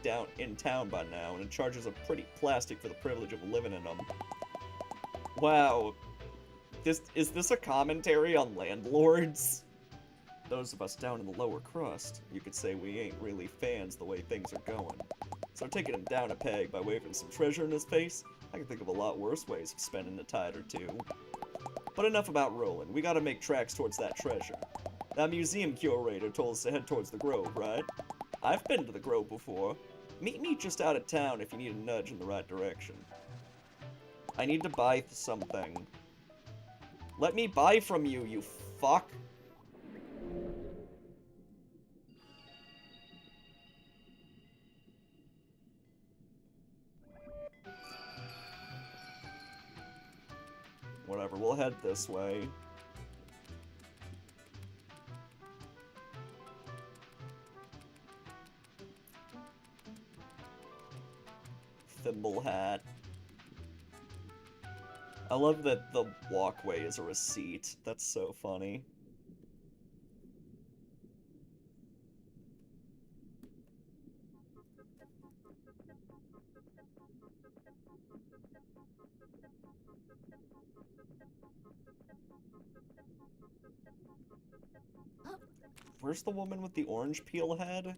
town by now, and it charges a pretty plastic for the privilege of living in them. Wow. Is this a commentary on landlords? Those of us down in the lower crust, you could say we ain't really fans the way things are going. So taking him down a peg by waving some treasure in his face, I can think of a lot worse ways of spending a tide or two. But enough about Roland, we gotta make tracks towards that treasure. That museum curator told us to head towards the Grove, right? I've been to the Grove before. Meet me just out of town if you need a nudge in the right direction. I need to buy something. Let me buy from you, you fuck! Whatever, we'll head this way. Thimble hat. I love that the walkway is a receipt. That's so funny. Where's the woman with the orange peel head?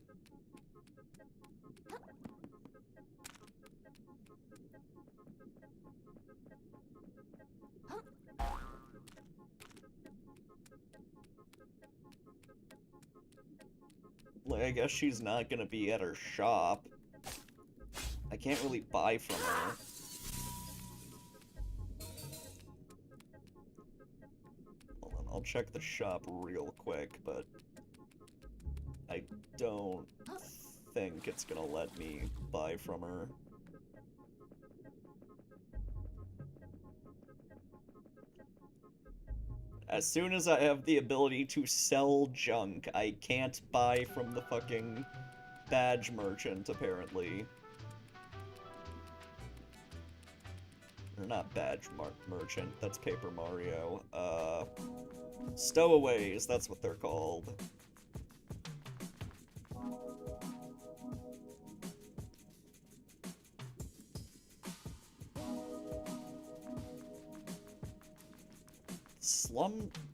Like, I guess she's not gonna be at her shop. I can't really buy from her. Hold on, I'll check the shop real quick, but I don't think it's gonna let me buy from her. As soon as I have the ability to sell junk, I can't buy from the fucking badge merchant, apparently. Or not badge merchant, that's Paper Mario. Stowaways, that's what they're called.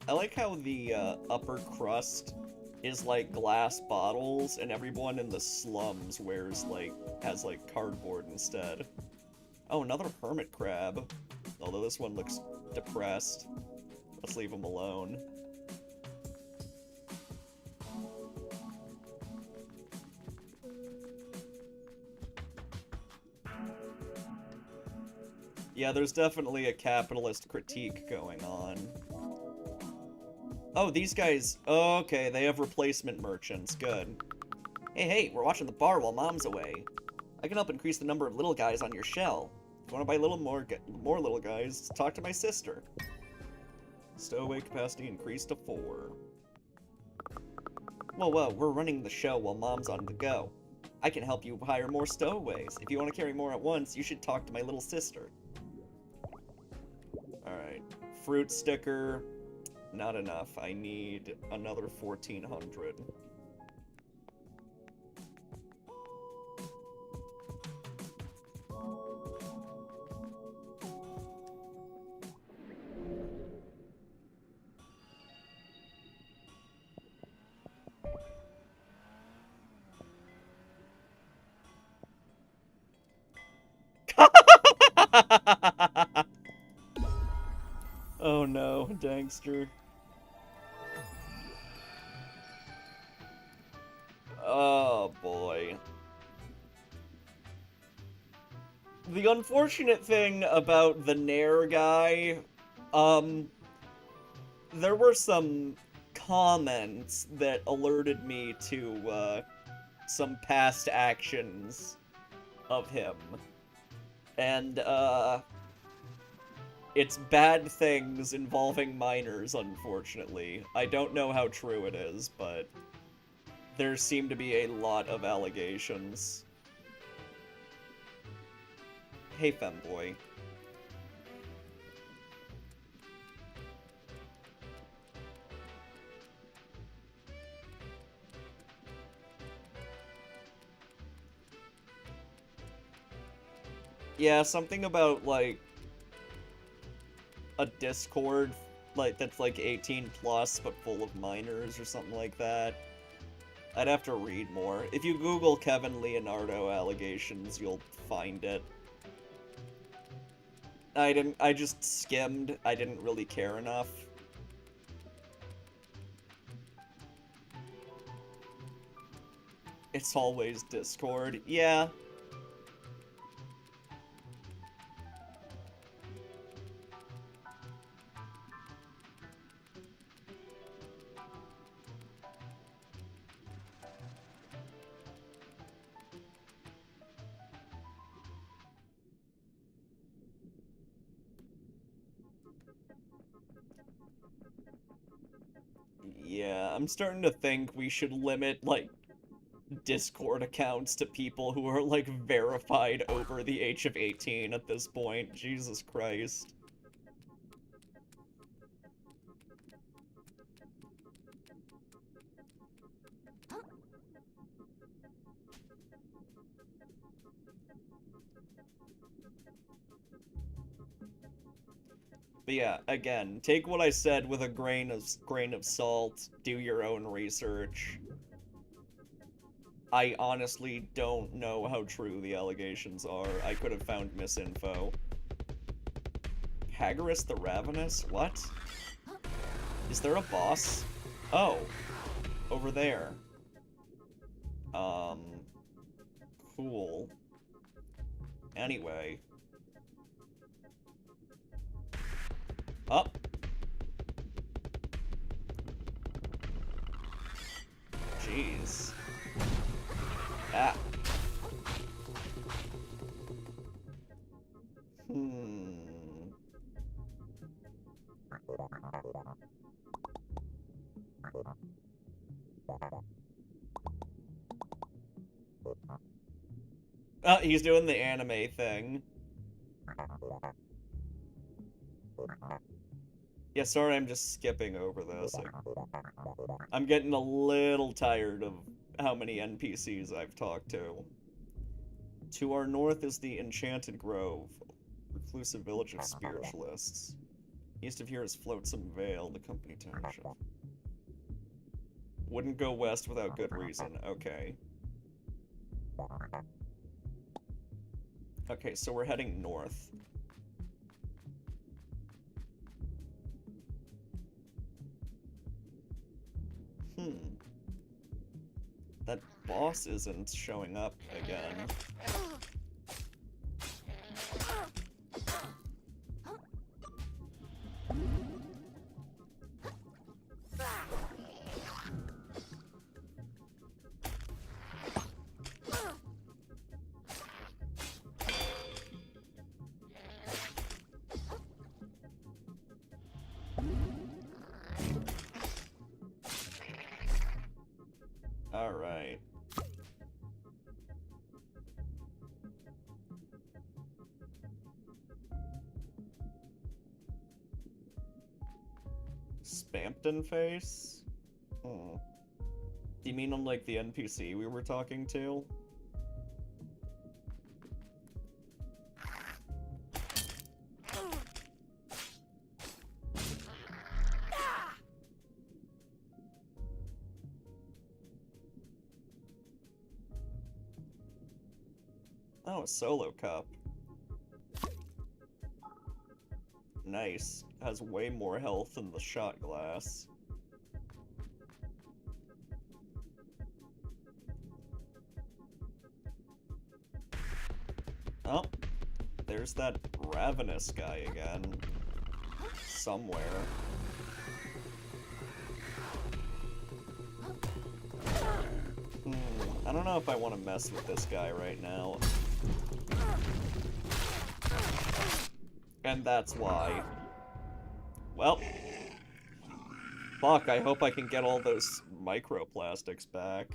I like how the upper crust is like glass bottles, and everyone in the slums has like cardboard instead. Oh, another hermit crab. Although this one looks depressed. Let's leave him alone. Yeah, there's definitely a capitalist critique going on. Oh, these guys... Oh, okay, they have replacement merchants. Good. Hey, we're watching the bar while Mom's away. I can help increase the number of little guys on your shell. If you want to buy more little guys, talk to my sister. Stowaway capacity increased to 4. Whoa, we're running the show while Mom's on the go. I can help you hire more stowaways. If you want to carry more at once, you should talk to my little sister. Alright. Fruit sticker. Not enough. I need another 1,400. Oh no, Dangster. Oh boy. The unfortunate thing about the Nair guy, there were some comments that alerted me to, some past actions of him. And, it's bad things involving minors, unfortunately. I don't know how true it is, but there seem to be a lot of allegations. Hey, femboy. Yeah, something about, like, a Discord, like, that's, like, 18 plus, but full of minors or something like that. I'd have to read more. If you Google Kevin Leonardo allegations, you'll find it. I just skimmed. I didn't really care enough. It's always Discord. Yeah. Yeah, I'm starting to think we should limit, like, Discord accounts to people who are, like, verified over the age of 18 at this point. Jesus Christ. But yeah, again, take what I said with a grain of salt, do your own research. I honestly don't know how true the allegations are. I could have found misinfo. Hagaris the Ravenous? What? Is there a boss? Oh. Over there. Cool. Anyway. Up. Jeez. Ah. He's doing the anime thing. Yeah, sorry, I'm just skipping over this. I'm getting a little tired of how many NPCs I've talked to. To our north is the Enchanted Grove, reclusive village of spiritualists. East of here is Flotsam Vale, the company township. Wouldn't go west without good reason. Okay. Okay, so we're heading north. That boss isn't showing up again. Alright. Spampton face? Hmm. Do you mean on, like, the NPC we were talking to? Oh, a solo cup. Nice. Has way more health than the shot glass. Oh, there's that ravenous guy again. Somewhere. I don't know if I want to mess with this guy right now. And that's why. Well. Fuck, I hope I can get all those microplastics back.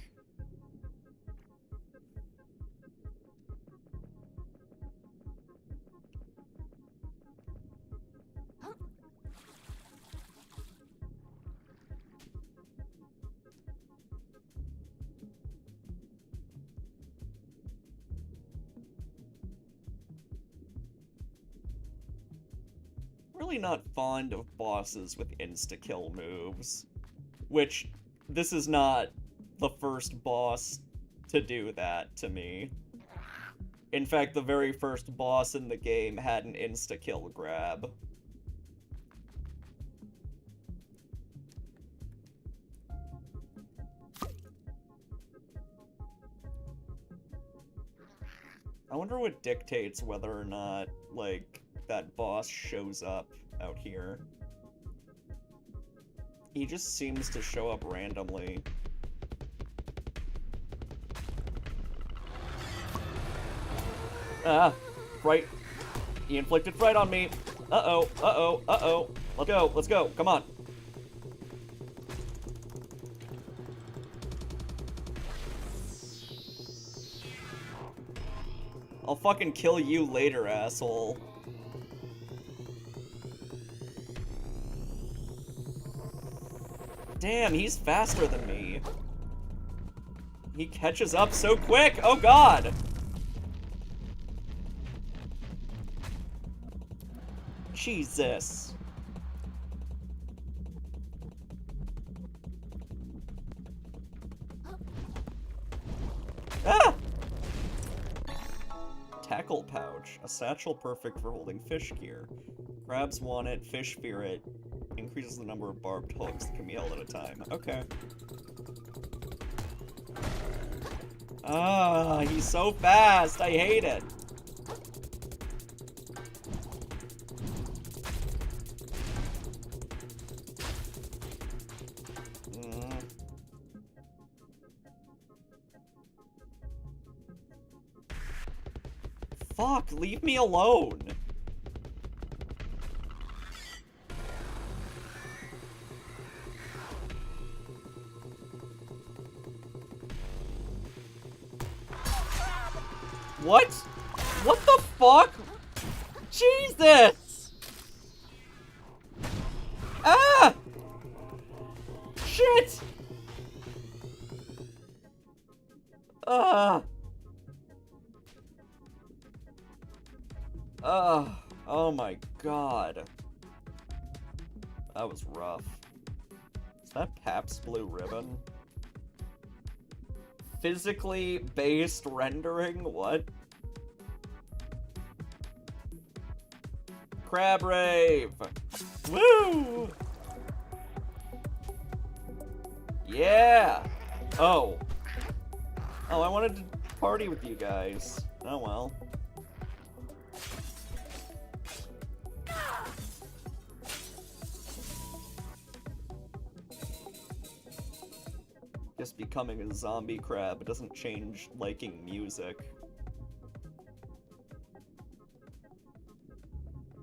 Really not fond of bosses with insta-kill moves. Which, this is not the first boss to do that to me. In fact, the very first boss in the game had an insta-kill grab. I wonder what dictates whether or not, like, that boss shows up out here. He just seems to show up randomly. Ah, fright. He inflicted fright on me. Uh-oh, uh-oh, uh-oh. Let's go, come on. I'll fucking kill you later, asshole. Damn, he's faster than me. He catches up so quick! Oh god! Jesus. Ah! Tackle pouch. A satchel perfect for holding fish gear. Crabs want it, fish fear it. Increases the number of barbed hooks that can be held at a time. Okay. Ah, he's so fast! I hate it! Fuck, leave me alone! What? What the fuck? Jesus! Ah! Shit! Oh my god. That was rough. Is that Pabst Blue Ribbon? Physically based rendering? What? Crab Rave! Woo! Yeah! Oh. Oh, I wanted to party with you guys. Oh well. Just becoming a zombie crab doesn't change liking music.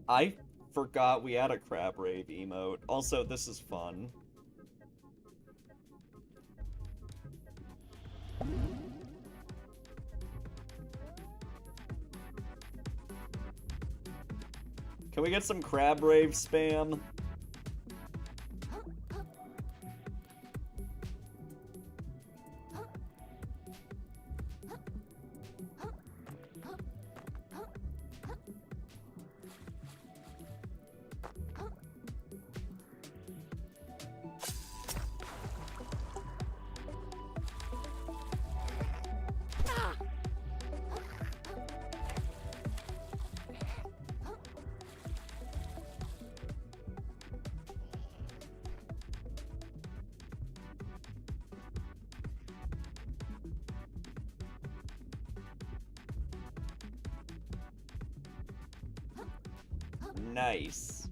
I forgot we had a Crab Rave emote. Also, this is fun. Can we get some Crab Rave spam? Nice.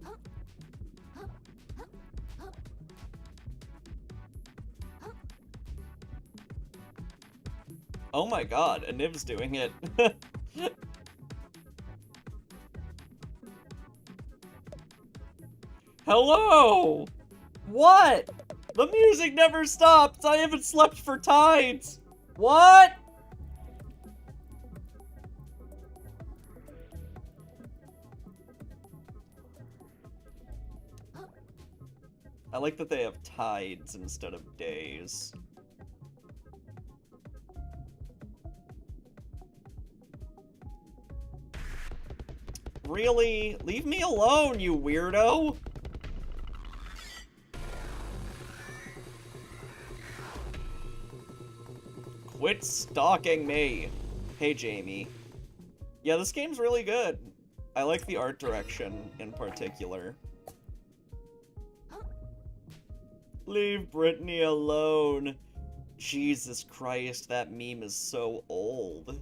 Oh my god, Aniv's doing it. Hello! What? The music never stops! I haven't slept for tides! What? I like that they have tides instead of days. Really? Leave me alone, you weirdo! Quit stalking me! Hey, Jamie. Yeah, this game's really good. I like the art direction in particular. Leave Brittany alone. Jesus Christ, that meme is so old.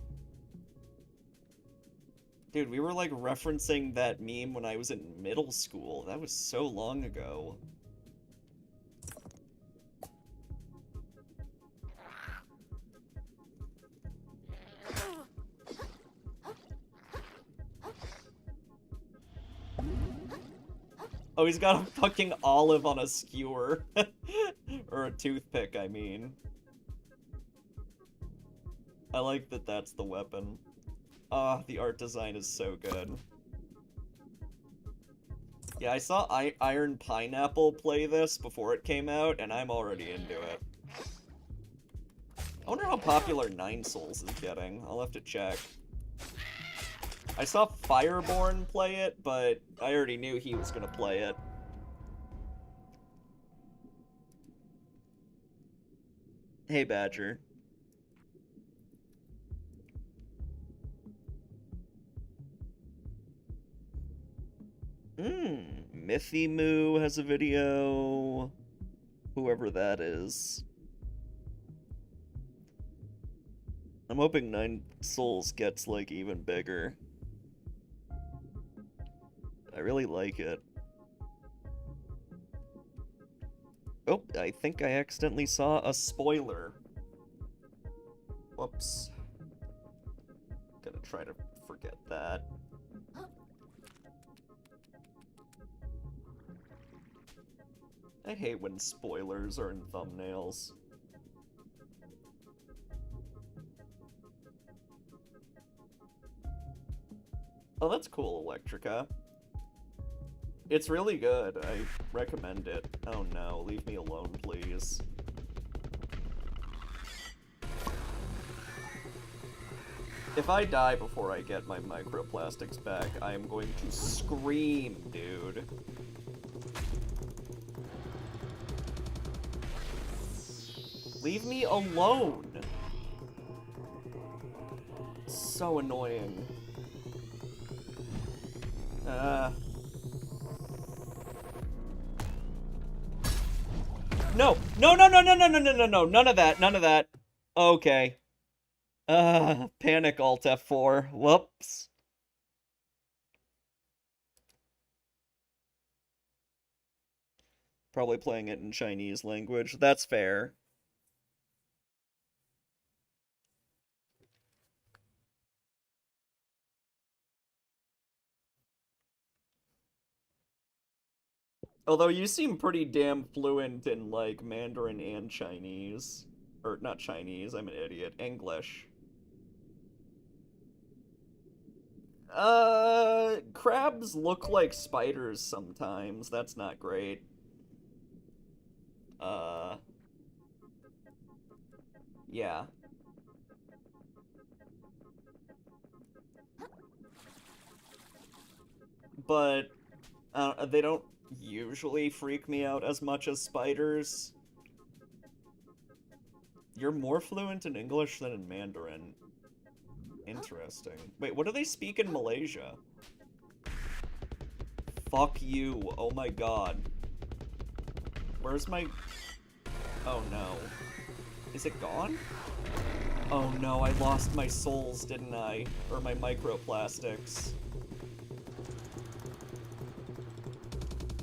Dude, we were like referencing that meme when I was in middle school. That was so long ago. Oh, he's got a fucking olive on a skewer. Or a toothpick, I mean. I like that that's the weapon. Ah, the art design is so good. Yeah, I saw Iron Pineapple play this before it came out, and I'm already into it. I wonder how popular Nine Souls is getting. I'll have to check. I saw Fireborn play it, but I already knew he was gonna play it. Hey, Badger. Mithy Moo has a video. Whoever that is. I'm hoping Nine Souls gets, like, even bigger. I really like it. Oh, I think I accidentally saw a spoiler. Whoops. Gonna try to forget that. I hate when spoilers are in thumbnails. Oh, that's cool, Electrica. It's really good. I recommend it. Oh no, leave me alone, please. If I die before I get my microplastics back, I am going to scream, dude. Leave me alone! So annoying. No! No, no, no, no, no, no, no, no, no! None of that, none of that. Okay. Panic Alt F4. Whoops. Probably playing it in Chinese language. That's fair. Although you seem pretty damn fluent in, like, Mandarin and Chinese. Or, not Chinese, I'm an idiot. English. Crabs look like spiders sometimes. That's not great. Yeah. But, they don't usually freak me out as much as spiders. You're more fluent in English than in Mandarin. Interesting. Wait, what do they speak in Malaysia? Fuck you. Oh my god. Where's my... Oh no. Is it gone? Oh no, I lost my souls, didn't I? Or my microplastics.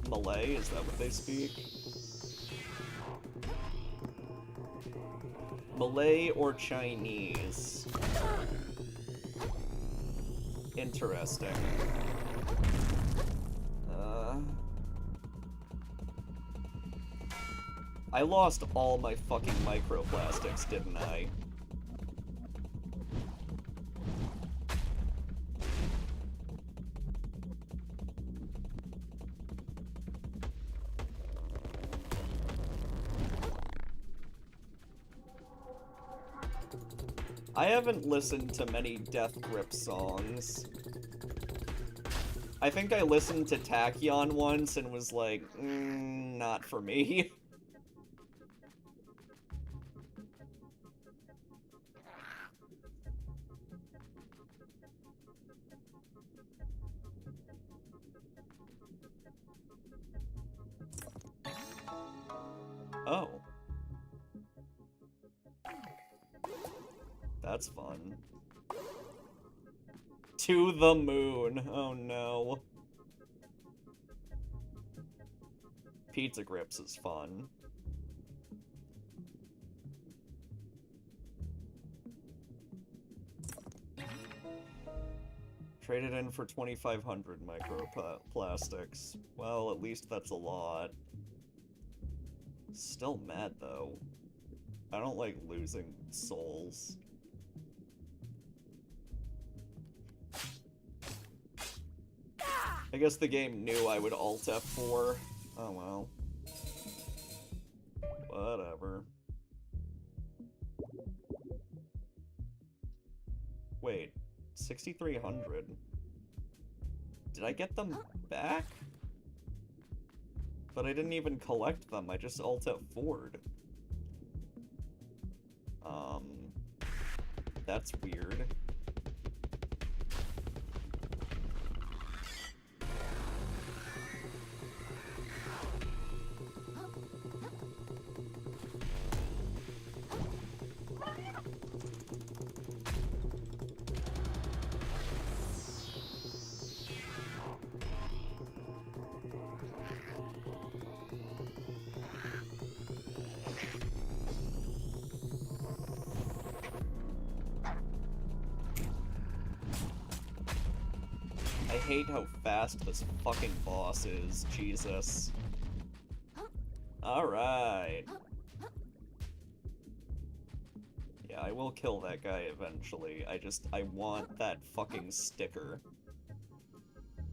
Malay? Is that what they speak? Malay or Chinese? Interesting. I lost all my fucking microplastics, didn't I? I haven't listened to many Death Grip songs. I think I listened to Tachyon once and was like, not for me. Oh. That's fun. To the moon. Oh no. Pizza Grips is fun. Traded in for 2,500 microplastics. Well, at least that's a lot. Still mad, though. I don't like losing souls. I guess the game knew I would Alt F4. Oh well. Whatever. Wait, 6,300. Did I get them back? But I didn't even collect them, I just Alt F4'd. That's weird. I hate how fast this fucking boss is, Jesus. Alright. Yeah, I will kill that guy eventually. I want that fucking sticker.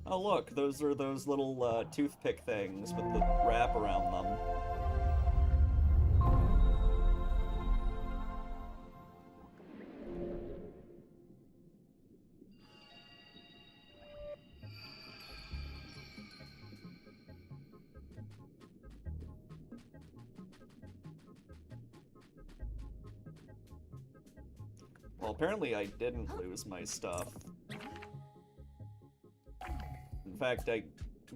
Oh look, those are those little, toothpick things with the wrap around them. Well, apparently I didn't lose my stuff. In fact, I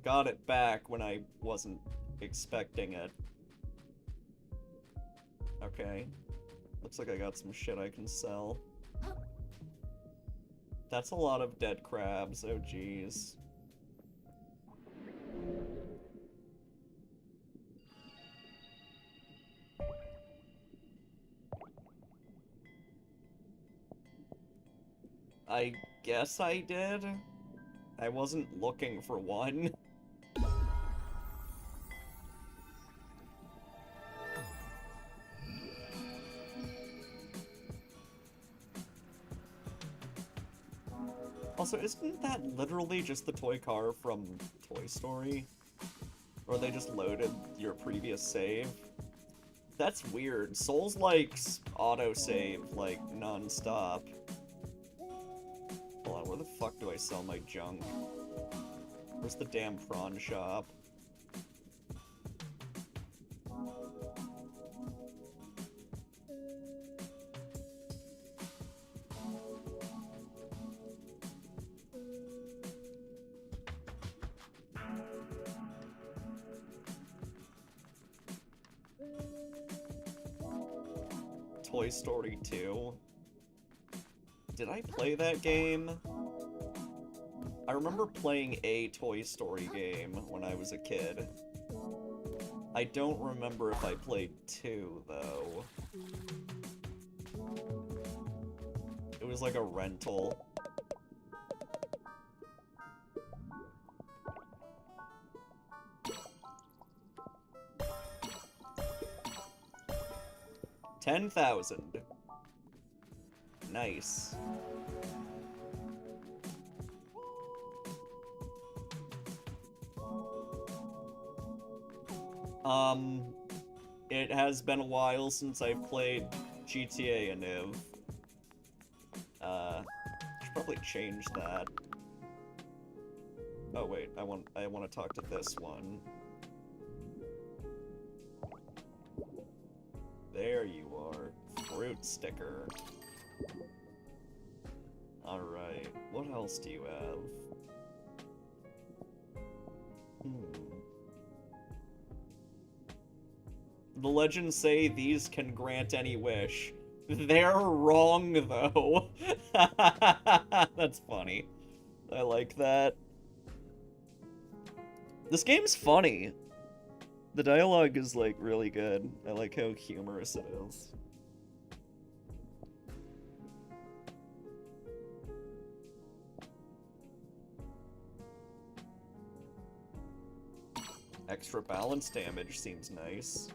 got it back when I wasn't expecting it. Okay. Looks like I got some shit I can sell. That's a lot of dead crabs, oh jeez. I guess I did. I wasn't looking for one. Also, isn't that literally just the toy car from Toy Story? Or they just loaded your previous save? That's weird. Souls likes autosave, like, non-stop. Hold on, where the fuck do I sell my junk? Where's the damn prawn shop? Toy Story 2. Did I play that game? I remember playing a Toy Story game when I was a kid. I don't remember if I played 2, though. It was like a rental. $10,000. Nice. It has been a while since I've played GTA and Niv. Should probably change that. Oh wait, I want to talk to this one. There you are. Fruit sticker. Alright, what else do you have? The legends say these can grant any wish. They're wrong, though. That's funny. I like that. This game's funny. The dialogue is, like, really good. I like how humorous it is. Extra balance damage seems nice.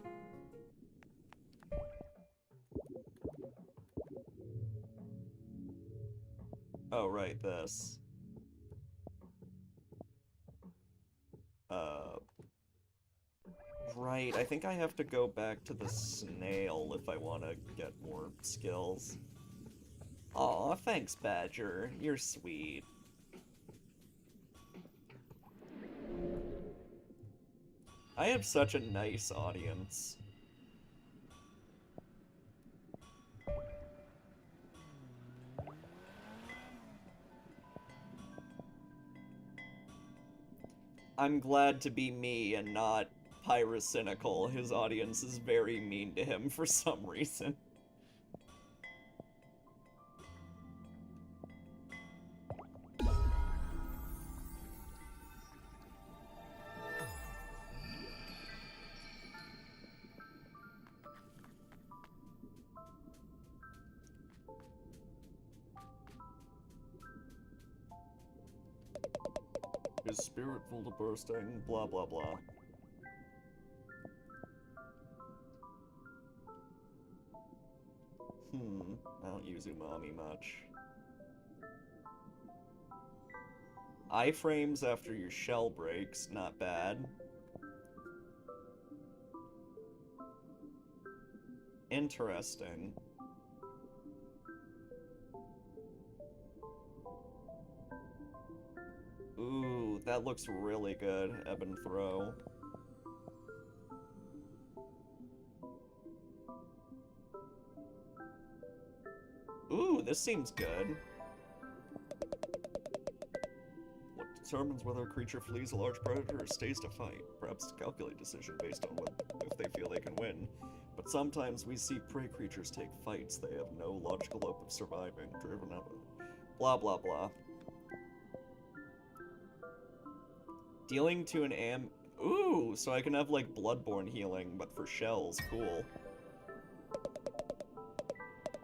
Oh, right, this. Right, I think I have to go back to the snail if I want to get more skills. Aw, thanks, Badger. You're sweet. I have such a nice audience. I'm glad to be me and not Pyrocynical. His audience is very mean to him for some reason. His spirit full to bursting, blah blah blah. I don't use umami much. Iframes after your shell breaks, not bad. Interesting. Ooh, that looks really good, Ebb and Throw. Ooh, this seems good. What determines whether a creature flees a large predator or stays to fight? Perhaps a calculated decision based on if they feel they can win. But sometimes we see prey creatures take fights they have no logical hope of surviving, driven up. Blah blah blah. Dealing to an Ooh, so I can have, like, Bloodborne healing, but for shells. Cool.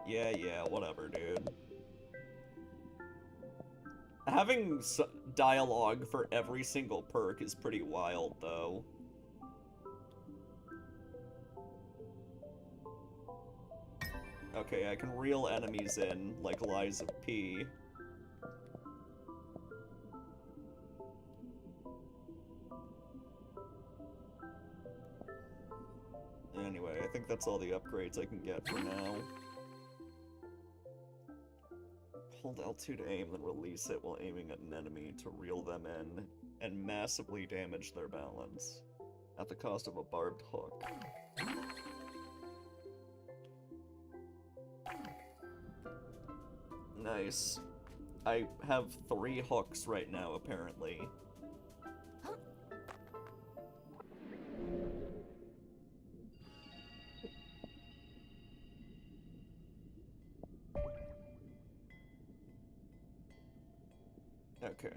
Yeah, whatever, dude. Having dialogue for every single perk is pretty wild, though. Okay, I can reel enemies in, like Lies of P. Anyway, I think that's all the upgrades I can get for now. Hold L2 to aim, then release it while aiming at an enemy to reel them in and massively damage their balance, at the cost of a barbed hook. Nice. I have 3 hooks right now, apparently. Okay.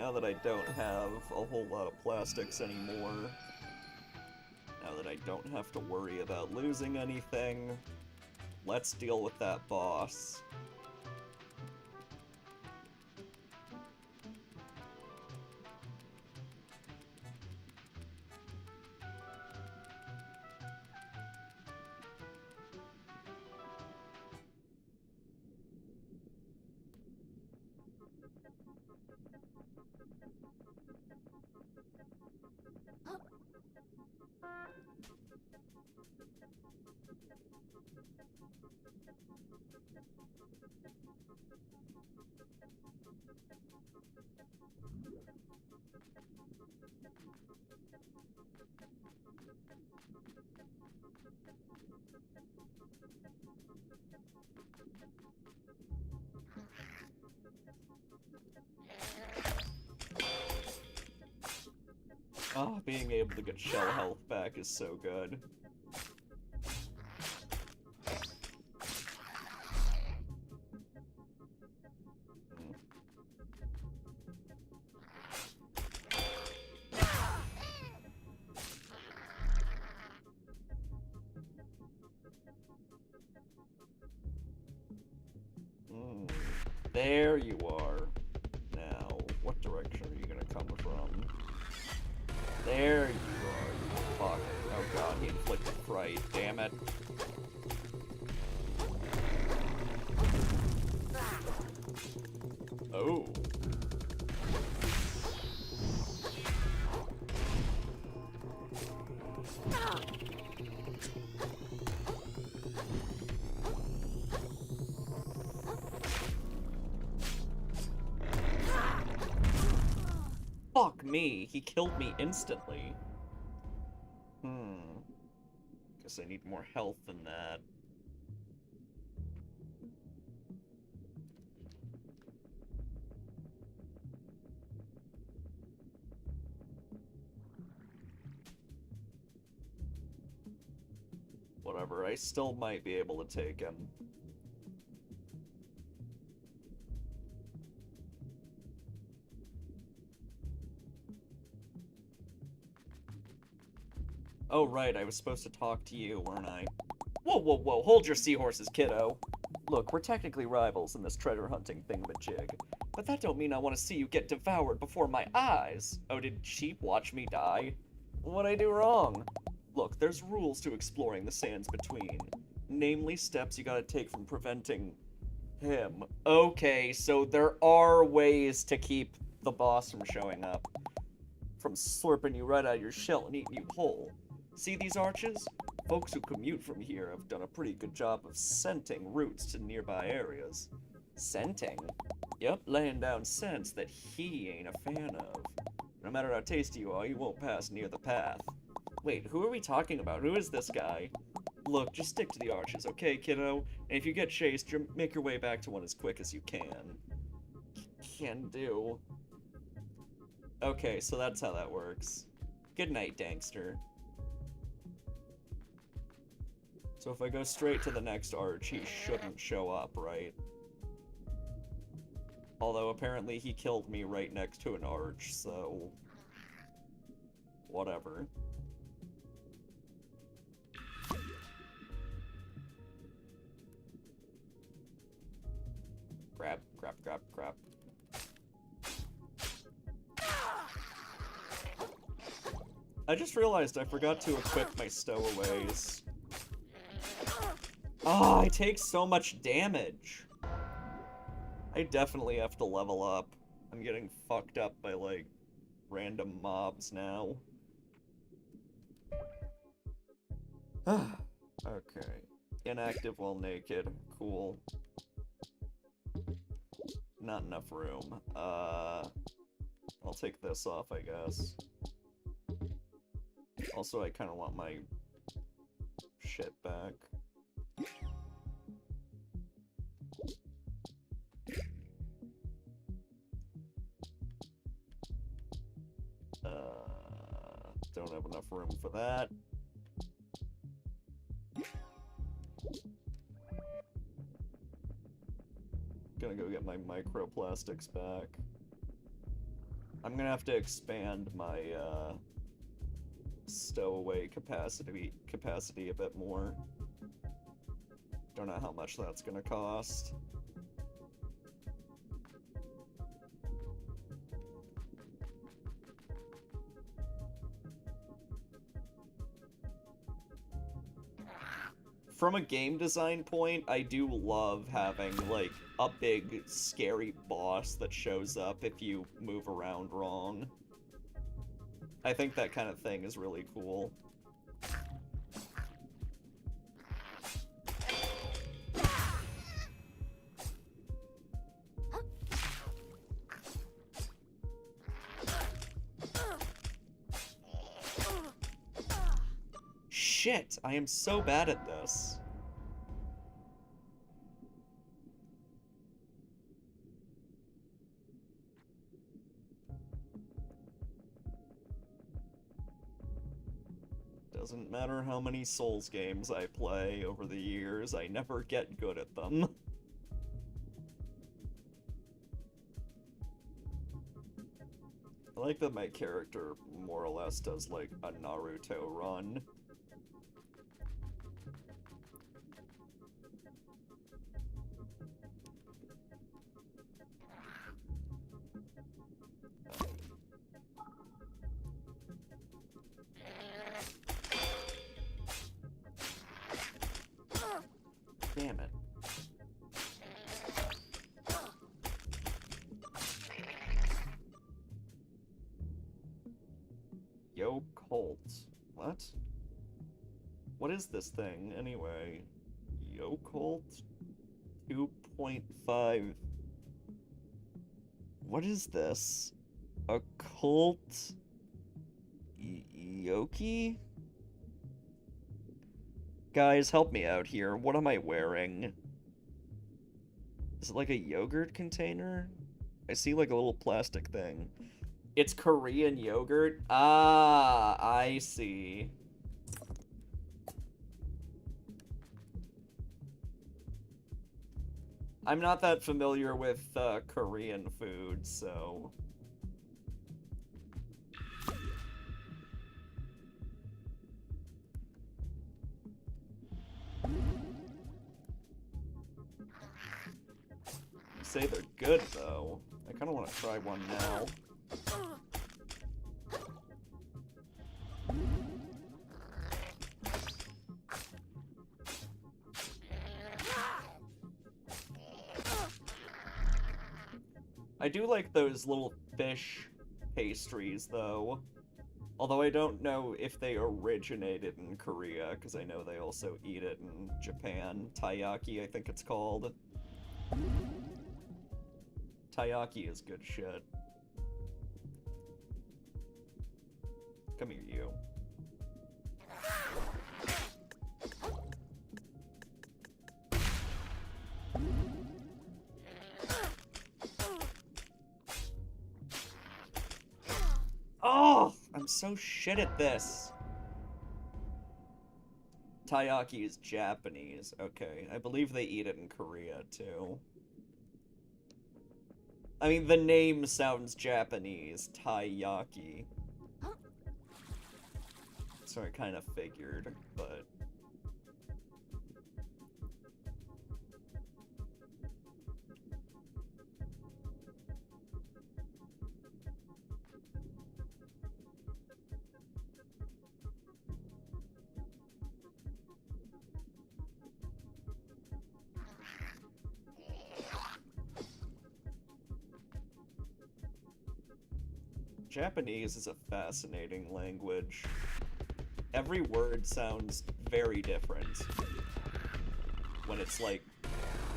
now that I don't have a whole lot of plastics anymore, now that I don't have to worry about losing anything, let's deal with that boss. Oh, being able to get shell health back is so good. There you are. Now, what direction are you gonna come from? There you are, you fuck. Oh god, he inflicted fright, damn it. Oh. Fuck me, he killed me instantly. Guess I need more health than that. Whatever, I still might be able to take him. Oh, right, I was supposed to talk to you, weren't I? Whoa, whoa, whoa, hold your seahorses, kiddo. Look, we're technically rivals in this treasure hunting thingamajig, but that don't mean I want to see you get devoured before my eyes. Oh, did sheep watch me die? What'd I do wrong? Look, there's rules to exploring the sands between. Namely, steps you gotta take from preventing him. Okay, so there are ways to keep the boss from showing up. From slurping you right out of your shell and eating you whole. See these arches? Folks who commute from here have done a pretty good job of scenting routes to nearby areas. Scenting? Yep, laying down scents that he ain't a fan of. No matter how tasty you are, you won't pass near the path. Wait, who are we talking about? Who is this guy? Look, just stick to the arches, okay, kiddo? And if you get chased, make your way back to one as quick as you can. Can do. Okay, so that's how that works. Good night, Dankster. So if I go straight to the next arch, he shouldn't show up, right? Although apparently he killed me right next to an arch, so... whatever. Grab, grab, grab, grab. I just realized I forgot to equip my stowaways. Oh, I take so much damage. I definitely have to level up. I'm getting fucked up by, like, random mobs now. Okay. Inactive while naked. Cool. Not enough room. I'll take this off, I guess. Also, I kind of want my shit back. Don't have enough room for that. Gonna go get my microplastics back. I'm gonna have to expand my stowaway capacity a bit more. Don't know how much that's gonna cost. From a game design point, I do love having, like, a big, scary boss that shows up if you move around wrong. I think that kind of thing is really cool. Shit, I am so bad at this. Doesn't matter how many Souls games I play over the years, I never get good at them. I like that my character more or less does like a Naruto run. Damn it. Yo, Colt. What? What is this thing, anyway? Yo, Colt? 2.5. What is this? A cult? Yoki? Guys, help me out here. What am I wearing? Is it like a yogurt container? I see like a little plastic thing. It's Korean yogurt? Ah, I see. I'm not that familiar with Korean food, so... You say they're good, though. I kind of want to try one now. I do like those little fish pastries, though. Although I don't know if they originated in Korea, because I know they also eat it in Japan. Taiyaki, I think it's called. Taiyaki is good shit. Come here, you. Oh, I'm so shit at this. Taiyaki is Japanese. Okay, I believe they eat it in Korea, too. I mean, the name sounds Japanese. Taiyaki. So I kind of figured, but... Japanese is a fascinating language. Every word sounds very different when it's, like,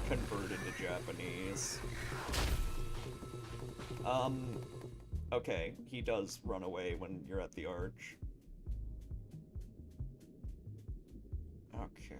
converted to Japanese. Okay, he does run away when you're at the arch. Okay.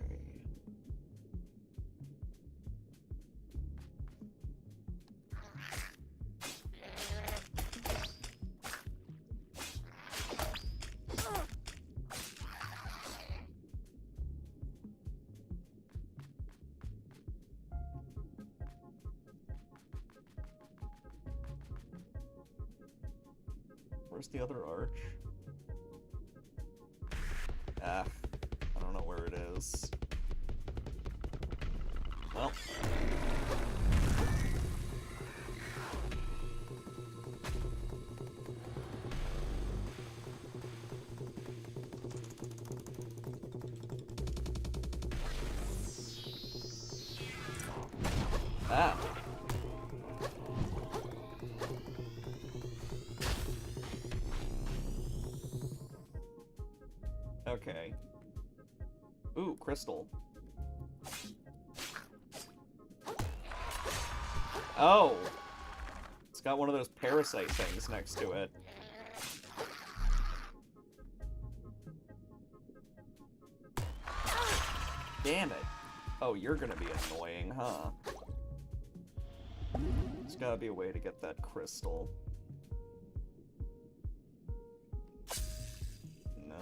Where's the other arch? Ah, I don't know where it is. Well. Ah. Okay. Ooh, crystal. Oh! It's got one of those parasite things next to it. Damn it. Oh, you're gonna be annoying, huh? There's gotta be a way to get that crystal. No.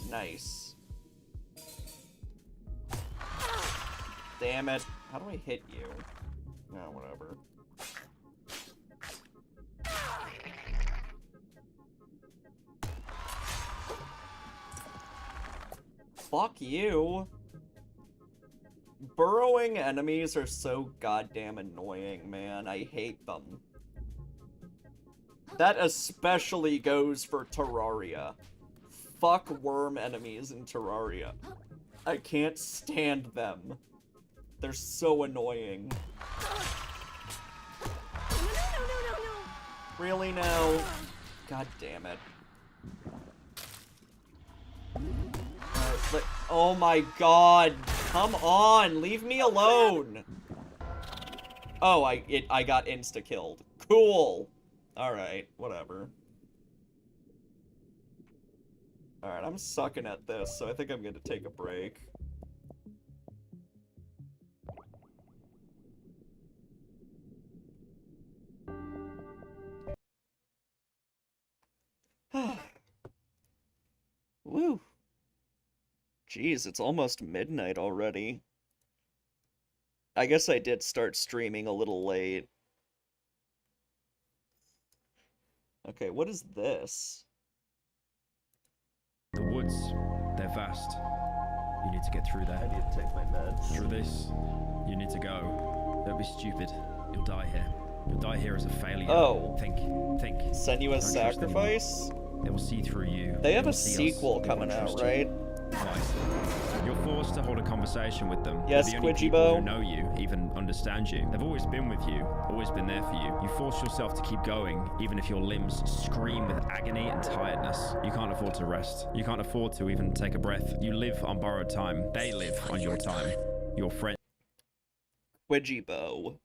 Nice. Damn it. How do I hit you? Oh, whatever. Fuck you. Burrowing enemies are so goddamn annoying, man. I hate them. That especially goes for Terraria. Fuck worm enemies in Terraria. I can't stand them. They're so annoying. No. Really now? God damn it. Oh my god. Come on, leave me alone. Oh, I got insta-killed. Cool. Alright, whatever. Alright, I'm sucking at this, so I think I'm gonna take a break. Woo. Jeez, it's almost midnight already. I guess I did start streaming a little late. Okay, what is this? The woods, they're vast. You need to get through there. I need to take my meds. Through this, you need to go. Don't be stupid. You'll die here. You'll die here as a failure. Oh. Think. Senua's Don't trust Sacrifice? They will see through you. They have will a see us. sequel They coming won't out, trust you. right? Right. You're forced to hold a conversation with them. Yes, They're the only Quidgy people Bo. who know you, even understand you. They've always been with you, always been there for you. You force yourself to keep going, even if your limbs scream with agony and tiredness. You can't afford to rest. You can't afford to even take a breath. You live on borrowed time. They live on your time. Your friends. Quidgy Bo.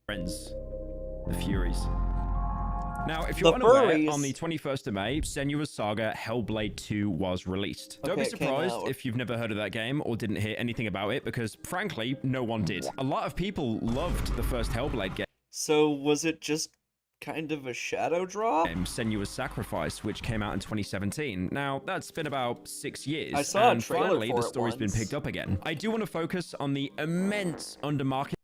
Friends, the Furies. Now, if you're The unaware, furries. on the 21st of May, Senua's Saga Hellblade 2 was released. Don't Okay, be it came surprised out. if you've never heard of that game or didn't hear anything about it, because frankly, no one did. A lot of people loved the first Hellblade game. So, was it just kind of a shadow drop? Senua's Sacrifice, which came out in 2017. Now, that's been about 6 years. I saw a and trailer finally, for the it story's been once. picked up again. I do want to focus on the immense undermarket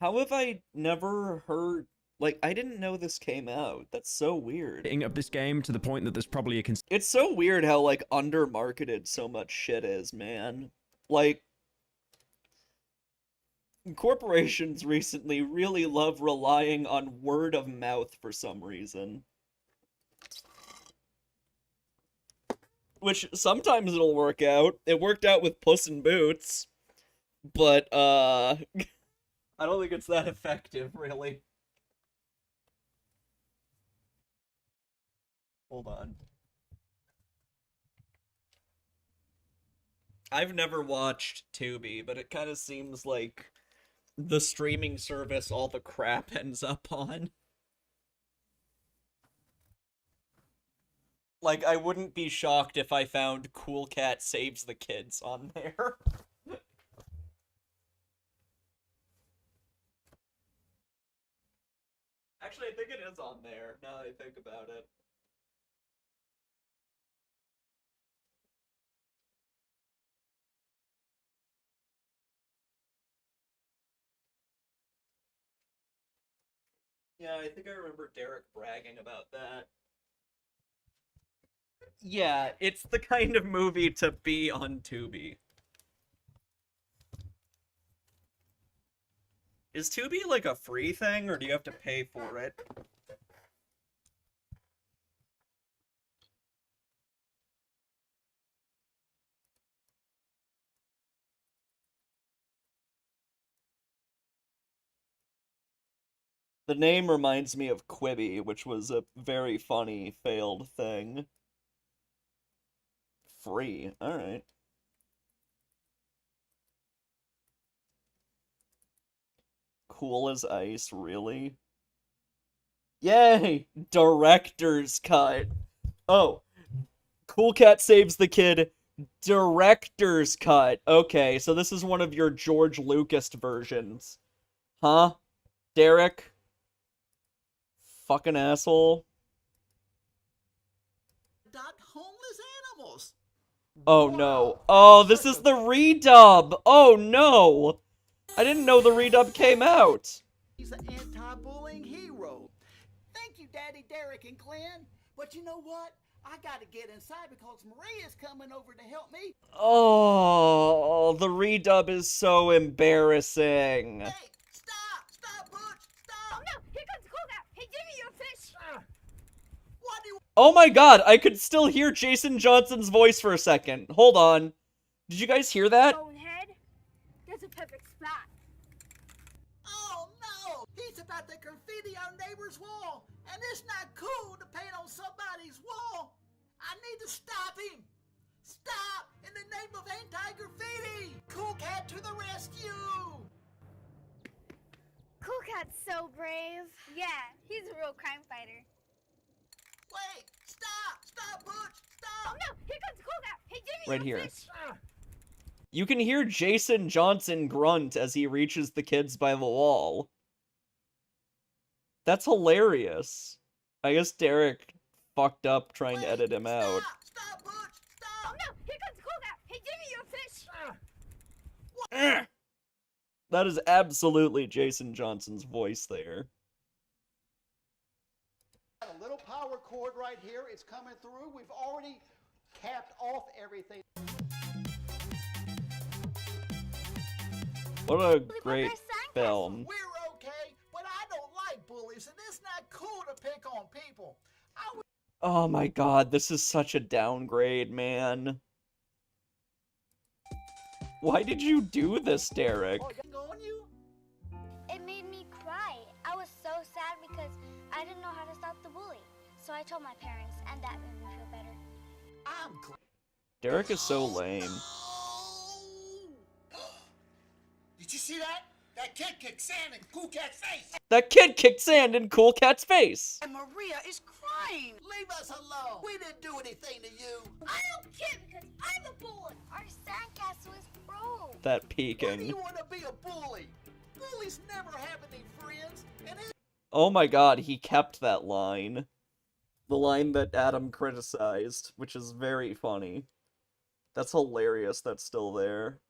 How have I never heard... Like, I didn't know this came out. That's so weird. of this game to the point that there's probably a It's so weird how, like, undermarketed so much shit is, man. Like, corporations recently really love relying on word of mouth for some reason. Which, sometimes it'll work out. It worked out with Puss in Boots. But, I don't think it's that effective, really. Hold on. I've never watched Tubi, but it kind of seems like the streaming service all the crap ends up on. Like, I wouldn't be shocked if I found Cool Cat Saves the Kids on there. Actually, I think it is on there, now that I think about it. Yeah, I think I remember Derek bragging about that. Yeah, it's the kind of movie to be on Tubi. Is Tubi like a free thing, or do you have to pay for it? The name reminds me of Quibi, which was a very funny failed thing. Free, alright. Cool as ice, really? Yay! Director's cut. Oh. Cool Cat Saves the Kid. Director's cut. Okay, so this is one of your George Lucas versions. Huh? Derek? Fucking asshole. Adopt homeless animals. Oh no. Oh, this is the redub! Oh no! I didn't know the redub came out! He's an anti-bullying hero. Thank you, Daddy Derek and Glenn. But you know what? I gotta get inside because Maria's coming over to help me. Oh, the redub is so embarrassing. Hey, stop! Stop, Butch! Stop! Oh no! Here comes Cool Cat! Hey, give me your fish! What do you... Oh my god, I could still hear Jason Johnson's voice for a second. Hold on. Did you guys hear that? Bonehead? That's a perfect spot. Oh no! He's about to graffiti our neighbor's wall, and it's not cool to paint on somebody's wall. I need to stop him. Stop! In the name of anti-graffiti! Cool Cat to the rescue! Cool Cat's so brave. Yeah, he's a real crime fighter. Wait! Stop! Stop, Butch! Stop! Oh no! Here comes Cool Cat! Hey, give me Right your here. fish! You can hear Jason Johnson grunt as he reaches the kids by the wall. That's hilarious. I guess Derek fucked up trying to edit him out. Stop, Butch! Stop! Oh no! Here comes Cool Cat! Hey, give me your fish! That is absolutely Jason Johnson's voice there. Got a little power cord right here. It's coming through. We've already capped off everything. What a great film. We're okay, but I don't like bullies, and it's not cool to pick on people. Oh my god, this is such a downgrade, man. Why did you do this, Derek? It made me cry. I was so sad because I didn't know how to stop the bully. So I told my parents, and that made me feel better. Derek is so lame. Did you see that? That kid kicked sand in Cool Cat's face. That kid kicked sand in Cool Cat's face. And Maria is crying. Leave us alone. We didn't do anything to you. I don't care because I'm a bully. Our sandcastle is broke. That Why do peeking. you want to be a bully? Bullies never have any friends. And Oh my god, he kept that line. The line that Adam criticized, which is very funny. That's hilarious that's still there.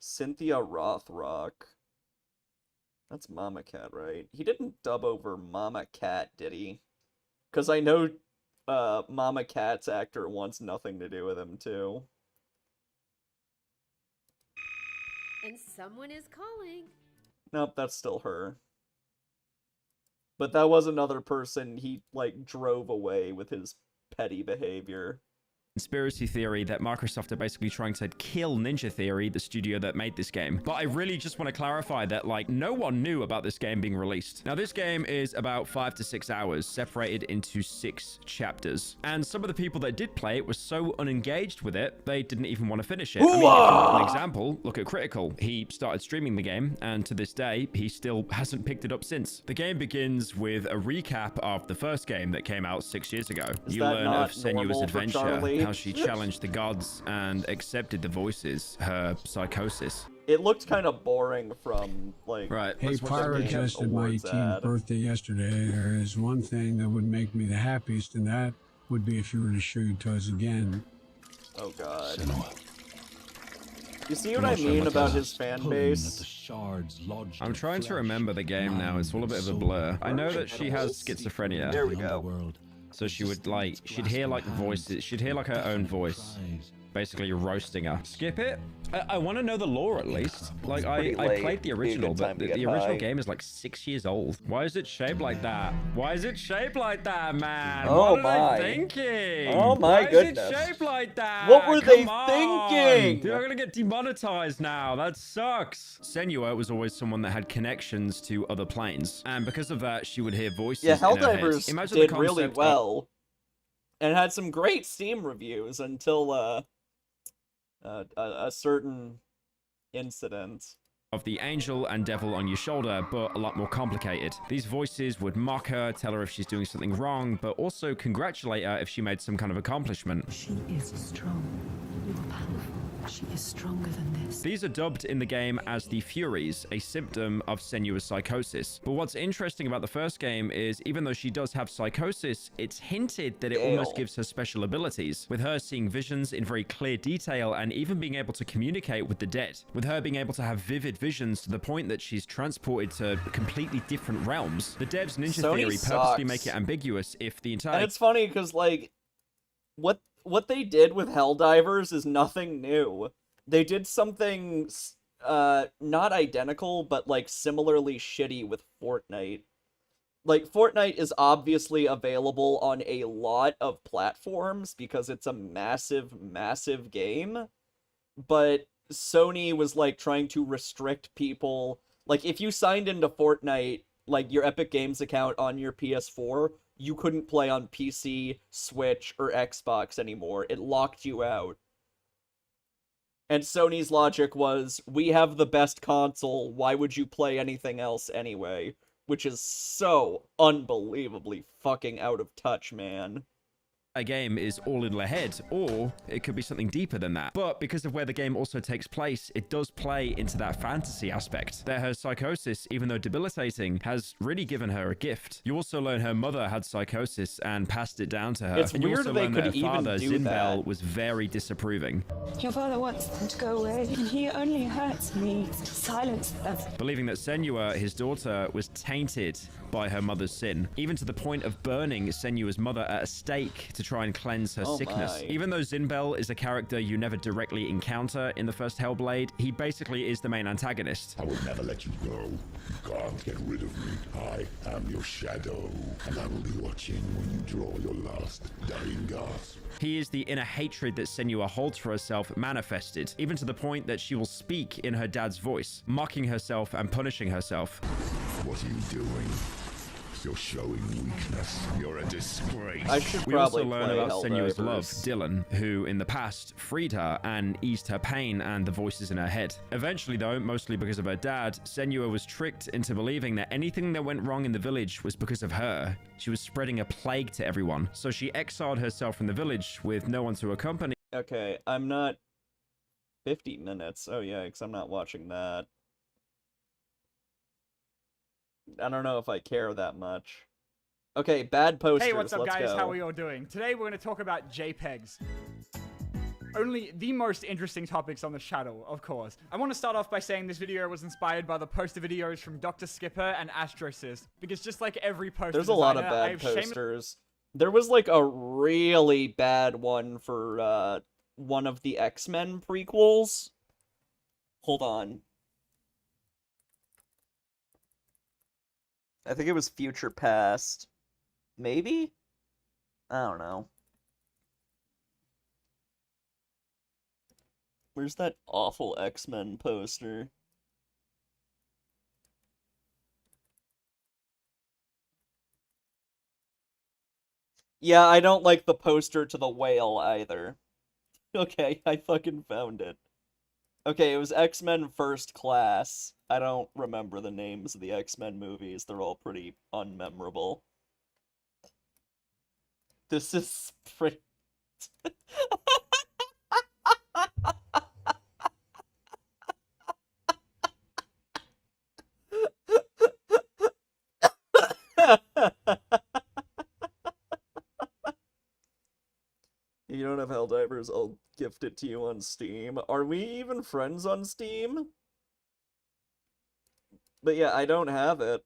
Cynthia Rothrock. That's Mama Cat, right? He didn't dub over Mama Cat, did he? Because I know Mama Cat's actor wants nothing to do with him, too. And someone is calling. Nope, that's still her. But that was another person he, like, drove away with his petty behavior. Conspiracy theory that Microsoft are basically trying to kill Ninja Theory, the studio that made this game. But I really just want to clarify that, like, no one knew about this game being released. Now, this game is about 5 to 6 hours, separated into 6 chapters. And some of the people that did play it were so unengaged with it, they didn't even want to finish it. I mean, if you want an example, look at Critical. He started streaming the game, and to this day, he still hasn't picked it up since. The game begins with a recap of the first game that came out 6 years ago. You learn of Senua's adventure, how she challenged the gods and accepted the voices, her psychosis. It looked kind of boring from, like... Right. Hey, let's look at the Pyro tested my awards 18th ad. birthday yesterday. There is one thing that would make me the happiest, and that would be if you were to show your toes again. Oh god. You see what I mean about his fan base? I'm trying to remember the game now. It's all a bit of a blur. I know that she has schizophrenia. There we go. So she would like, she'd hear like voices. She'd hear like her own voice, basically roasting her. Skip it. I want to know the lore at least. Like I played the original, but the original game is like 6 years old. Why is it shaped like that? Why is it shaped like that, man? Oh what my. are they thinking? Oh my Why goodness. is it shaped like that? What were they Come on. thinking? Dude, I'm gonna get demonetized now. That sucks. Senua was always someone that had connections to other planes, and because of that, she would hear voices. Yeah, in her head. Helldivers Imagine the did really concept of- well. And had some great Steam reviews until, a certain incident. Of the angel and devil on your shoulder, but a lot more complicated. These voices would mock her, tell her if she's doing something wrong, but also congratulate her if she made some kind of accomplishment. She is strong. You are powerful. She is stronger than this. These are dubbed in the game as the Furies, a symptom of Senua's psychosis. But what's interesting about the first game is, even though she does have psychosis, it's hinted that it almost gives her special abilities, with her seeing visions in very clear detail and even being able to communicate with the dead, with her being able to have vivid visions to the point that she's transported to completely different realms. The devs Ninja Sony Theory purposely sucks. make it ambiguous if the entire... And it's funny because, like, what they did with Helldivers is nothing new. They did something, not identical, but, like, similarly shitty with Fortnite. Like, Fortnite is obviously available on a lot of platforms because it's a massive, massive game. But Sony was, like, trying to restrict people. Like, if you signed into Fortnite, like, your Epic Games account on your PS4, you couldn't play on PC, Switch, or Xbox anymore. It locked you out. And Sony's logic was, we have the best console, why would you play anything else anyway? Which is so unbelievably fucking out of touch, man. A game is all in her head, or it could be something deeper than that. But because of where the game also takes place, it does play into that fantasy aspect. That her psychosis, even though debilitating, has really given her a gift. You also learn her mother had psychosis and passed it down to her. It's and you weird also they learn that could her even father, do Zinbel, that. was very disapproving, Your father wants them to go away, and he only hurts me. Silence them. believing that Senua, his daughter, was tainted by her mother's sin, even to the point of burning Senua's mother at a stake to try and cleanse her Oh sickness. my. Even though Zinbel is a character you never directly encounter in the first Hellblade, he basically is the main antagonist. I will never let you go. You can't get rid of me. I am your shadow, and I will be watching when you draw your last dying gasp. He is the inner hatred that Senua holds for herself manifested, even to the point that she will speak in her dad's voice, mocking herself and punishing herself. What are you doing? You're showing weakness. You're a disgrace. I should We also probably learn play about Senua's Helldivers. love, Dylan, who in the past freed her and eased her pain and the voices in her head. Eventually, though, mostly because of her dad, Senua was tricked into believing that anything that went wrong in the village was because of her. She was spreading a plague to everyone, so she exiled herself from the village with no one to accompany. Okay, I'm not... 50 minutes. Oh yeah, because I'm not watching that. I don't know if I care that much. Okay, bad posters. Hey, what's up, Let's guys? go. How are you all doing? Today, we're going to talk about JPEGs. Only the most interesting topics on the channel, of course. I want to start off by saying this video was inspired by the poster videos from Dr. Skipper and Astrosys, because just like every poster There's a lot of designer, bad I've shameless- posters. There was like a really bad one for one of the X-Men prequels. Hold on. I think it was Future Past. Maybe? I don't know. Where's that awful X-Men poster? Yeah, I don't like the poster to the whale either. Okay, I fucking found it. Okay, it was X-Men First Class. I don't remember the names of the X-Men movies. They're all pretty unmemorable. This is pretty... You don't have Helldivers, I'll gift it to you on Steam. Are we even friends on Steam? But yeah, I don't have it.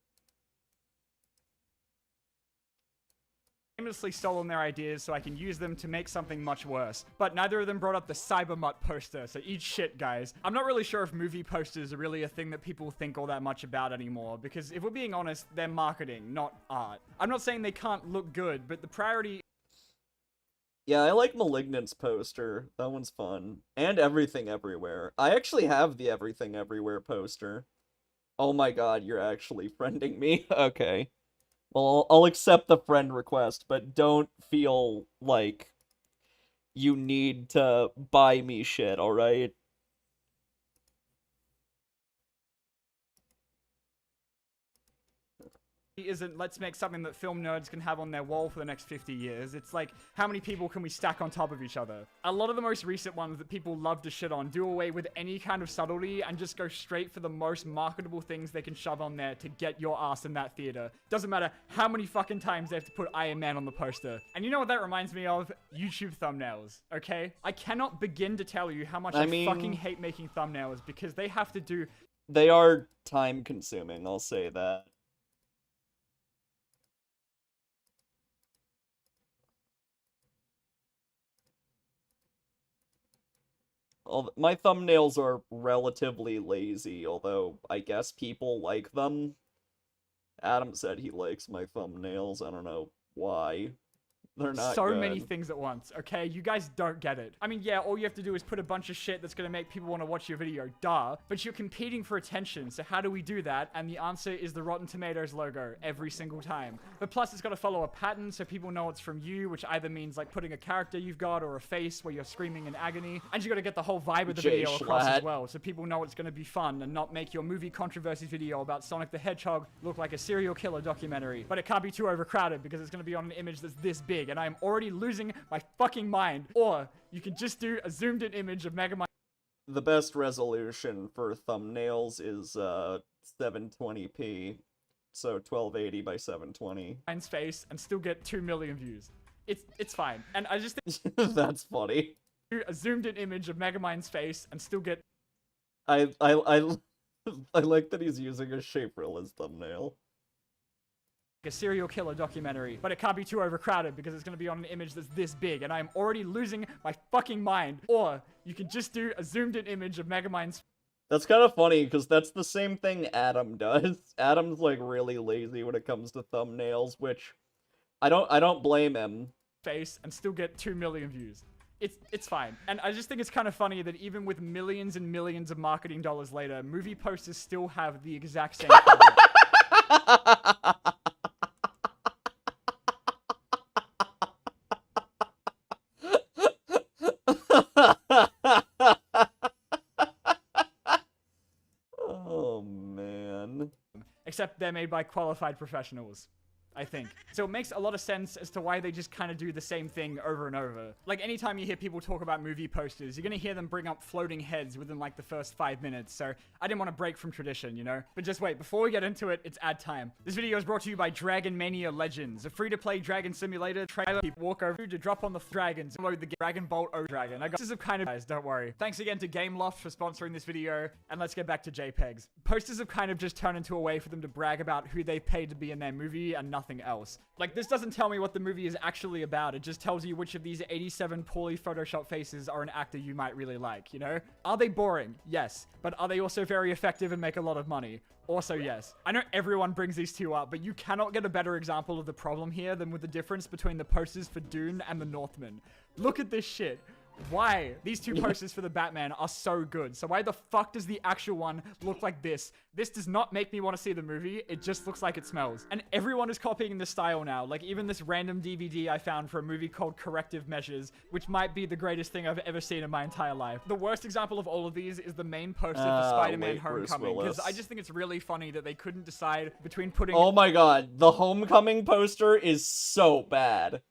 Famously stolen their ideas so I can use them to make something much worse. But neither of them brought up the Cybermutt poster, so eat shit, guys. I'm not really sure if movie posters are really a thing that people think all that much about anymore, because if we're being honest, they're marketing, not art. I'm not saying they can't look good, but the priority... Yeah, I like Malignant's poster. That one's fun. And Everything Everywhere. I actually have the Everything Everywhere poster. Oh my god, you're actually friending me? Okay. Well, I'll accept the friend request, but don't feel like you need to buy me shit, alright? Isn't let's make something that film nerds can have on their wall for the next 50 years. It's like, how many people can we stack on top of each other? A lot of the most recent ones that people love to shit on do away with any kind of subtlety and just go straight for the most marketable things they can shove on there to get your ass in that theater. Doesn't matter how many fucking times they have to put Iron Man on the poster. And you know what that reminds me of? YouTube thumbnails, okay? I cannot begin to tell you how much I fucking hate making thumbnails because they have to do... They are time consuming, I'll say that. My thumbnails are relatively lazy, although I guess people like them. Adam said he likes my thumbnails. I don't know why. They're not so good. many things at once, okay? You guys don't get it. I mean, yeah, all you have to do is put a bunch of shit that's gonna make people want to watch your video, duh. But you're competing for attention, so how do we do that? And the answer is the Rotten Tomatoes logo every single time. But plus, it's gotta follow a pattern so people know it's from you, which either means like putting a character you've got or a face where you're screaming in agony. And you gotta get the whole vibe of the video across as well, so people know it's gonna be fun and not make your movie controversy video about Sonic the Hedgehog look like a serial killer documentary. But it can't be too overcrowded because it's gonna be on an image that's this big, and I am already losing my fucking mind. Or you can just do a zoomed in image of Megamind. The best resolution for thumbnails is 720p, so 1280 by 720. Face and still get 2 million views. It's fine. And I just think that's funny. A zoomed in image of Megamind's face and still get I like that he's using a shape-reel as thumbnail. a serial killer documentary, but it can't be too overcrowded because it's going to be on an image that's this big, and I am already losing my fucking mind. Or you can just do a zoomed in image of Megamind's. That's kind of funny because that's the same thing Adam does. Adam's like really lazy when it comes to thumbnails, which I don't blame him. Face and still get 2 million views. It's fine. And I just think it's kind of funny that even with millions and millions of marketing dollars later, movie posters still have the exact same cover. Oh man. Except they're made by qualified professionals, I think. So it makes a lot of sense as to why they just kind of do the same thing over and over. Like, anytime you hear people talk about movie posters, you're gonna hear them bring up floating heads within, like, the first 5 minutes, so I didn't want to break from tradition, you know? But just wait, before we get into it, it's ad time. This video is brought to you by Dragon Mania Legends, a free-to-play dragon simulator trailer. People walk over to drop on the dragons, load the Dragon Bolt O Dragon. I got this is kind of guys, don't worry. Thanks again to Gameloft for sponsoring this video, and let's get back to JPEGs. Posters have kind of just turned into a way for them to brag about who they paid to be in their movie and nothing else. Like, this doesn't tell me what the movie is actually about. It just tells you which of these 87 poorly photoshopped faces are an actor you might really like, you know? Are they boring? Yes. But are they also very effective and make a lot of money? Also, yes. I know everyone brings these two up, but you cannot get a better example of the problem here than with the difference between the posters for Dune and The Northman. Look at this shit. Why? These two posters for the Batman are so good. So why the fuck does the actual one look like this? This does not make me want to see the movie. It just looks like it smells. And everyone is copying this style now. Like, even this random DVD I found for a movie called Corrective Measures, which might be the greatest thing I've ever seen in my entire life. The worst example of all of these is the main poster for Spider-Man Homecoming. Because I just think it's really funny that they couldn't decide between putting... Oh my god, the Homecoming poster is so bad.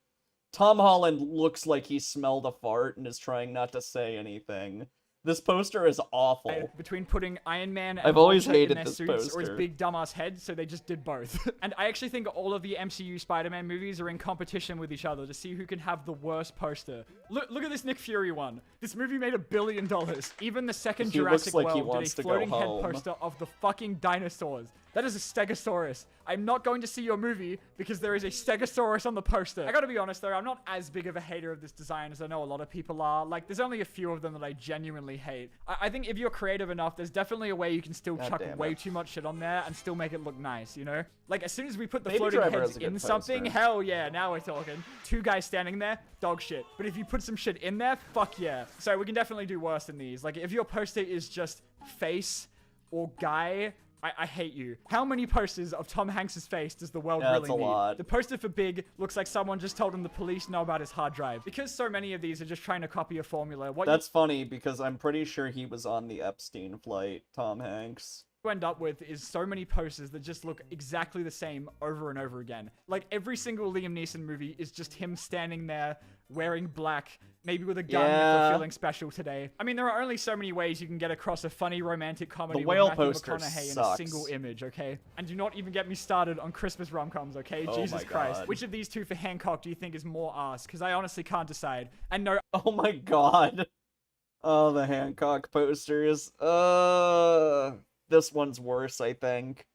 Tom Holland looks like he smelled a fart and is trying not to say anything. This poster is awful. Between putting Iron Man and I've always Vulture in hated their this suits or his poster. big dumbass head, so they just did both. And I actually think all of the MCU Spider-Man movies are in competition with each other to see who can have the worst poster. Look at this Nick Fury one. This movie made $1 billion. Even the second He Jurassic looks like he World did a wants to go floating head home. poster of the fucking dinosaurs. That is a Stegosaurus. I'm not going to see your movie because there is a Stegosaurus on the poster. I gotta be honest though, I'm not as big of a hater of this design as I know a lot of people are. Like, there's only a few of them that I genuinely hate. I think if you're creative enough, there's definitely a way you can still God chuck damn way it. too much shit on there and still make it look nice, you know? Like, as soon as we put the Baby floating Driver heads has a good in something, poster. hell yeah, now we're talking. 2 guys standing there, dog shit. But if you put some shit in there, fuck yeah. So we can definitely do worse than these. Like, if your poster is just face or guy, I hate you. How many posters of Tom Hanks' face does the world Yeah, really that's a need? lot. The poster for Big looks like someone just told him the police know about his hard drive. Because so many of these are just trying to copy a formula, what That's funny because I'm pretty sure he was on the Epstein flight, Tom Hanks. you end up with is so many posters that just look exactly the same over and over again. Like, every single Liam Neeson movie is just him standing there wearing black, maybe with a gun if Yeah. we're feeling special today. I mean, there are only so many ways you can get across a funny romantic comedy The whale with Matthew poster McConaughey in a sucks. single image, okay? And do not even get me started on Christmas rom-coms, okay? Oh Jesus my Christ. God. Which of these two for Hancock do you think is more ass? Because I honestly can't decide. And no, Oh my god. Oh, the Hancock posters. This one's worse, I think.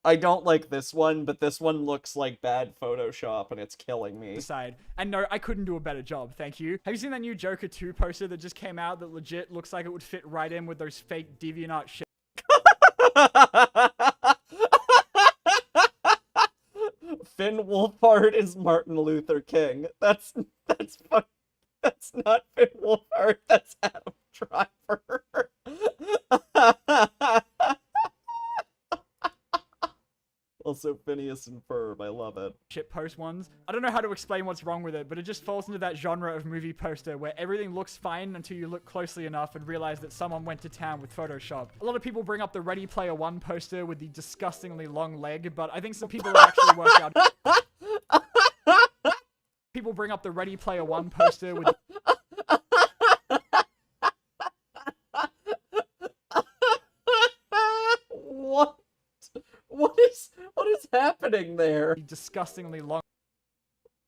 I don't like this one, but this one looks like bad Photoshop and it's killing me. decide. And no, I couldn't do a better job, thank you. Have you seen that new Joker 2 poster that just came out that legit looks like it would fit right in with those fake DeviantArt shit? Finn Wolfhard is Martin Luther King. That's not Finn Wolfhard, that's Adam Driver. Also, Phineas and Ferb, I love it. Shit post ones. I don't know how to explain what's wrong with it, but it just falls into that genre of movie poster where everything looks fine until you look closely enough and realize that someone went to town with Photoshop. A lot of people bring up the Ready Player One poster with the disgustingly long leg, but I think some people have actually worked out. People bring up the Ready Player One poster with What? What is happening there? the disgustingly long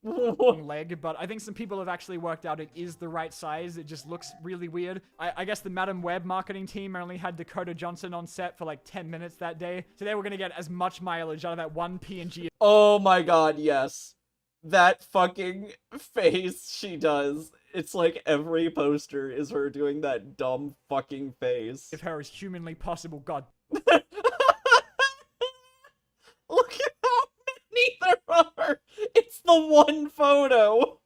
What? leg, but I think some people have actually worked out it is the right size. It just looks really weird. I guess the Madam Web marketing team only had Dakota Johnson on set for like 10 minutes that day, so they were gonna get as much mileage out of that one PNG. Oh my god, yes. That fucking face she does. It's like every poster is her doing that dumb fucking face. If her as humanly possible, god. Look at how many there are! It's the one photo!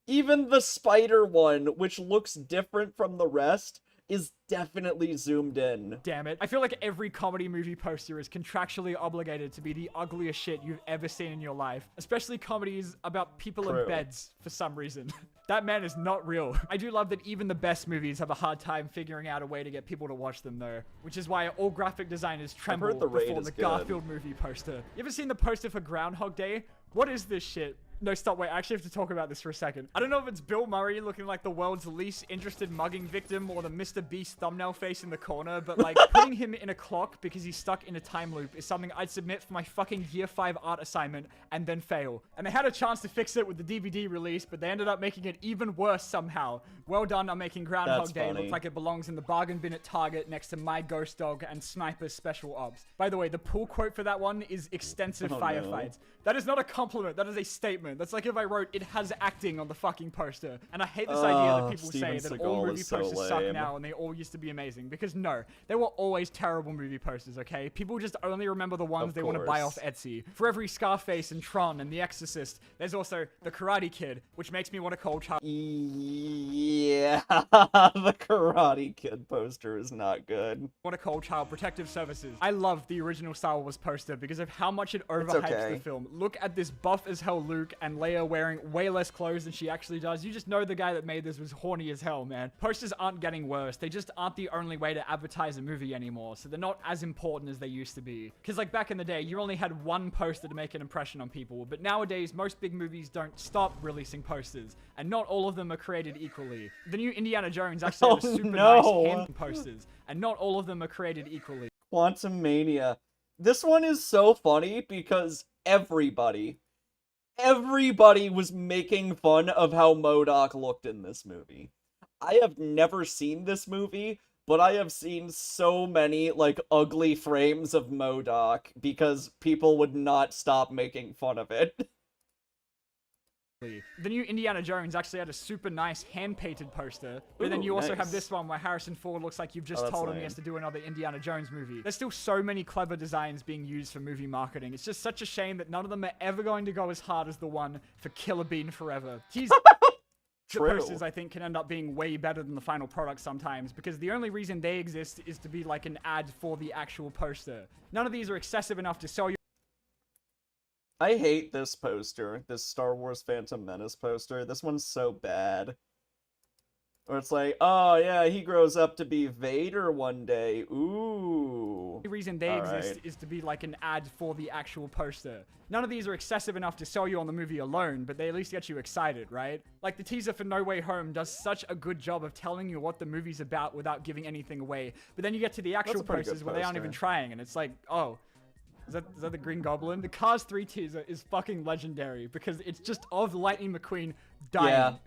Even the spider one, which looks different from the rest, is definitely zoomed in. Damn it. I feel like every comedy movie poster is contractually obligated to be the ugliest shit you've ever seen in your life. Especially comedies about people True. in beds, for some reason. That man is not real. I do love that even the best movies have a hard time figuring out a way to get people to watch them though. Which is why all graphic designers tremble heard the Raid before is the good. Garfield movie poster. You ever seen the poster for Groundhog Day? What is this shit? No, stop, wait, I actually have to talk about this for a second. I don't know if it's Bill Murray looking like the world's least interested mugging victim or the Mr. Beast thumbnail face in the corner, but like, putting him in a clock because he's stuck in a time loop is something I'd submit for my fucking year 5 art assignment and then fail. And they had a chance to fix it with the DVD release, but they ended up making it even worse somehow. Well done on making Groundhog That's Day funny. look like it belongs in the bargain bin at Target next to My Ghost Dog and Sniper's Special Ops. By the way, the pull quote for that one is extensive Oh, no. firefights. That is not a compliment, that is a statement. That's like if I wrote, it has acting on the fucking poster. And I hate this idea that people Steven say that Seagal all movie is so posters suck lame. now and they all used to be amazing. Because no, they were always terrible movie posters, okay? People just only remember the ones Of they want to buy course. off Etsy. For every Scarface and Tron and The Exorcist, there's also The Karate Kid, which makes me want to call Charlie. Yeah, the Karate Kid poster is not good. Want to call Child Protective Services. I love the original Star Wars poster because of how much it overhypes okay. the film. Look at this buff as hell Luke and Leia wearing way less clothes than she actually does. You just know the guy that made this was horny as hell, man. Posters aren't getting worse. They just aren't the only way to advertise a movie anymore, so they're not as important as they used to be. Because like back in the day, you only had one poster to make an impression on people, but nowadays, most big movies don't stop releasing posters, and not all of them are created equally. The new Indiana Jones actually had a super nice hand posters, and not all of them are created equally. Quantum Mania. This one is so funny because everybody was making fun of how MODOK looked in this movie. I have never seen this movie, but I have seen so many, like, ugly frames of MODOK because people would not stop making fun of it. The new Indiana Jones actually had a super nice hand-painted poster, but then you also have this one where Harrison Ford looks like you've just told him he has to do another Indiana Jones movie. There's still so many clever designs being used for movie marketing. It's just such a shame that none of them are ever going to go as hard as the one for Killer Bean Forever. The posters, I think, can end up being way better than the final product sometimes, because the only reason they exist is to be like an ad for the actual poster. None of these are excessive enough to sell you. I hate this poster, this Star Wars Phantom Menace poster. This one's so bad. Or it's like, oh yeah, he grows up to be Vader one day. Ooh. The reason they exist is to be like an ad for the actual poster. None of these are excessive enough to sell you on the movie alone, but they at least get you excited, right? Like the teaser for No Way Home does such a good job of telling you what the movie's about without giving anything away. But then you get to the actual posters where they aren't even trying, and it's like, oh. Is that the Green Goblin? The Cars 3 teaser is fucking legendary because it's just of Lightning McQueen dying.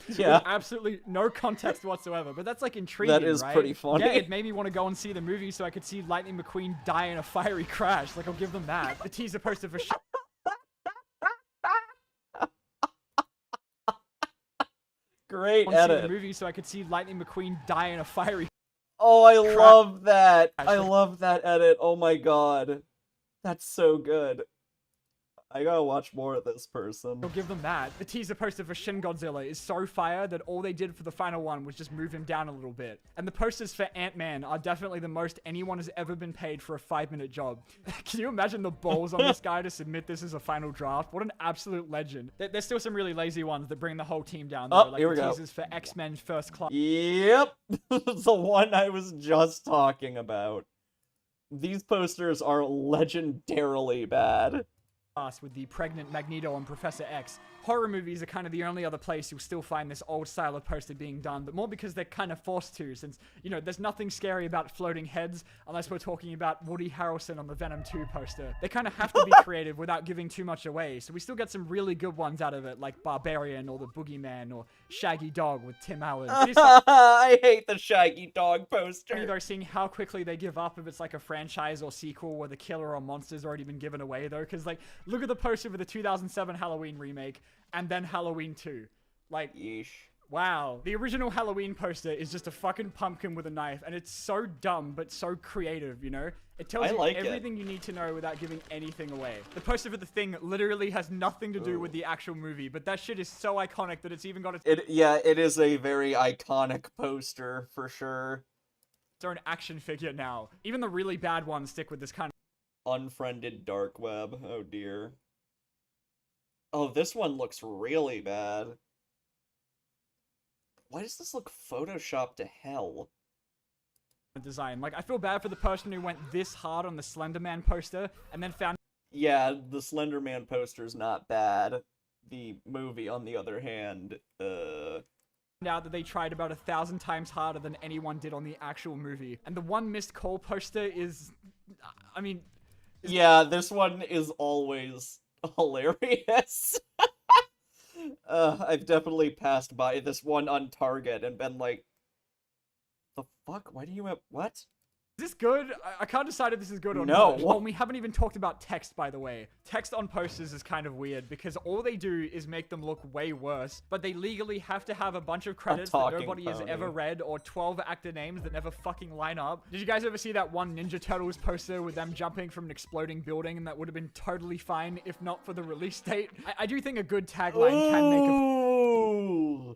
Yeah. With absolutely no context whatsoever, but that's like intriguing, That is right? pretty funny. Yeah, it made me want to go and see the movie so I could see Lightning McQueen die in a fiery crash. Like, I'll give them that. The teaser poster for Great see edit. the movie so I could see Lightning McQueen die in a fiery Oh, I love that. I love that edit. Oh my god. That's so good. I gotta watch more of this person. I'll give them that. The teaser poster for Shin Godzilla is so fire that all they did for the final one was just move him down a little bit. And the posters for Ant-Man are definitely the most anyone has ever been paid for a 5-minute job. Can you imagine the balls on this guy to submit this as a final draft? What an absolute legend. There's still some really lazy ones that bring the whole team down, though. Like here we the go. teasers for X-Men First Class. Yep. The one I was just talking about. These posters are legendarily bad. With the pregnant Magneto and Professor X. Horror movies are kind of the only other place you'll still find this old style of poster being done, but more because they're kind of forced to, since, you know, there's nothing scary about floating heads unless we're talking about Woody Harrelson on the Venom 2 poster. They kind of have to be creative without giving too much away, so we still get some really good ones out of it, like Barbarian or the Boogeyman or Shaggy Dog with Tim Allen. I hate the Shaggy Dog poster. Though, seeing how quickly they give up if it's like a franchise or sequel where the killer or monster's already been given away, though, because, like, look at the poster for the 2007 Halloween remake, and then Halloween 2. Like, yeesh. Wow. The original Halloween poster is just a fucking pumpkin with a knife, and it's so dumb, but so creative, you know? It tells you everything you need to know without giving anything away. The poster for The Thing literally has nothing to do with the actual movie, but that shit is so iconic that it's even got it is a very iconic poster, for sure. its own action figure now. Even the really bad ones stick with this kind of Unfriended dark web. Oh dear. Oh, this one looks really bad. Why does this look photoshopped to hell? design. Like, I feel bad for the person who went this hard on the Slender Man poster and then found... Yeah, the Slender Man poster's not bad. The movie, on the other hand, out that they tried about 1,000 times harder than anyone did on the actual movie. And the one missed call poster is... I mean... Yeah, this one is always hilarious. I've definitely passed by this one on Target and been like, the fuck? Why do you have... What? Is this good? I can't decide if this is good or No. not. Well, we haven't even talked about text, by the way. Text on posters is kind of weird because all they do is make them look way worse, but they legally have to have a bunch of credits that nobody has ever read or 12 actor names that never fucking line up. Did you guys ever see that one Ninja Turtles poster with them jumping from an exploding building and that would have been totally fine if not for the release date? I do think a good tagline can make a...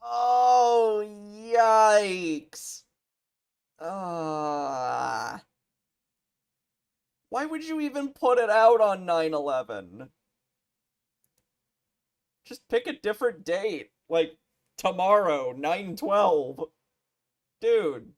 Oh, yikes. Why would you even put it out on 9/11? Just pick a different date. Like, tomorrow, 9/12. Dude.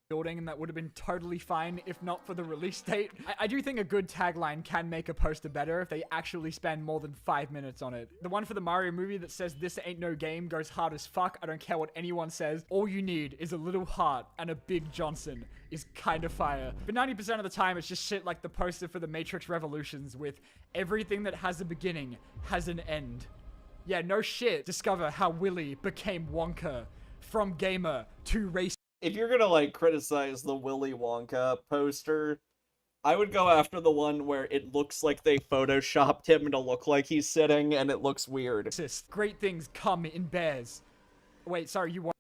Building, and that would have been totally fine if not for the release date. I do think a good tagline can make a poster better if they actually spend more than 5 minutes on it. The one for the Mario movie that says "this ain't no game" goes hard as fuck. I don't care what anyone says. All you need is a little heart and a big Johnson is kind of fire. But 90% of the time it's just shit like the poster for the Matrix Revolutions with "everything that has a beginning has an end." Yeah, no shit. Discover how Willy became Wonka. From gamer to race. If you're gonna, like, criticize the Willy Wonka poster, I would go after the one where it looks like they photoshopped him to look like he's sitting, and it looks weird. Great things come in bears. Wait, sorry, you want...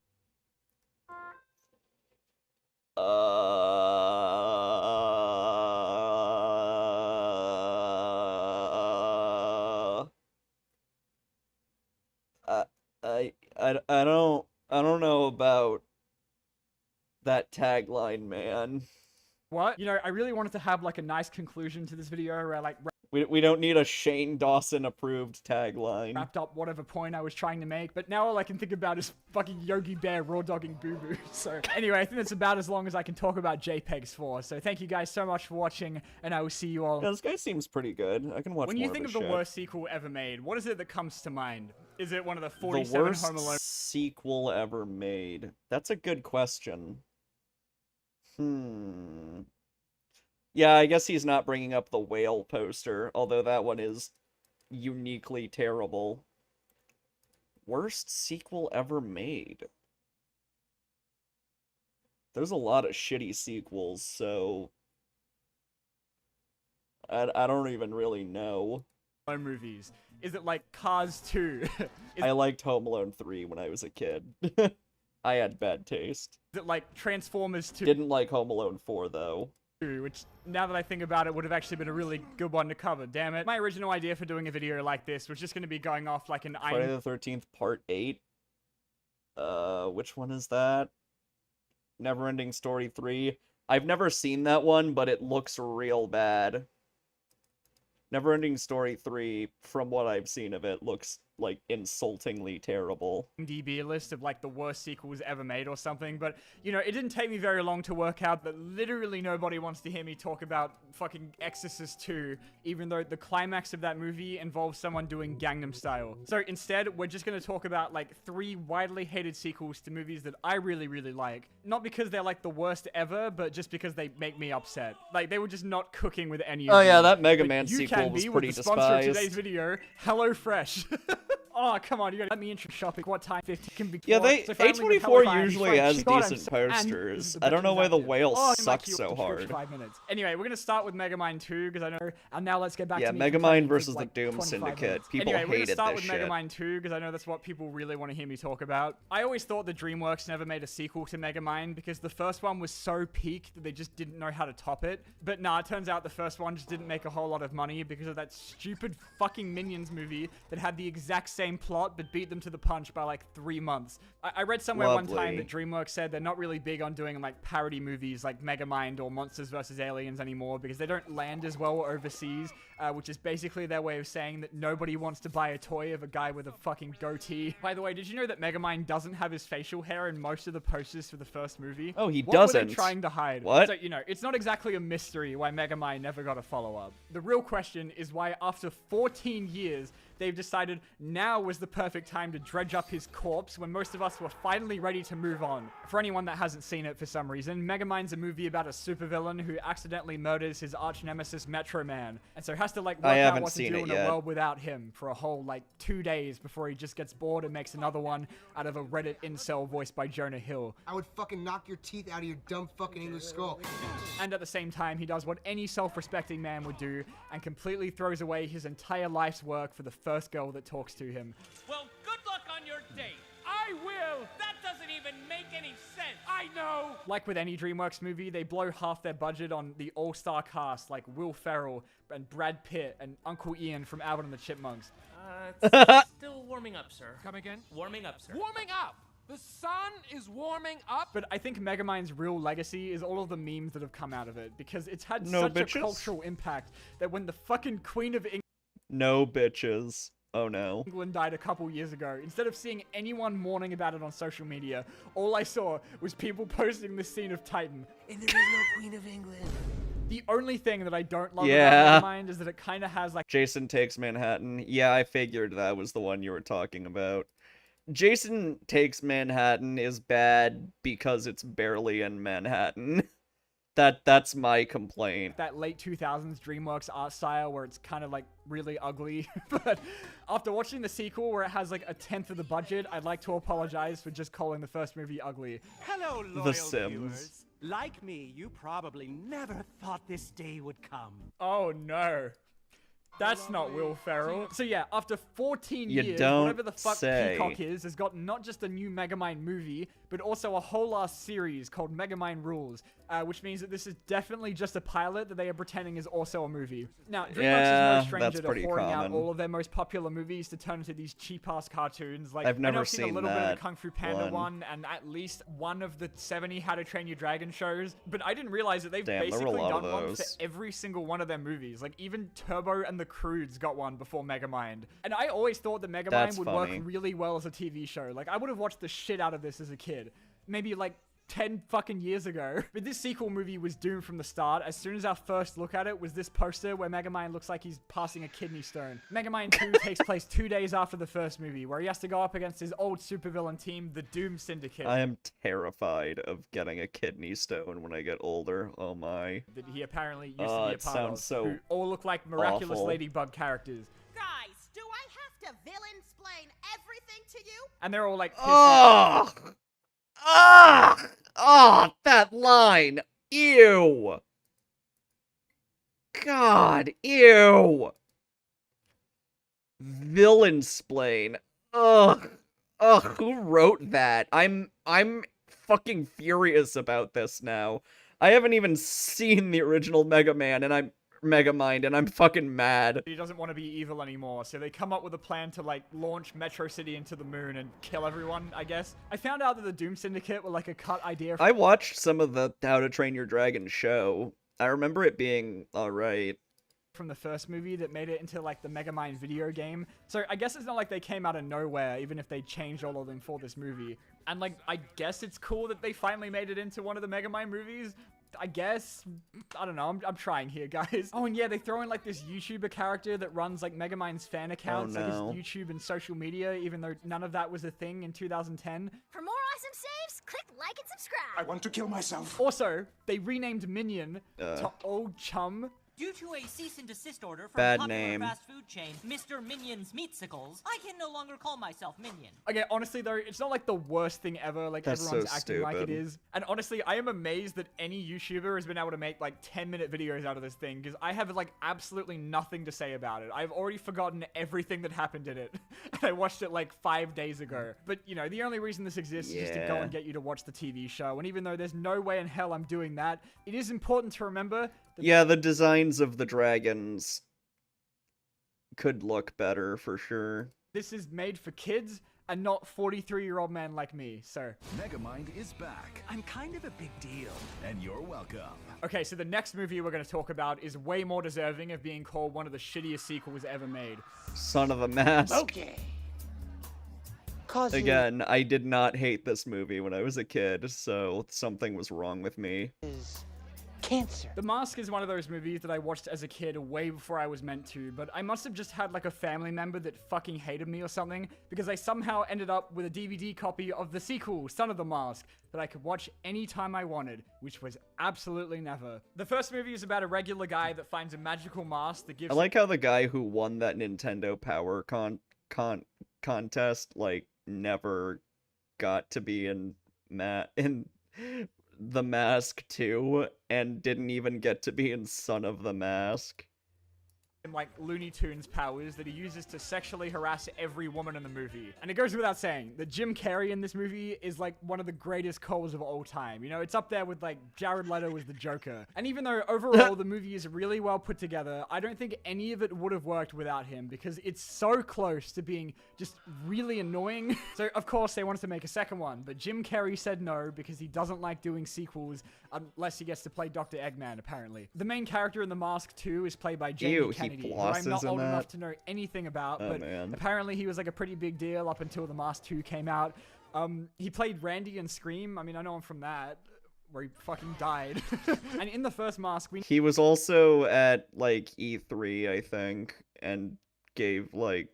I don't know about that tagline, man. What? You know, I really wanted to have, like, a nice conclusion to this video where, like... We don't need a Shane Dawson approved tagline. Wrapped up whatever point I was trying to make, but now all I can think about is fucking Yogi Bear raw dogging Boo Boo. So anyway, I think that's about as long as I can talk about JPEGs for. So thank you guys so much for watching, and I will see you all. Yeah, this guy seems pretty good. I can watch. When more you think of the worst sequel ever made, what is it that comes to mind? Is it one of the 47 the worst Home Alone sequel ever made? That's a good question. Yeah, I guess he's not bringing up the whale poster, although that one is uniquely terrible. Worst sequel ever made? There's a lot of shitty sequels, so... I don't even really know. movies? Is it like Cars 2? I liked Home Alone 3 when I was a kid. I had bad taste. Is it like Transformers 2? Didn't like Home Alone 4, though. Which, now that I think about it, would have actually been a really good one to cover, damn it. My original idea for doing a video like this was just going to be going off like an... Friday the 13th Part 8? Which one is that? Neverending Story 3? I've never seen that one, but it looks real bad. Neverending Story 3, from what I've seen of it, looks, like, insultingly terrible. IMDb list of, like, the worst sequels ever made or something, but, you know, it didn't take me very long to work out that literally nobody wants to hear me talk about fucking Exorcist 2, even though the climax of that movie involves someone doing Gangnam Style. So instead, we're just gonna talk about, like, 3 widely hated sequels to movies that I really, really like. Not because they're, like, the worst ever, but just because they make me upset. Like, they were just not cooking with any of Oh yeah, them. that Mega But Man you sequel can was be pretty with the sponsor of despised. today's video, HelloFresh. Oh, come on, you gotta let me intro shopping. What time 50 can be... Yeah, So finally with A24 HelloFresh, usually has God, I'm decent so- and posters. this is the I don't know why the whale Oh, it might sucks keep so the description hard. 5 minutes. Anyway, we're gonna start with Megamind 2 because I know. And now let's get back Yeah, to me Megamind complaining for, versus like, the Doom 25 Syndicate. minutes. People anyway, we're gonna hated start this with shit. Megamind 2 because I know that's what people really want to hear me talk about. I always thought that DreamWorks never made a sequel to Megamind because the first one was so peak that they just didn't know how to top it. But nah, it turns out the first one just didn't make a whole lot of money because of that stupid fucking Minions movie that had the exact same plot but beat them to the punch by like 3 months. I read somewhere one time Lovely. that DreamWorks said they're not really big on doing like parody movies like Megamind or Monsters vs. Aliens anymore because they don't land as well overseas, which is basically their way of saying that nobody wants to buy a toy of a guy with a fucking goatee. By the way, did you know that Megamind doesn't have his facial hair in most of the posters for the first movie? Oh, he What were doesn't? they trying to hide? What? So, you know, it's not exactly a mystery why Megamind never got a follow-up. The real question is why after 14 years, they've decided now was the perfect time to dredge up his corpse when most of us were finally ready to move on. For anyone that hasn't seen it for some reason, Megamind's a movie about a supervillain who accidentally murders his arch nemesis Metro Man, and so has to like I work out haven't what to seen do it in yet. a world without him for a whole like 2 days before he just gets bored and makes another one out of a Reddit incel voiced by Jonah Hill. I would fucking knock your teeth out of your dumb fucking English skull. And at the same time, he does what any self-respecting man would do and completely throws away his entire life's work for the first girl that talks to him. Well, good luck on your date. I will. That doesn't even make any sense. I know. Like with any DreamWorks movie, they blow half their budget on the all-star cast like Will Ferrell and Brad Pitt and Uncle Ian from Alvin and the Chipmunks. It's still warming up, sir. Come again? Warming up, sir. Warming up! The sun is warming up! But I think Megamind's real legacy is all of the memes that have come out of it, because it's had No such bitches? a cultural impact that when the fucking Queen of England... No bitches. Oh no. England died a couple years ago. Instead of seeing anyone mourning about it on social media, all I saw was people posting the scene of Titan. And there is no Queen of England. The only thing that I don't love Yeah. about Megamind is that it kind of has like Jason Takes Manhattan. Yeah, I figured that was the one you were talking about. Jason Takes Manhattan is bad because it's barely in Manhattan. That's my complaint. that late 2000s DreamWorks art style where it's kind of like really ugly. But after watching the sequel where it has like a tenth of the budget, I'd like to apologize for just calling the first movie ugly. Hello, loyal The Sims. viewers. Like me, you probably never thought this day would come. Oh no. That's not Will Ferrell. So yeah, after 14 You years, don't whatever the fuck say. Peacock is, has got not just a new Megamind movie, but also a whole ass series called Megamind Rules, which means that this is definitely just a pilot that they are pretending is also a movie. Now, DreamWorks Yeah, is no stranger that's to pretty pouring out common. all of their most popular movies to turn into these cheap-ass cartoons. Like, I've I know never I've seen a seen little bit of that the Kung Fu Panda one, and at least one of the 70 How to Train Your Dragon shows, but I didn't realize that they've Damn, there were a basically lot of done one for those. every single one of their movies. Like, even Turbo and the Croods got one before Megamind. And I always thought that Megamind That's would funny. work really well as a TV show. Like, I would have watched the shit out of this as a kid. Maybe, like, 10 fucking years ago. But this sequel movie was doomed from the start. As soon as our first look at it was this poster where Megamind looks like he's passing a kidney stone. Megamind 2 takes place 2 days after the first movie, where he has to go up against his old supervillain team, the Doom Syndicate. I am terrified of getting a kidney stone when I get older. Oh my. That he apparently used to be Oh, a it part sounds of, so who all look like miraculous awful. ladybug characters. Guys, do I have to villain-splain everything to you? And they're all like pissed Oh! Oh, that line. Ew. God, ew. Villain-splain. Ugh. Ugh, who wrote that? I'm fucking furious about this now. I haven't even seen the original Megamind, and I'm fucking mad. He doesn't want to be evil anymore, so they come up with a plan to, like, launch Metro City into the moon and kill everyone, I guess. I found out that the Doom Syndicate were, like, a cut idea. I watched some of the How to Train Your Dragon show. I remember it being alright. From the first movie that made it into, like, the Megamind video game. So I guess it's not like they came out of nowhere, even if they changed all of them for this movie. And, like, I guess it's cool that they finally made it into one of the Megamind movies. I guess. I don't know. I'm trying here, guys. Oh, and yeah, they throw in, like, this YouTuber character that runs, like, Megamind's fan accounts, no. like his YouTube and social media, even though none of that was a thing in 2010. For more awesome saves, click like and subscribe. I want to kill myself. Also, they renamed Minion to Old Chum. Due to a cease and desist order from Bad popular name. fast food chain Mr. Minion's Meatsicles, I can no longer call myself Minion. Okay, honestly though, it's not like the worst thing ever, like That's everyone's so acting like it stupid. is. And honestly, I am amazed that any YouTuber has been able to make like 10-minute videos out of this thing, because I have like absolutely nothing to say about it. I've already forgotten everything that happened in it. And I watched it like 5 days ago. But you know, the only reason this exists is just to go Yeah. and get you to watch the TV show. And even though there's no way in hell I'm doing that, it is important to remember that Yeah, the designs of the dragons could look better for sure. this is made for kids and not 43-year-old men like me, so. Megamind is back. I'm kind of a big deal, and you're welcome. Okay, so the next movie we're going to talk about is way more deserving of being called one of the shittiest sequels ever made. Son of a Mask. Okay. Again, I did not hate this movie when I was a kid, so something was wrong with me. Cancer. The Mask is one of those movies that I watched as a kid way before I was meant to, but I must have just had like a family member that fucking hated me or something, because I somehow ended up with a DVD copy of the sequel, Son of the Mask, that I could watch anytime I wanted, which was absolutely never. The first movie is about a regular guy that finds a magical mask that gives I like how the guy who won that Nintendo Power contest, like, never got to be in The Mask 2, and didn't even get to be in Son of the Mask. like Looney Tunes powers that he uses to sexually harass every woman in the movie. And it goes without saying that Jim Carrey in this movie is like one of the greatest calls of all time. You know, it's up there with like Jared Leto as the Joker. And even though overall the movie is really well put together, I don't think any of it would have worked without him, because it's so close to being just really annoying. So of course they wanted to make a second one, but Jim Carrey said no because he doesn't like doing sequels unless he gets to play Dr. Eggman, apparently. The main character in The Mask 2 is played by Jamie Ew, Kennedy. Kennedy, who Floss I'm not is in old enough that? to know anything about, Oh, but man. apparently he was like a pretty big deal up until The Mask 2 came out. He played Randy in Scream. I mean, I know him from that, where he fucking died. And in the first Mask, we He was also at like E3, I think, and gave like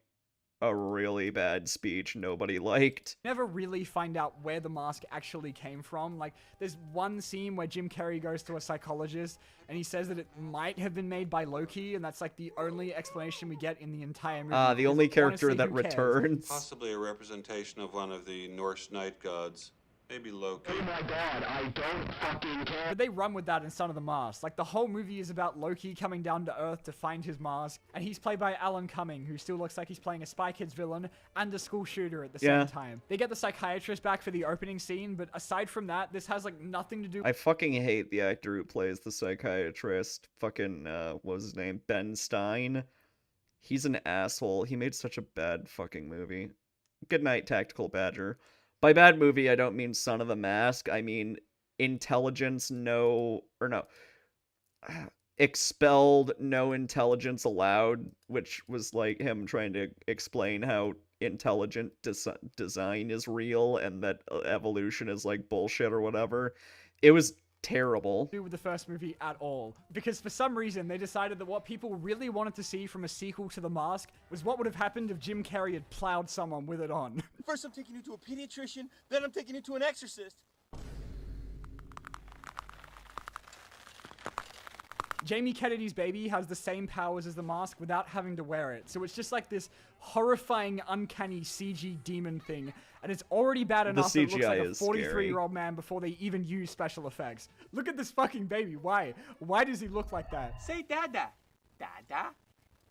a really bad speech nobody liked. never really find out where the mask actually came from. Like, there's one scene where Jim Carrey goes to a psychologist and he says that it might have been made by Loki, and that's like the only explanation we get in the entire movie. The because only character honestly, that who cares? returns. Possibly a representation of one of the Norse night gods. Maybe Loki. Oh my god, I don't fucking care. But they run with that in Son of the Mask. Like, the whole movie is about Loki coming down to Earth to find his mask, and he's played by Alan Cumming, who still looks like he's playing a Spy Kids villain and a school shooter at the Yeah. same time. They get the psychiatrist back for the opening scene, but aside from that, this has like nothing to do. I fucking hate the actor who plays the psychiatrist. Fucking, what was his name? Ben Stein. He's an asshole. He made such a bad fucking movie. Good night, Tactical Badger. By bad movie, I don't mean Son of the Mask. I mean intelligence, expelled, no intelligence allowed, which was like him trying to explain how intelligent design is real and that evolution is like bullshit or whatever. It was terrible. Do with the first movie at all, because for some reason they decided that what people really wanted to see from a sequel to The Mask was what would have happened if Jim Carrey had plowed someone with it on. First I'm taking you to a pediatrician, then I'm taking you to an exorcist. Jamie Kennedy's baby has the same powers as the mask without having to wear it. So it's just like this horrifying, uncanny CG demon thing. And it's already bad enough that it looks like a 43-year-old man before they even use special effects. Look at this fucking baby. Why? Why does he look like that? Say dada. Dada?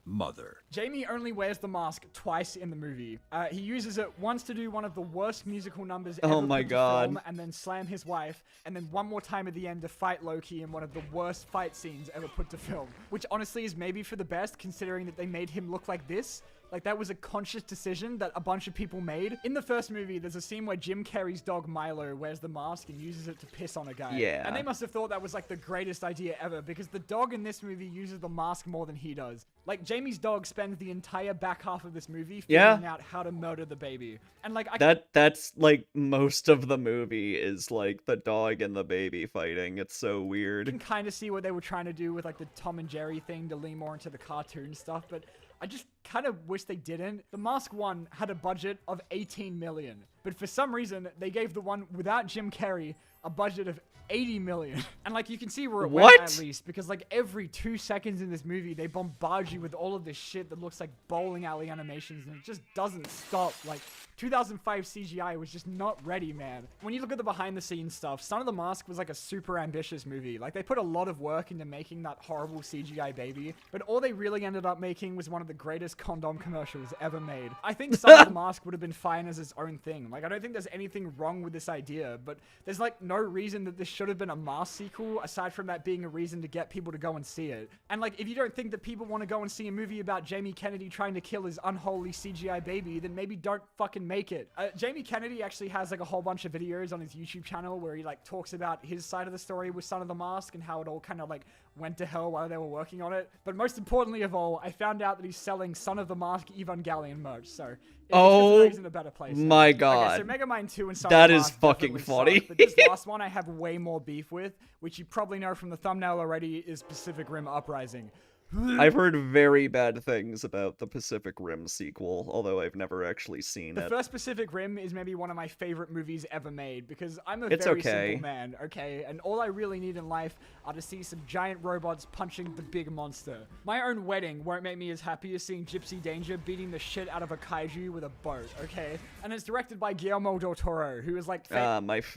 Mother. Jamie only wears the mask twice in the movie. He uses it once to do one of the worst musical numbers ever Oh my put to God. film, and then slam his wife, and then one more time at the end to fight Loki in one of the worst fight scenes ever put to film. Which honestly is maybe for the best, considering that they made him look like this. Like, that was a conscious decision that a bunch of people made. In the first movie, there's a scene where Jim Carrey's dog Milo wears the mask and uses it to piss on a guy. Yeah. And they must have thought that was like the greatest idea ever, because the dog in this movie uses the mask more than he does. Like, Jamie's dog spends the entire back half of this movie figuring out how to murder the baby. And like, That's like most of the movie is like the dog and the baby fighting. It's so weird. You can kind of see what they were trying to do with like the Tom and Jerry thing to lean more into the cartoon stuff, but I just kind of wish they didn't. The Mask 1 had a budget of 18 million, but for some reason they gave the one without Jim Carrey a budget of 80 million. And like, you can see where it went at least, because like every 2 seconds in this movie they bombard you with all of this shit that looks like bowling alley animations, and it just doesn't stop. Like, 2005 CGI was just not ready, man. When you look at the behind the scenes stuff, Son of the Mask was like a super ambitious movie. Like, they put a lot of work into making that horrible CGI baby, but all they really ended up making was one of the greatest condom commercials ever made. I think Son of the Mask would have been fine as its own thing. Like, I don't think there's anything wrong with this idea, but there's like no reason that this should have been a Mask sequel aside from that being a reason to get people to go and see it. And like, if you don't think that people want to go and see a movie about Jamie Kennedy trying to kill his unholy CGI baby, then maybe don't fucking make it. Jamie Kennedy actually has like a whole bunch of videos on his YouTube channel where he like talks about his side of the story with Son of the Mask and how it all kind of like went to hell while they were working on it. But most importantly of all, I found out that he's selling Son of the Mask Evangelion merch. So he's in a better place. My God. Okay, so Megamind 2 and Son That of the is Mask fucking definitely funny. suck, but this last one I have way more beef with, which you probably know from the thumbnail already, is Pacific Rim Uprising. I've heard very bad things about the Pacific Rim sequel, although I've never actually seen The it. first Pacific Rim is maybe one of my favorite movies ever made, because I'm a It's very okay. simple man, okay? And all I really need in life are to see some giant robots punching the big monster. My own wedding won't make me as happy as seeing Gypsy Danger beating the shit out of a kaiju with a boat, okay? And it's directed by Guillermo del Toro, who is like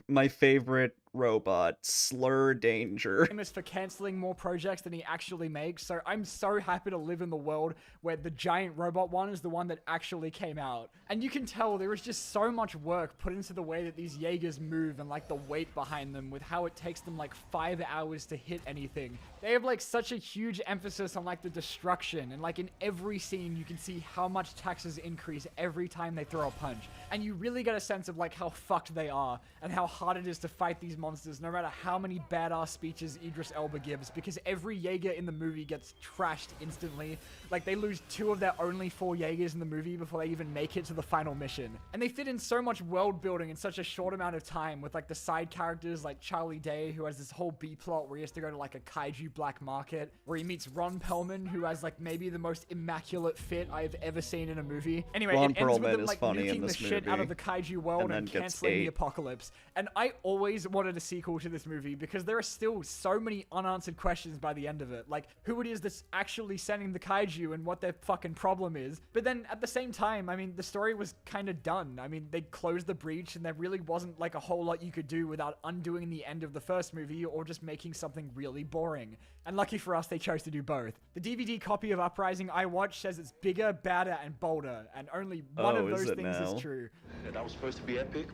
My favorite robot, Slur Danger. famous for canceling more projects than he actually makes, so I'm so happy to live in the world where the giant robot one is the one that actually came out. And you can tell there is just so much work put into the way that these Jaegers move and like the weight behind them, with how it takes them like 5 hours to hit anything. They have like such a huge emphasis on like the destruction, and like in every scene you can see how much taxes increase every time they throw a punch. And you really get a sense of like how fucked they are and how hard it is to fight these monsters, no matter how many badass speeches Idris Elba gives, because every Jaeger in the movie gets trashed instantly. Like, they lose 2 of their only 4 Jaegers in the movie before they even make it to the final mission. And they fit in so much world building in such a short amount of time, with like the side characters like Charlie Day, who has this whole B plot where he has to go to like a kaiju black market, where he meets Ron Perlman, who has like maybe the most immaculate fit I've ever seen in a movie. Anyway, Ron it ends with Perlman them is like funny in nuking the this shit out of the movie, kaiju world and and then gets canceling the ate. apocalypse. And I always wanted a sequel to this movie because there are still so many unanswered questions by the end of it. Like, who it is that's actually sending the kaiju and what their fucking problem is. But then at the same time, I mean, the story was kind of done. I mean, they closed the breach and there really wasn't like a whole lot you could do without undoing the end of the first movie or just making something really boring. And lucky for us, they chose to do both. The DVD copy of Uprising I watched says it's bigger, badder, and bolder, and only one of those things is true. That was supposed to be epic,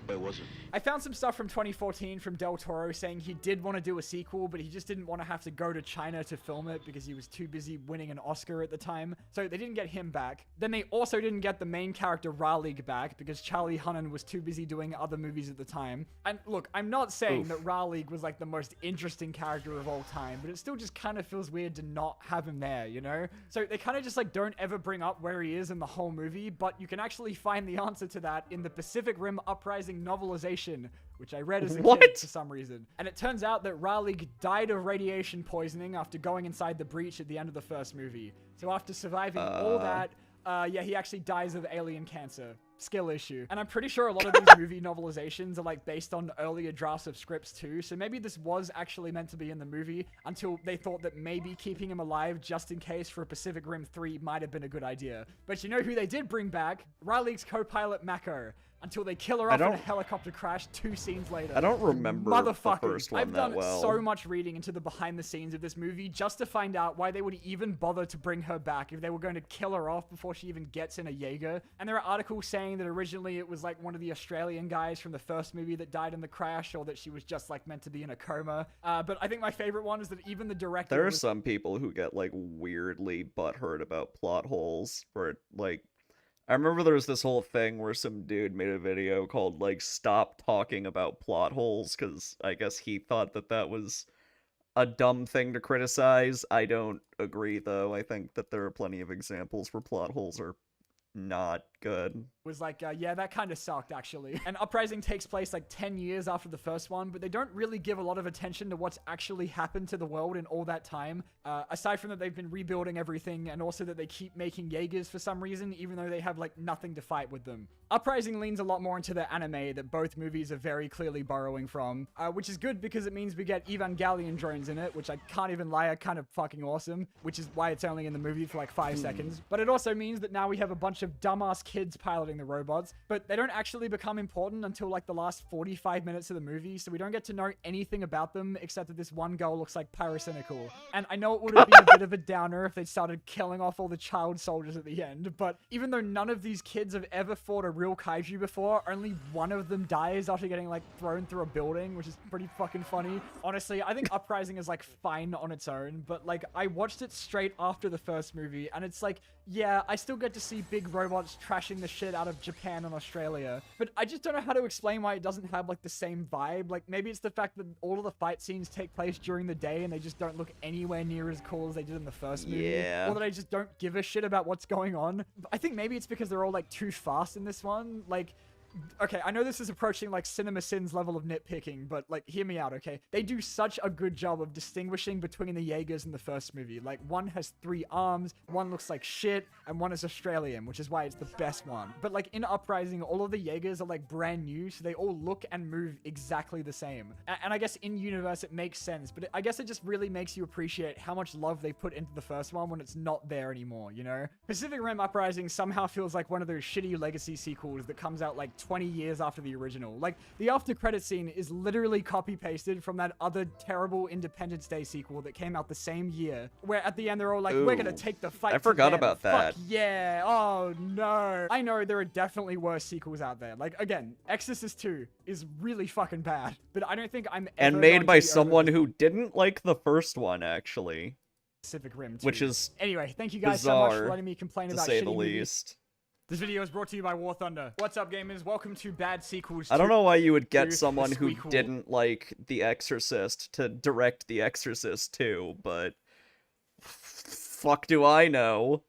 but it wasn't. I found some stuff from 2014 from Del Toro saying he did want to do a sequel, but he just didn't want to have to go to China to film it because he was too busy winning an Oscar at the time. So they didn't get him back. Then they also didn't get the main character Raleigh back because Charlie Hunnam was too busy doing other movies at the time. And look, I'm not saying that Raleigh was like the most interesting character of all time, but it still just kind of feels weird to not have him there, you know? So they kind of just like don't ever bring up where he is in the whole movie, but you can actually find the answer to that in the Pacific Rim Uprising novelization, which I read as a kid for some reason. And it turns out that Raleigh died of radiation poisoning after going inside the breach at the end of the first movie. So after surviving all that, yeah, he actually dies of alien cancer. Skill issue. And I'm pretty sure a lot of these movie novelizations are like based on earlier drafts of scripts too, so maybe this was actually meant to be in the movie until they thought that maybe keeping him alive just in case for a Pacific Rim 3 might have been a good idea. But you know who they did bring back? Riley's co-pilot Mako. Until they kill her off in a helicopter crash 2 scenes later. I don't remember the first one I've done that well. so much reading into the behind the scenes of this movie just to find out why they would even bother to bring her back if they were going to kill her off before she even gets in a Jaeger. And there are articles saying that originally it was like one of the Australian guys from the first movie that died in the crash, or that she was just like meant to be in a coma. But I think my favorite one is that even the director... There are some people who get like weirdly butthurt about plot holes, where like... I remember there was this whole thing where some dude made a video called, like, stop talking about plot holes, because I guess he thought that that was a dumb thing to criticize. I don't agree, though. I think that there are plenty of examples where plot holes are not good. Was like, yeah, that kind of sucked, actually. And Uprising takes place like 10 years after the first one, but they don't really give a lot of attention to what's actually happened to the world in all that time. Aside from that, they've been rebuilding everything, and also that they keep making Jaegers for some reason, even though they have like nothing to fight with them. Uprising leans a lot more into the anime that both movies are very clearly borrowing from, which is good because it means we get Evangelion drones in it, which I can't even lie are kind of fucking awesome, which is why it's only in the movie for like 5 seconds. But it also means that now we have a bunch of dumbass kids piloting the robots, but they don't actually become important until like the last 45 minutes of the movie, so we don't get to know anything about them except that this one girl looks like pyrocynical. And I know it would have been a bit of a downer if they started killing off all the child soldiers at the end, but even though none of these kids have ever fought a real kaiju before, only one of them dies after getting like thrown through a building, which is pretty fucking funny. Honestly, I think Uprising is like fine on its own, but like I watched it straight after the first movie, and it's like, yeah, I still get to see big robots trashing the shit out of Japan and Australia, but I just don't know how to explain why it doesn't have like the same vibe. Like maybe it's the fact that all of the fight scenes take place during the day and they just don't look anywhere near as cool as they did in the first movie. Yeah. Or that I just don't give a shit about what's going on. I think maybe it's because they're all like too fast in this one. Like, okay, I know this is approaching like Cinema Sins level of nitpicking, but like, hear me out, okay? They do such a good job of distinguishing between the Jaegers in the first movie. Like, one has 3 arms, one looks like shit, and one is Australian, which is why it's the best one. But like, in Uprising, all of the Jaegers are like brand new, so they all look and move exactly the same. And I guess in universe it makes sense, but I guess it just really makes you appreciate how much love they put into the first one when it's not there anymore, you know? Pacific Rim Uprising somehow feels like one of those shitty legacy sequels that comes out like 20 years after the original. Like, the after credit scene is literally copy pasted from that other terrible Independence Day sequel that came out the same year, where at the end they're all like, we're gonna take the fight. I forgot to them. about that. Fuck yeah. Oh no. I know there are definitely worse sequels out there. Like, again, Exorcist 2 is really fucking bad, but I don't think I'm ever And made going by to be someone over who didn't like the first one, actually. Pacific Rim 2. Which is anyway, thank you guys so much for bizarre, letting me complain to about say shitty the movies. least. This video is brought to you by War Thunder. What's up, gamers? Welcome to Bad Sequels. I don't know why you would get to someone the who Squeakle. didn't like The Exorcist to direct The Exorcist 2, but fuck do I know?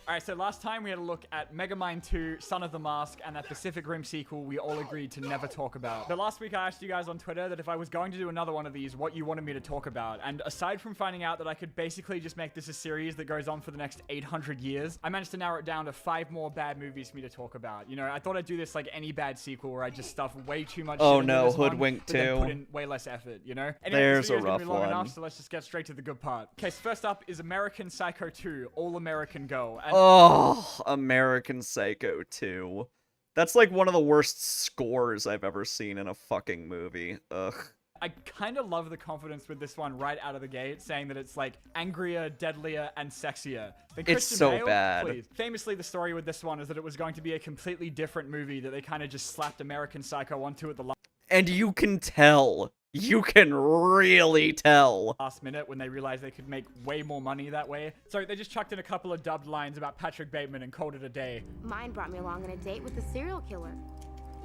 Alright, so last time we had a look at Megamind 2, Son of the Mask, and that Pacific Rim sequel we all agreed to never talk about. But last week I asked you guys on Twitter that if I was going to do another one of these, what you wanted me to talk about. And aside from finding out that I could basically just make this a series that goes on for the next 800 years, I managed to narrow it down to 5 more bad movies for me to talk about. You know, I thought I'd do this like any bad sequel where I just stuff way too much Oh shit into no, this one, Hoodwink but then 2. put in way less effort, you know? Anyway, There's this a video's gonna be rough long one. enough, so let's just get straight to the good part. Okay, so first up is American Psycho 2, All American Girl. And Oh, American Psycho 2. That's like one of the worst scores I've ever seen in a fucking movie. Ugh. I kind of love the confidence with this one right out of the gate, saying that it's like angrier, deadlier, and sexier. Than It's Christian so Bale, bad. Please. Famously, the story with this one is that it was going to be a completely different movie that they kind of just slapped American Psycho onto at the And you can tell. You can really tell. last minute when they realized they could make way more money that way. So they just chucked in a couple of dubbed lines about Patrick Bateman and called it a day. Mine brought me along on a date with a serial killer,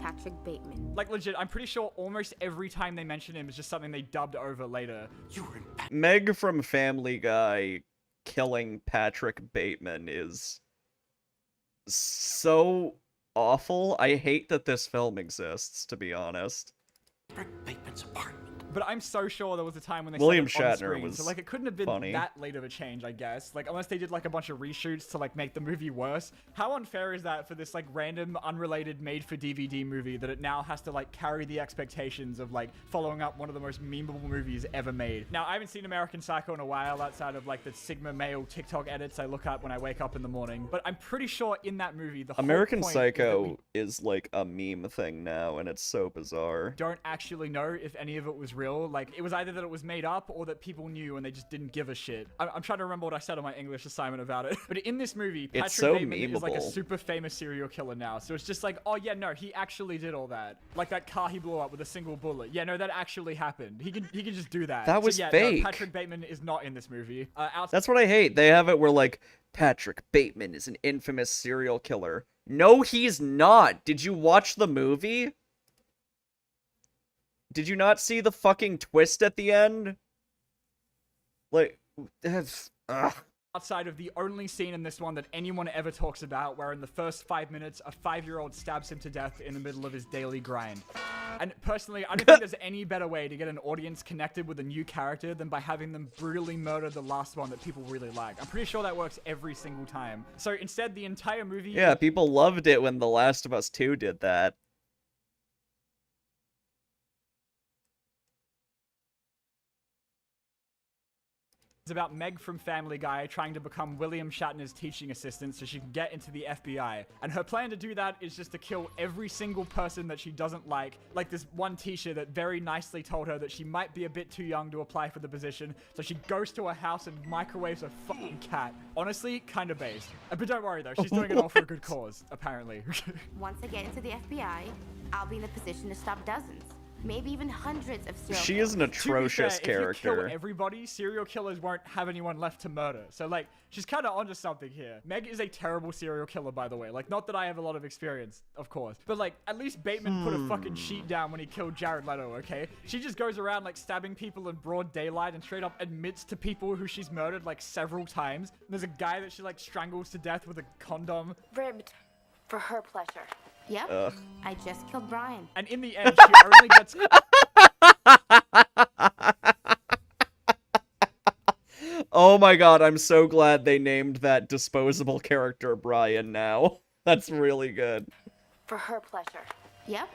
Patrick Bateman. Like legit, I'm pretty sure almost every time they mention him is just something they dubbed over later. Meg from Family Guy killing Patrick Bateman is so awful. I hate that this film exists, to be honest. But I'm so sure there was a time when they William said it on Shatner screen, was so like it couldn't have been funny. that late of a change, I guess. Like unless they did like a bunch of reshoots to like make the movie worse. How unfair is that for this like random, unrelated, made-for-DVD movie that it now has to like carry the expectations of like following up one of the most memeable movies ever made? Now I haven't seen American Psycho in a while outside of like the Sigma male TikTok edits I look up when I wake up in the morning. But I'm pretty sure in that movie the American whole point is that we Psycho is like a meme thing now, and it's so bizarre. don't actually know if any of it was real. Like it was either that it was made up or that people knew and they just didn't give a shit. I'm trying to remember what I said on my English assignment about it. But in this movie, Patrick It's so Bateman is like a memeable. super famous serial killer now. So it's just like, oh yeah, no, he actually did all that. Like that car he blew up with a single bullet. Yeah, no, that actually happened. He can just do that. That was so, yeah, fake. No, Patrick Bateman is not in this movie. That's what I hate. They have it where like, Patrick Bateman is an infamous serial killer. No, he's not. Did you watch the movie? Did you not see the fucking twist at the end? Like, ugh. Outside of the only scene in this one that anyone ever talks about, where in the first 5 minutes, a 5-year-old stabs him to death in the middle of his daily grind. And personally, I don't think there's any better way to get an audience connected with a new character than by having them brutally murder the last one that people really like. I'm pretty sure that works every single time. So instead, the entire movie... Yeah, people loved it when The Last of Us 2 did that. It's about Meg from Family Guy trying to become William Shatner's teaching assistant so she can get into the FBI. And her plan to do that is just to kill every single person that she doesn't like this one teacher that very nicely told her that she might be a bit too young to apply for the position, so she goes to her house and microwaves a fucking cat. Honestly, kinda based. But don't worry though, she's doing it all for a good cause, apparently. Once I get into the FBI, I'll be in a position to stop dozens, maybe even hundreds of serial She is an killers. atrocious To be fair, if you character. kill everybody, serial killers won't have anyone left to murder. So, like, she's kind of onto something here. Meg is a terrible serial killer, by the way. Like, not that I have a lot of experience, of course. But, like, at least Bateman put a fucking sheet down when he killed Jared Leto, okay? She just goes around, like, stabbing people in broad daylight and straight up admits to people who she's murdered, like, several times. And there's a guy that she, like, strangles to death with a condom. Ribbed for her pleasure. Yep, Ugh. I just killed Brian. And in the end, she only gets... Oh my god, I'm so glad they named that disposable character Brian now. That's really good. For her pleasure. Yep,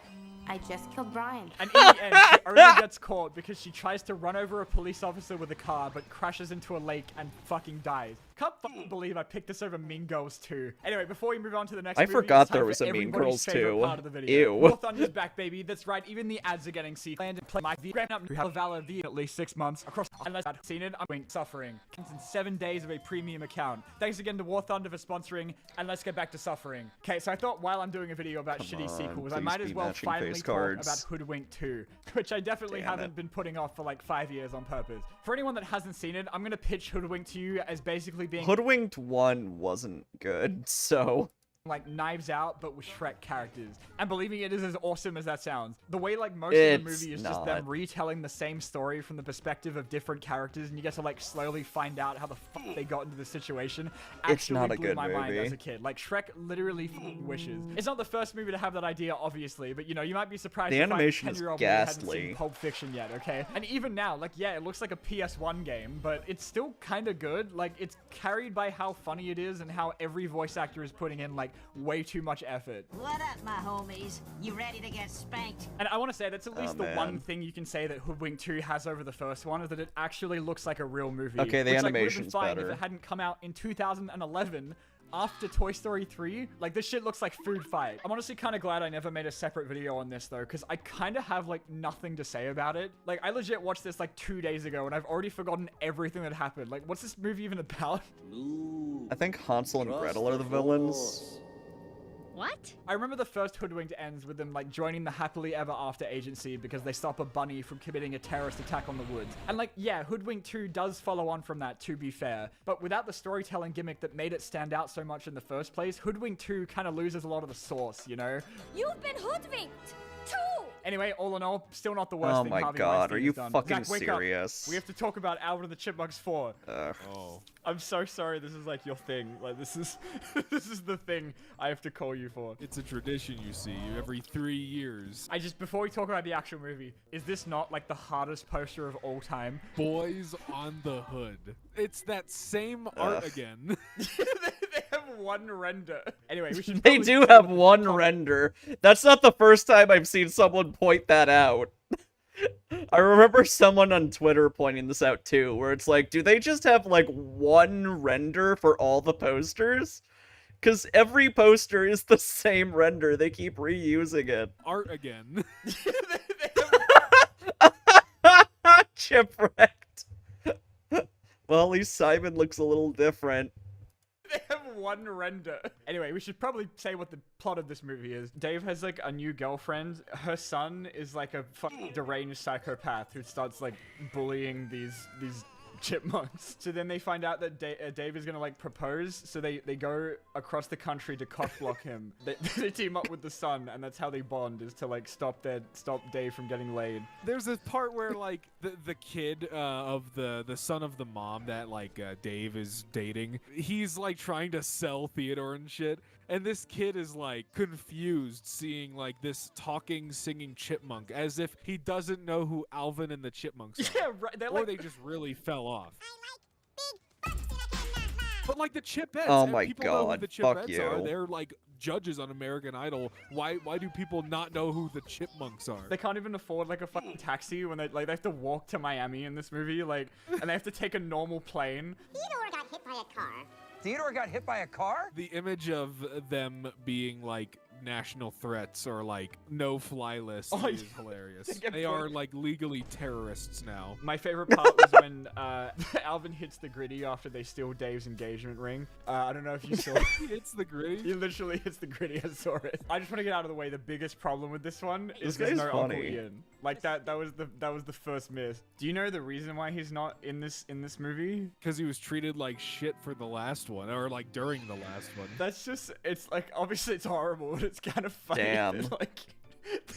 I just killed Brian. And in the end, she only gets caught because she tries to run over a police officer with a car, but crashes into a lake and fucking dies. Can't fucking believe I picked this over Mean Girls 2. Anyway, before we move on to the next I movie, forgot it's time there was for a Mean everybody's Girls favorite 2. part of the video. Ew. War Thunder's back, baby. That's right, even the ads are getting sequel. And play my grand up to have valid at least 6 months across. Unless I've seen it, I'm suffering. In 7 days of a premium account. Thanks again to War Thunder for sponsoring, and let's get back to suffering. Okay, so I thought while I'm doing a video about Come shitty on, sequels, I please might be as well matching finally face cards. Talk about Hoodwink 2, which I definitely haven't been putting off for like 5 years on purpose. For anyone that hasn't seen it, I'm gonna pitch Hoodwink to you as basically being Hoodwinked 1 wasn't good, so like Knives Out, but with Shrek characters. And believing it is as awesome as that sounds. The way like most of the movie is just them retelling the same story from the perspective of different characters, and you get to like slowly find out how the fuck they got into the situation. It's not a blew good my mind movie. as a kid. Like Shrek literally wishes. It's not the first movie to have that idea, obviously, but you know, you might be surprised The if animation is 10-year-old me hadn't ghastly. seen Pulp Fiction yet, okay? And even now, like, yeah, it looks like a PS1 game, but it's still kind of good. Like, it's carried by how funny it is and how every voice actor is putting in like way too much effort. What up, my homies? You ready to get spanked? And I want to say that's at least the one thing you can say that Hoodwink 2 has over the first one, is that it actually looks like a real movie. Okay, the which, animation's like, would have been fine better. if it hadn't come out in 2011 after Toy Story 3. Like, this shit looks like food fight. I'm honestly kind of glad I never made a separate video on this though, because I kind of have like nothing to say about it. Like, I legit watched this like 2 days ago and I've already forgotten everything that happened. Like, what's this movie even about? I think Hansel and Gretel are the villains. What? I remember the first Hoodwinked ends with them like joining the Happily Ever After agency because they stop a bunny from committing a terrorist attack on the woods. And like, yeah, Hoodwinked 2 does follow on from that, to be fair. But without the storytelling gimmick that made it stand out so much in the first place, Hoodwinked 2 kind of loses a lot of the sauce, you know? You've been hoodwinked! Too! Anyway, all in all, still not the worst Oh thing my Harvey God, Weinstein are you has done. fucking Zach, wake up. serious? We have to talk about Alvin and the Chipmunks 4. Oh. I'm so sorry this is like your thing. Like, this is this is the thing I have to call you for. It's a tradition, you see, every 3 years. Before we talk about the actual movie, is this not like the hardest poster of all time? Boys on the Hood. It's that same art again. They have one render. Anyway, we should They do have one render. That's not the first time I've seen someone point that out. I remember someone on Twitter pointing this out too, where it's like, do they just have like one render for all the posters? Because every poster is the same render. They keep reusing it. Art again. Chipwrecked. Well, at least Simon looks a little different. They have one render. Anyway, we should probably say what the plot of this movie is. Dave has like a new girlfriend. Her son is like a fucking deranged psychopath who starts like bullying these chipmunks. So then they find out that Dave is gonna like propose, so they go across the country to cockblock him. They team up with the son, and that's how they bond, is to like stop Dave from getting laid. There's this part where like the kid of the son of the mom that like Dave is dating, he's like trying to sell Theodore and shit. And this kid is like confused seeing like this talking, singing chipmunk, as if he doesn't know who Alvin and the Chipmunks are. Yeah, right. Or they just really fell off. But like the Chipettes, Oh and my people know who God, the fuck Chipettes you. are. They're like judges on American Idol. Why do people not know who the Chipmunks are? They can't even afford like a fucking taxi when they have to walk to Miami in this movie, like, and they have to take a normal plane. Theodore got hit by a car. Theodore got hit by a car? The image of them being like national threats or like no-fly lists is hilarious. They are like legally terrorists now. My favorite part was when Alvin hits the gritty after they steal Dave's engagement ring. I don't know if you saw it. It's the gritty? He literally hits the gritty. I saw it. I just want to get out of the way. The biggest problem with this one is This there's guy's no Uncle funny. Ian. Like that was the first miss. Do you know the reason why he's not in this movie? Because he was treated like shit for the last one, or like during the last one. That's just, it's like, obviously it's horrible, but it's kind of funny. Damn. That, like,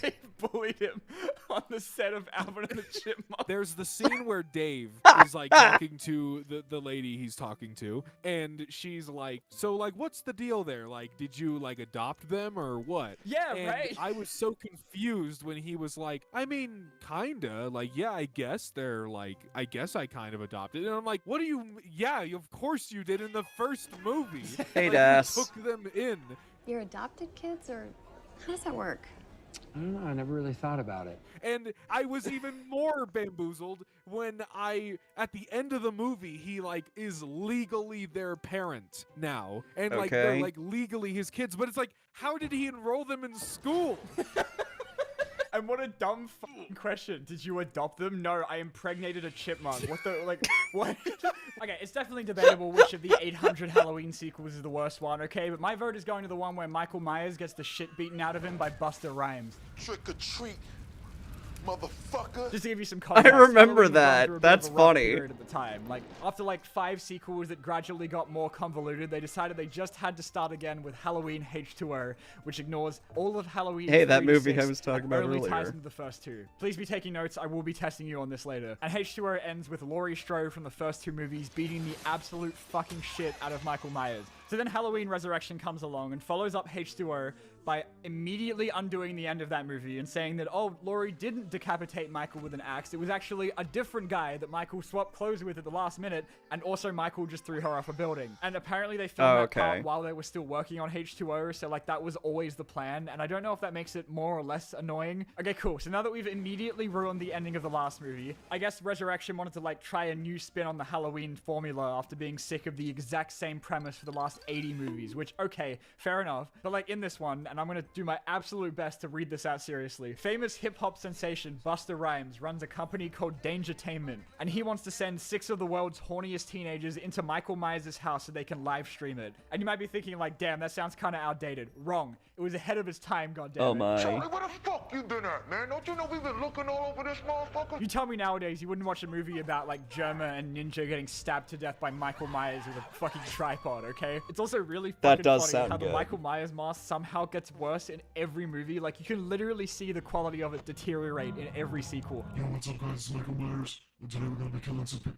they bullied him on the set of Alvin and the Chipmunks. There's the scene where Dave is like talking to the lady he's talking to, and she's like, so like, what's the deal there? Like, did you like adopt them or what? Yeah, and right. I was so confused when he was like, I mean, kinda, like, yeah, I guess they're like, I guess I kind of adopted. And I'm like, what do you, yeah, of course you did in the first movie. Hey, like, Das. you took them in. You're adopted kids, or how does that work? I don't know. I never really thought about it. And I was even more bamboozled when at the end of the movie, he like is legally their parent now. And like they're Okay. like legally his kids. But it's like, how did he enroll them in school? And what a dumb fucking question. Did you adopt them? No, I impregnated a chipmunk. What the, like, what? Okay, it's definitely debatable which of the 800 Halloween sequels is the worst one, okay? But my vote is going to the one where Michael Myers gets the shit beaten out of him by Busta Rhymes. Trick or treat, motherfucker. Just to give you some context. I remember Halloween was going that. through a bit That's of a rough funny. period at the time. Like, after like 5 sequels that gradually got more convoluted, they decided they just had to start again with Halloween H2O, which ignores all of Halloween. Hey, that 3 to movie 6 I was talking and about only ties earlier. into the first 2. Please be taking notes. I will be testing you on this later. And H2O ends with Laurie Strode from the first 2 movies beating the absolute fucking shit out of Michael Myers. So then Halloween Resurrection comes along and follows up H2O by immediately undoing the end of that movie and saying that, oh, Laurie didn't decapitate Michael with an axe. It was actually a different guy that Michael swapped clothes with at the last minute, and also Michael just threw her off a building. And apparently they filmed that part while they were still working on H2O, so like that was always the plan, and I don't know if that makes it more or less annoying. Okay, cool. So now that we've immediately ruined the ending of the last movie, I guess Resurrection wanted to like try a new spin on the Halloween formula after being sick of the exact same premise for the last 80 movies, which, okay, fair enough. But like in this one, and I'm gonna do my absolute best to read this out seriously, famous hip-hop sensation Busta Rhymes runs a company called Dangertainment, and he wants to send 6 of the world's horniest teenagers into Michael Myers' house so they can live stream it. And you might be thinking like, damn, that sounds kind of outdated. Wrong. It was ahead of its time, goddammit. Oh my. Charlie, where the fuck you been at, man? Don't you know we've been looking all over this motherfucker? You tell me nowadays you wouldn't watch a movie about like Germa and Ninja getting stabbed to death by Michael Myers with a fucking tripod, okay? It's also really fucking does funny sound how the good. Michael Myers mask somehow gets worse in every movie. Like, you can literally see the quality of it deteriorate in every sequel. Yo, what's up guys, it's Michael Myers, and today we're gonna be killing some people.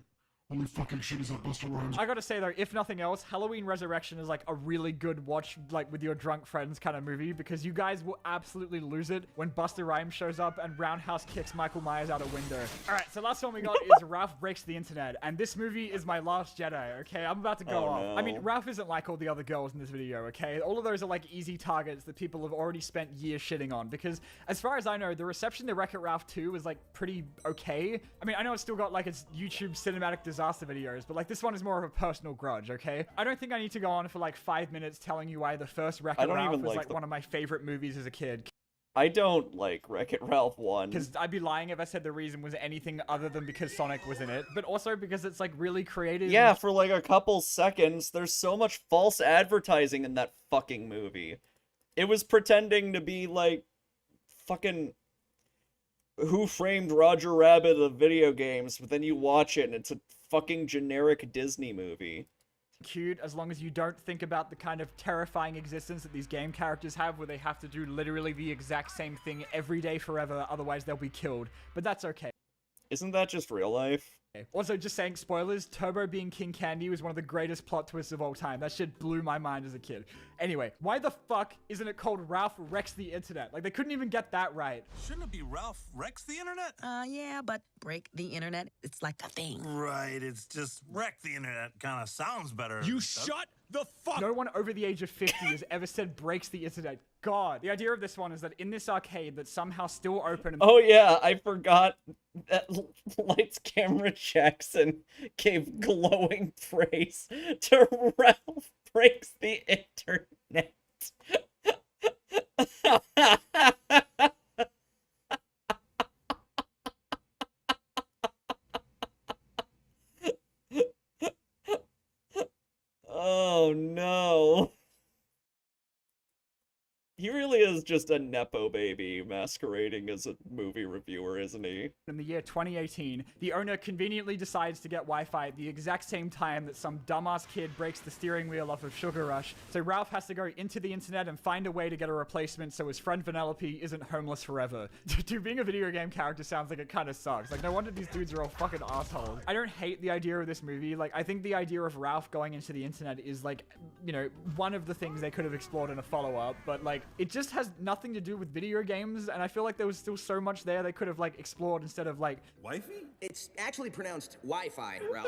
Holy fucking shit, is that Busta Rhymes? I gotta say though, if nothing else, Halloween Resurrection is like a really good watch, like with your drunk friends kind of movie, because you guys will absolutely lose it when Busta Rhymes shows up and roundhouse kicks Michael Myers out a window. Alright, so last one we got is Ralph Breaks the Internet, and this movie is my last Jedi, okay? I'm about to go off. no. I mean, Ralph isn't like all the other girls in this video, okay? All of those are like easy targets that people have already spent years shitting on, because as far as I know, the reception to Wreck-It Ralph 2 is like pretty okay. I mean, I know it's still got like its YouTube cinematic disaster videos, but like this one is more of a personal grudge, okay? I don't think I need to go on for like 5 minutes telling you why the first Wreck-It don't Ralph even was like like the- one of my favorite movies as a kid. I don't like Wreck-It Ralph 1. Because I'd be lying if I said the reason was anything other than because Sonic was in it, but also because it's like really creative. Yeah, for like a couple seconds, there's so much false advertising in that fucking movie. It was pretending to be like fucking Who Framed Roger Rabbit of video games, but then you watch it and it's a fucking generic Disney movie. Cute as long as you don't think about the kind of terrifying existence that these game characters have where they have to do literally the exact same thing every day forever, otherwise they'll be killed. But that's okay. Isn't that just real life? Also, just saying, spoilers, Turbo being King Candy was one of the greatest plot twists of all time. That shit blew my mind as a kid. Anyway, why the fuck isn't it called Ralph Wrecks the Internet? Like, they couldn't even get that right. Shouldn't it be Ralph Wrecks the Internet? Yeah, but break the internet, it's like a thing. Right, it's just wreck the internet kind of sounds better. You shut the fuck. No one over the age of 50 has ever said breaks the internet. God. The idea of this one is that in this arcade that's somehow still open. Oh yeah, I forgot that Lights Camera Jackson gave glowing praise to Ralph Breaks the Internet. Oh no. He really is just a Nepo baby masquerading as a movie reviewer, isn't he? In the year 2018, the owner conveniently decides to get Wi-Fi at the exact same time that some dumbass kid breaks the steering wheel off of Sugar Rush. So Ralph has to go into the internet and find a way to get a replacement so his friend Vanellope isn't homeless forever. Dude, being a video game character sounds like it kind of sucks. Like, no wonder these dudes are all fucking assholes. I don't hate the idea of this movie. Like, I think the idea of Ralph going into the internet is like, you know, one of the things they could have explored in a follow-up, but like, it just has nothing to do with video games, and I feel like there was still so much there they could have like explored instead of like Wifey? It's actually pronounced Wi-Fi, Ralph.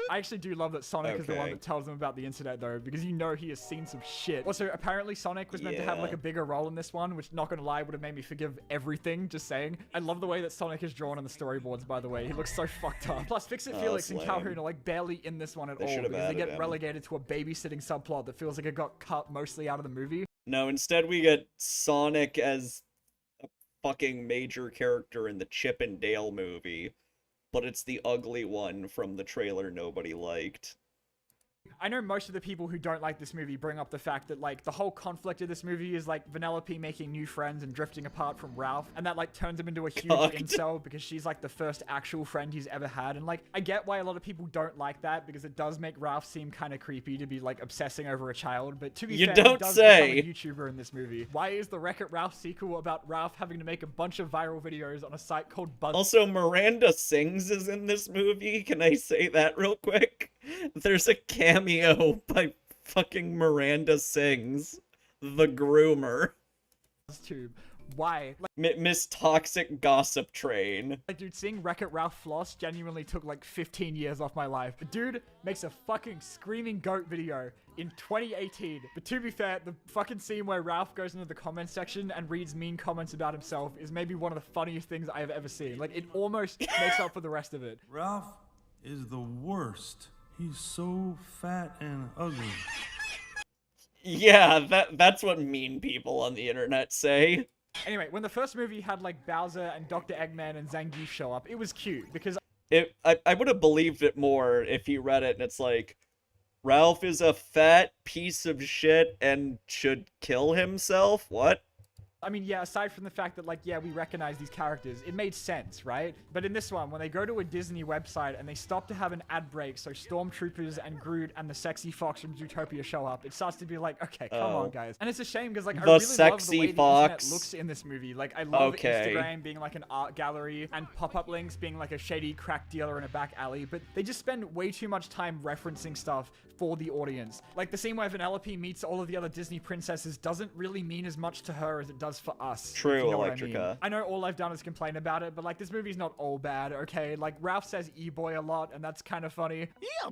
I actually do love that Sonic is the one Okay. that tells them about the internet though, because you know he has seen some shit. Also, apparently Sonic was meant to have like Yeah. a bigger role in this one, which, not gonna lie, would have made me forgive everything, just saying. I love the way that Sonic is drawn on the storyboards, by the way. He looks so fucked up. Plus, Fix-It Oh, Felix and lame. Calhoun are like barely in this one at They all, should have because they added get him. relegated to a babysitting subplot that feels like it got cut mostly out of the movie. No, instead we get Sonic as a fucking major character in the Chip and Dale movie, but it's the ugly one from the trailer nobody liked. I know most of the people who don't like this movie bring up the fact that, like, the whole conflict of this movie is, like, Vanellope making new friends and drifting apart from Ralph, and that, like, turns him into a huge incel because she's, like, the first actual friend he's ever had, and, like, I get why a lot of people don't like that, because it does make Ralph seem kind of creepy to be, like, obsessing over a child, but to be fair, he does become a YouTuber in this movie. Why is the Wreck-It Ralph sequel about Ralph having to make a bunch of viral videos on a site called Buzz? Also, Miranda Sings is in this movie. Can I say that real quick? There's a cameo by fucking Miranda Sings, the groomer. Tube. Why? Miss Toxic Gossip Train. Like, dude, seeing Wreck-It Ralph floss genuinely took like 15 years off my life. The dude makes a fucking screaming goat video in 2018. But to be fair, the fucking scene where Ralph goes into the comments section and reads mean comments about himself is maybe one of the funniest things I have ever seen. Like, it almost makes up for the rest of it. Ralph is the worst. He's so fat and ugly. Yeah, that's what mean people on the internet say. Anyway, when the first movie had like Bowser and Dr. Eggman and Zangief show up, it was cute because I would have believed it more if you read it and it's like, Ralph is a fat piece of shit and should kill himself? What? I mean, yeah, aside from the fact that, like, yeah, we recognize these characters, it made sense, right? But in this one, when they go to a Disney website and they stop to have an ad break so Stormtroopers and Groot and the sexy fox from Zootopia show up, it starts to be like, okay, come on, guys. And it's a shame because, like, I really love the way the internet looks in this movie. Like, I love Instagram being like an art gallery and pop-up links being like a shady crack dealer in a back alley, but they just spend way too much time referencing stuff for the audience. Like, the scene where Vanellope meets all of the other Disney princesses doesn't really mean as much to her as it does for us. True, you know Electrica. I know all I've done is complain about it, but like this movie's not all bad, okay? Like Ralph says E-boy a lot, and that's kind of funny. I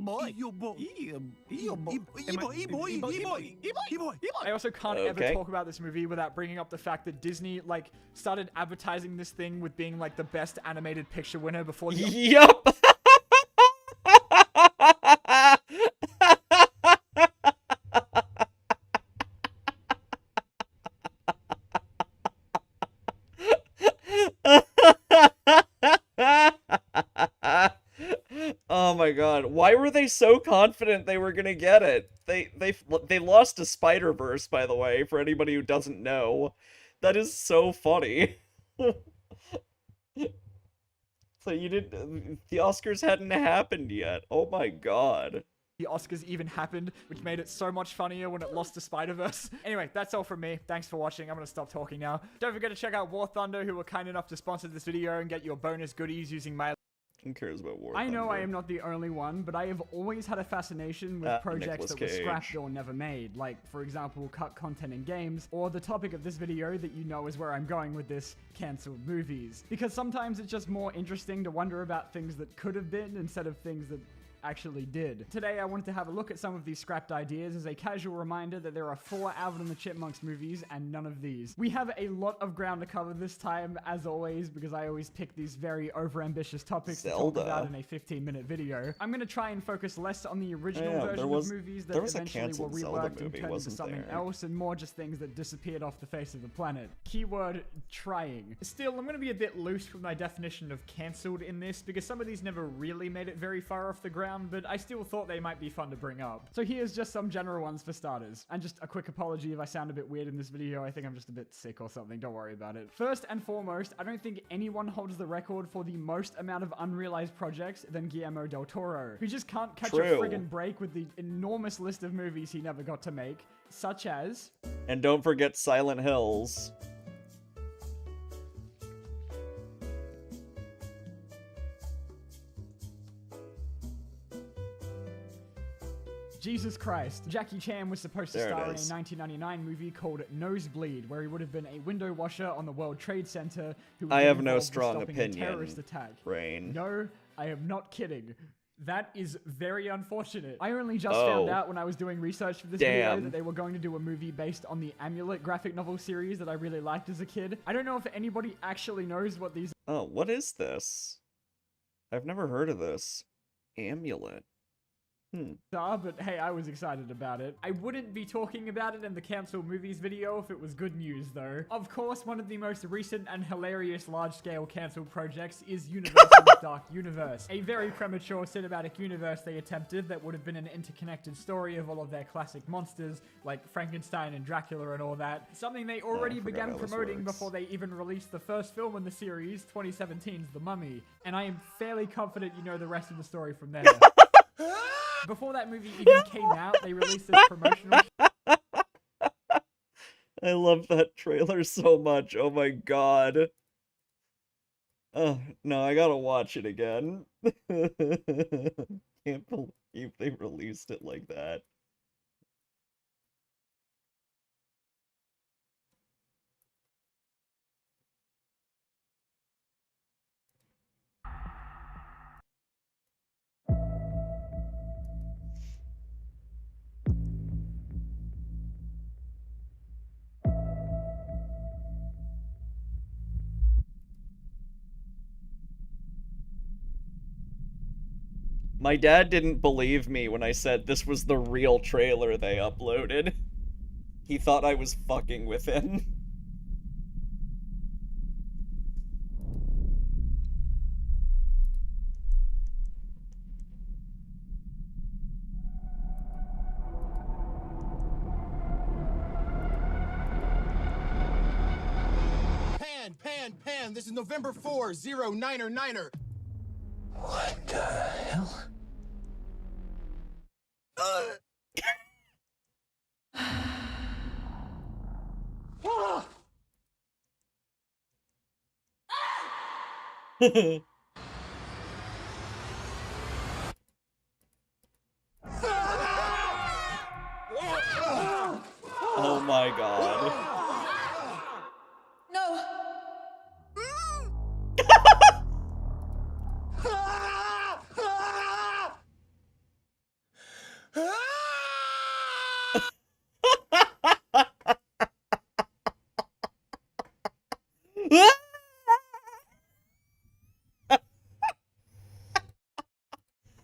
also can't ever talk about this movie without bringing up the fact that Disney like started advertising this thing with being like the best animated picture winner before the Yup. Oh my god, why were they so confident they were gonna get it? They lost to Spider-Verse, by the way, for anybody who doesn't know. That is so funny. So you didn't, the Oscars hadn't happened yet. Oh my god. The Oscars even happened, which made it so much funnier when it lost to Spider-Verse. Anyway, that's all from me. Thanks for watching. I'm gonna stop talking now. Don't forget to check out War Thunder, who were kind enough to sponsor this video and get your bonus goodies using my... Who cares about War I Thunder? know I am not the only one, but I have always had a fascination with projects that were scrapped or never made, like, for example, cut content in games, or the topic of this video that you know is where I'm going with this, cancelled movies. Because sometimes it's just more interesting to wonder about things that could have been instead of things that actually did. Today I wanted to have a look at some of these scrapped ideas as a casual reminder that there are 4 Alvin and the Chipmunks movies and none of these. We have a lot of ground to cover this time, as always, because I always pick these very overambitious topics to talk about in a 15-minute video. I'm going to try and focus less on the original version of movies that eventually were reworked and turned into something else, and more just things that disappeared off the face of the planet. Keyword, trying. Still, I'm going to be a bit loose with my definition of cancelled in this, because some of these never really made it very far off the ground, but I still thought they might be fun to bring up. So here's just some general ones for starters. And just a quick apology if I sound a bit weird in this video. I think I'm just a bit sick or something. Don't worry about it. First and foremost, I don't think anyone holds the record for the most amount of unrealized projects than Guillermo del Toro, who just can't catch a friggin' break with the enormous list of movies he never got to make, such as... And don't forget Silent Hills. Jesus Christ. Jackie Chan was supposed to star in a 1999 movie called Nosebleed, where he would have been a window washer on the World Trade Center who would I have no involved with strong stopping opinion, a terrorist attack. Rain. No, I am not kidding. That is very unfortunate. I only just found out when I was doing research for this video that they were going to do a movie based on the Amulet graphic novel series that I really liked as a kid. I don't know if anybody actually knows what these... Oh, what is this? I've never heard of this. Amulet. But hey, I was excited about it. I wouldn't be talking about it in the cancel movies video if it was good news, though. Of course, one of the most recent and hilarious large-scale cancel projects is Universal's Dark Universe, a very premature cinematic universe they attempted that would have been an interconnected story of all of their classic monsters, like Frankenstein and Dracula and all that. Something they already began promoting before they even released the first film in the series, 2017's The Mummy, and I am fairly confident you know the rest of the story from there. Before that movie even came out, they released this promotional... I love that trailer so much. Oh my god. Oh, no, I gotta watch it again. Can't believe they released it like that. My dad didn't believe me when I said this was the real trailer they uploaded. He thought I was fucking with him. Pan, this is November 4, 09er 9er. What the hell? Oh my god. No.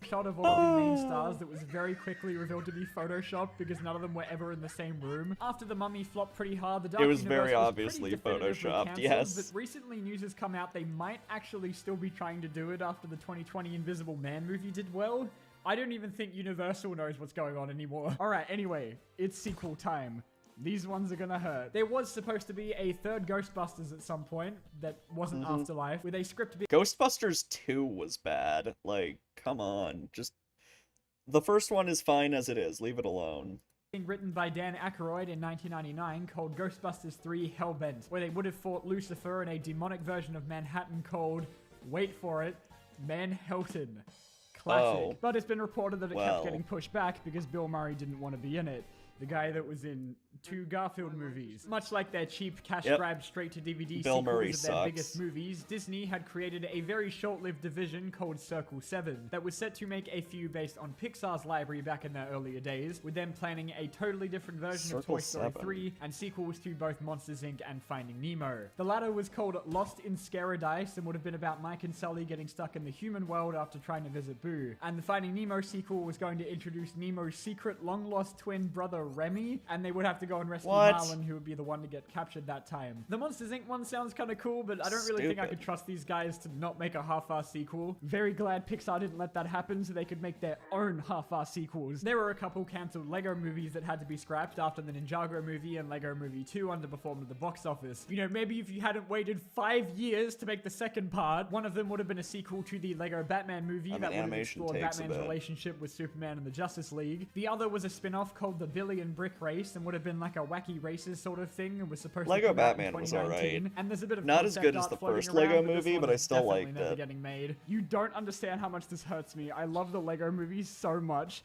Shot of all the main stars that was very quickly revealed to be photoshopped because none of them were ever in the same room. After The Mummy flopped pretty hard, the Dark It was Universe very was obviously pretty definitively photoshopped, cancelled, yes. But recently news has come out they might actually still be trying to do it after the 2020 Invisible Man movie did well. I don't even think Universal knows what's going on anymore. Alright, anyway, it's sequel time. These ones are gonna hurt. There was supposed to be a third Ghostbusters at some point that wasn't Afterlife, with a script Ghostbusters 2 was bad. Like, come on. Just... The first one is fine as it is. Leave it alone. being written by Dan Aykroyd in 1999 called Ghostbusters 3 Hellbent, where they would have fought Lucifer in a demonic version of Manhattan called, wait for it, Manhattan. Classic. Oh. But it's been reported that it kept getting pushed back because Bill Murray didn't want to be in it. The guy that was in 2 Garfield movies. Much like their cheap cash grab straight-to-DVD Bill sequels Murray of their sucks. biggest movies, Disney had created a very short-lived division called Circle 7 that was set to make a few based on Pixar's library back in their earlier days, with them planning a totally different version of Toy Story 3 and sequels to both Monsters, Inc. and Finding Nemo. The latter was called Lost in Scaradise and would have been about Mike and Sully getting stuck in the human world after trying to visit Boo. And the Finding Nemo sequel was going to introduce Nemo's secret long-lost twin brother Remy, and they would have to go and rescue Marlin, who would be the one to get captured that time. The Monsters, Inc. one sounds kind of cool, but I don't really think I could trust these guys to not make a half-ass sequel. Very glad Pixar didn't let that happen so they could make their own half-ass sequels. There were a couple cancelled Lego movies that had to be scrapped after the Ninjago movie and Lego Movie 2 underperformed at the box office. You know, maybe if you hadn't waited 5 years to make the second part, one of them would have been a sequel to the Lego Batman movie that would have explored Batman's relationship with Superman and the Justice League. The other was a spin-off called The Billion Brick Race and would have been like a wacky races sort of thing and was supposed Lego to come out in Batman was alright. And there's a bit of not as good as the first Lego movie, but I still liked it. Getting made. You don't understand how much this hurts me. I love the Lego movies so much.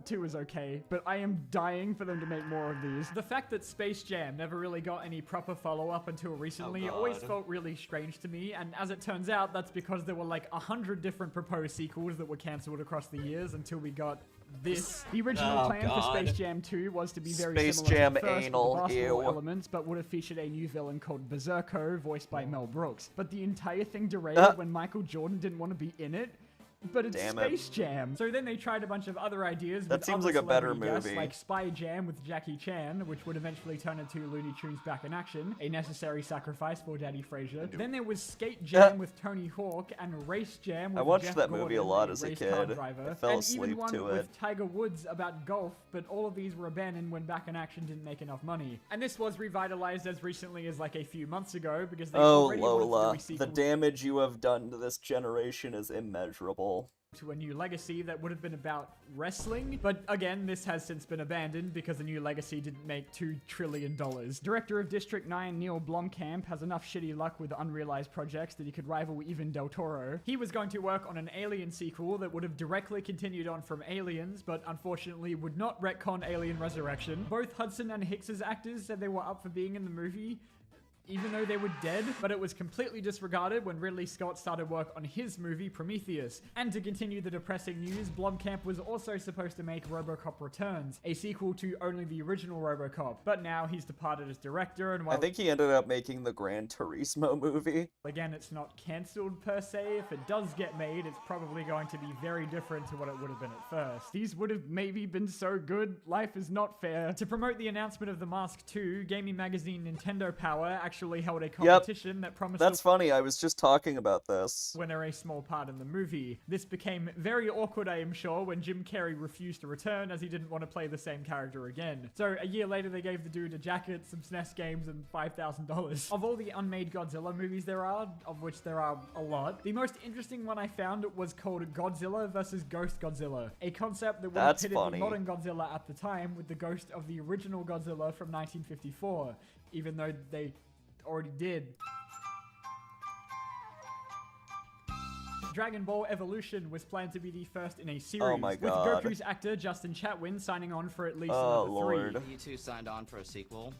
2 is okay, but I am dying for them to make more of these. The fact that Space Jam never really got any proper follow-up until recently always felt really strange to me, and as it turns out, that's because there were like 100 different proposed sequels that were cancelled across the years until we got this. The original plan for Space Jam 2 was to be very similar to the first with the basketball elements, but would have featured a new villain called Berserko, voiced by Mel Brooks. But the entire thing derailed when Michael Jordan didn't want to be in it. but it's Damn it. Space Jam. So then they tried a bunch of other ideas. That with seems other like a better celebrity guests, movie. like Spy Jam with Jackie Chan, which would eventually turn into Looney Tunes Back in Action, a necessary sacrifice for Daddy Frazier. Then there was Skate Jam with Tony Hawk and Race Jam with I watched Jeff that Gordon, movie a lot as a race car kid. driver, I fell and asleep even one to with it. Tiger Woods about golf, but all of these were abandoned when Back in Action didn't make enough money. And this was revitalized as recently as like a few months ago because they Oh, already wanted to do Lola, a sequel the damage you have done to this generation is immeasurable. to a new legacy that would have been about wrestling. But again, this has since been abandoned because the new legacy didn't make $2 trillion. Director of District 9, Neil Blomkamp, has enough shitty luck with unrealized projects that he could rival even Del Toro. He was going to work on an Alien sequel that would have directly continued on from Aliens, but unfortunately would not retcon Alien Resurrection. Both Hudson and Hicks's actors said they were up for being in the movie, even though they were dead, but it was completely disregarded when Ridley Scott started work on his movie Prometheus. And to continue the depressing news, Blomkamp was also supposed to make RoboCop Returns, a sequel to only the original RoboCop, but now he's departed as director, and while I think he ended up making the Gran Turismo movie. again, it's not cancelled per se, if it does get made, it's probably going to be very different to what it would have been at first. These would have maybe been so good, life is not fair. To promote the announcement of The Mask 2, gaming magazine Nintendo Power actually held a competition that promised That's funny, I was just talking about this. winner a small part in the movie. This became very awkward, I am sure, when Jim Carrey refused to return as he didn't want to play the same character again. So a year later, they gave the dude a jacket, some SNES games, and $5,000. Of all the unmade Godzilla movies there are, of which there are a lot, the most interesting one I found was called Godzilla vs. Ghost Godzilla, a concept that would have That's pitted funny. the modern Godzilla at the time with the ghost of the original Godzilla from 1954, even though they already did. Dragon Ball Evolution was planned to be the first in a series, Oh my God. with Goku's actor Justin Chatwin signing on for at least Oh, another Lord. 3. You two signed on for a sequel.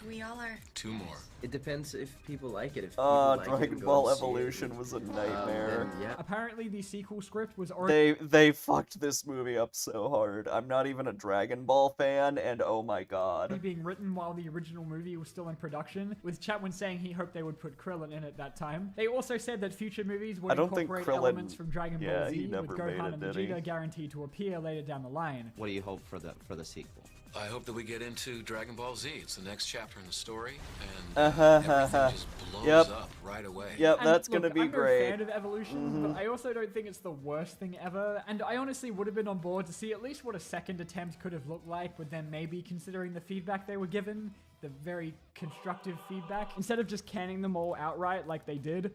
We all are. 2 more. It depends if people like it. If Oh, people like Dragon it, go Ball and see it. Evolution was a nightmare. Then, yeah. Apparently, the sequel script was already They fucked this movie up so hard. I'm not even a Dragon Ball fan, and oh my god. being written while the original movie was still in production, with Chatwin saying he hoped they would put Krillin in at that time. They also said that future movies would I don't think incorporate Krillin- elements from Dragon yeah, Ball he Z, never with made Gohan it, and did he? Vegeta guaranteed to appear later down the line. What do you hope for the sequel? I hope that we get into Dragon Ball Z. It's the next chapter in the story, and Uh-huh. everything just blows Yep. up right away. Yep, And that's look, gonna be I'm great. no fan of Evolution, Mhm. but I also don't think it's the worst thing ever, and I honestly would have been on board to see at least what a second attempt could have looked like, with them maybe considering the feedback they were given, the very constructive feedback, instead of just canning them all outright like they did.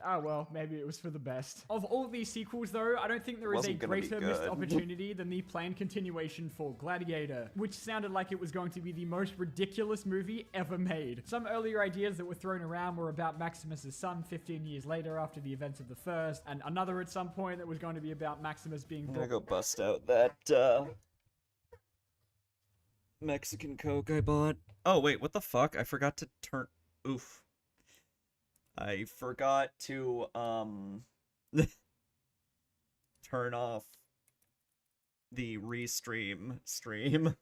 Oh well, maybe it was for the best. Of all these sequels though, I don't think there is a Wasn't gonna be greater missed good. opportunity than the planned continuation for Gladiator, which sounded like it was going to be the most ridiculous movie ever made. Some earlier ideas that were thrown around were about Maximus's son 15 years later after the events of the first, and another at some point that was going to be about Maximus being I'm gonna brought go bust out that, Mexican Coke I bought. Oh, wait, what the fuck? I forgot to turn... Oof. I forgot to, turn off the Restream stream.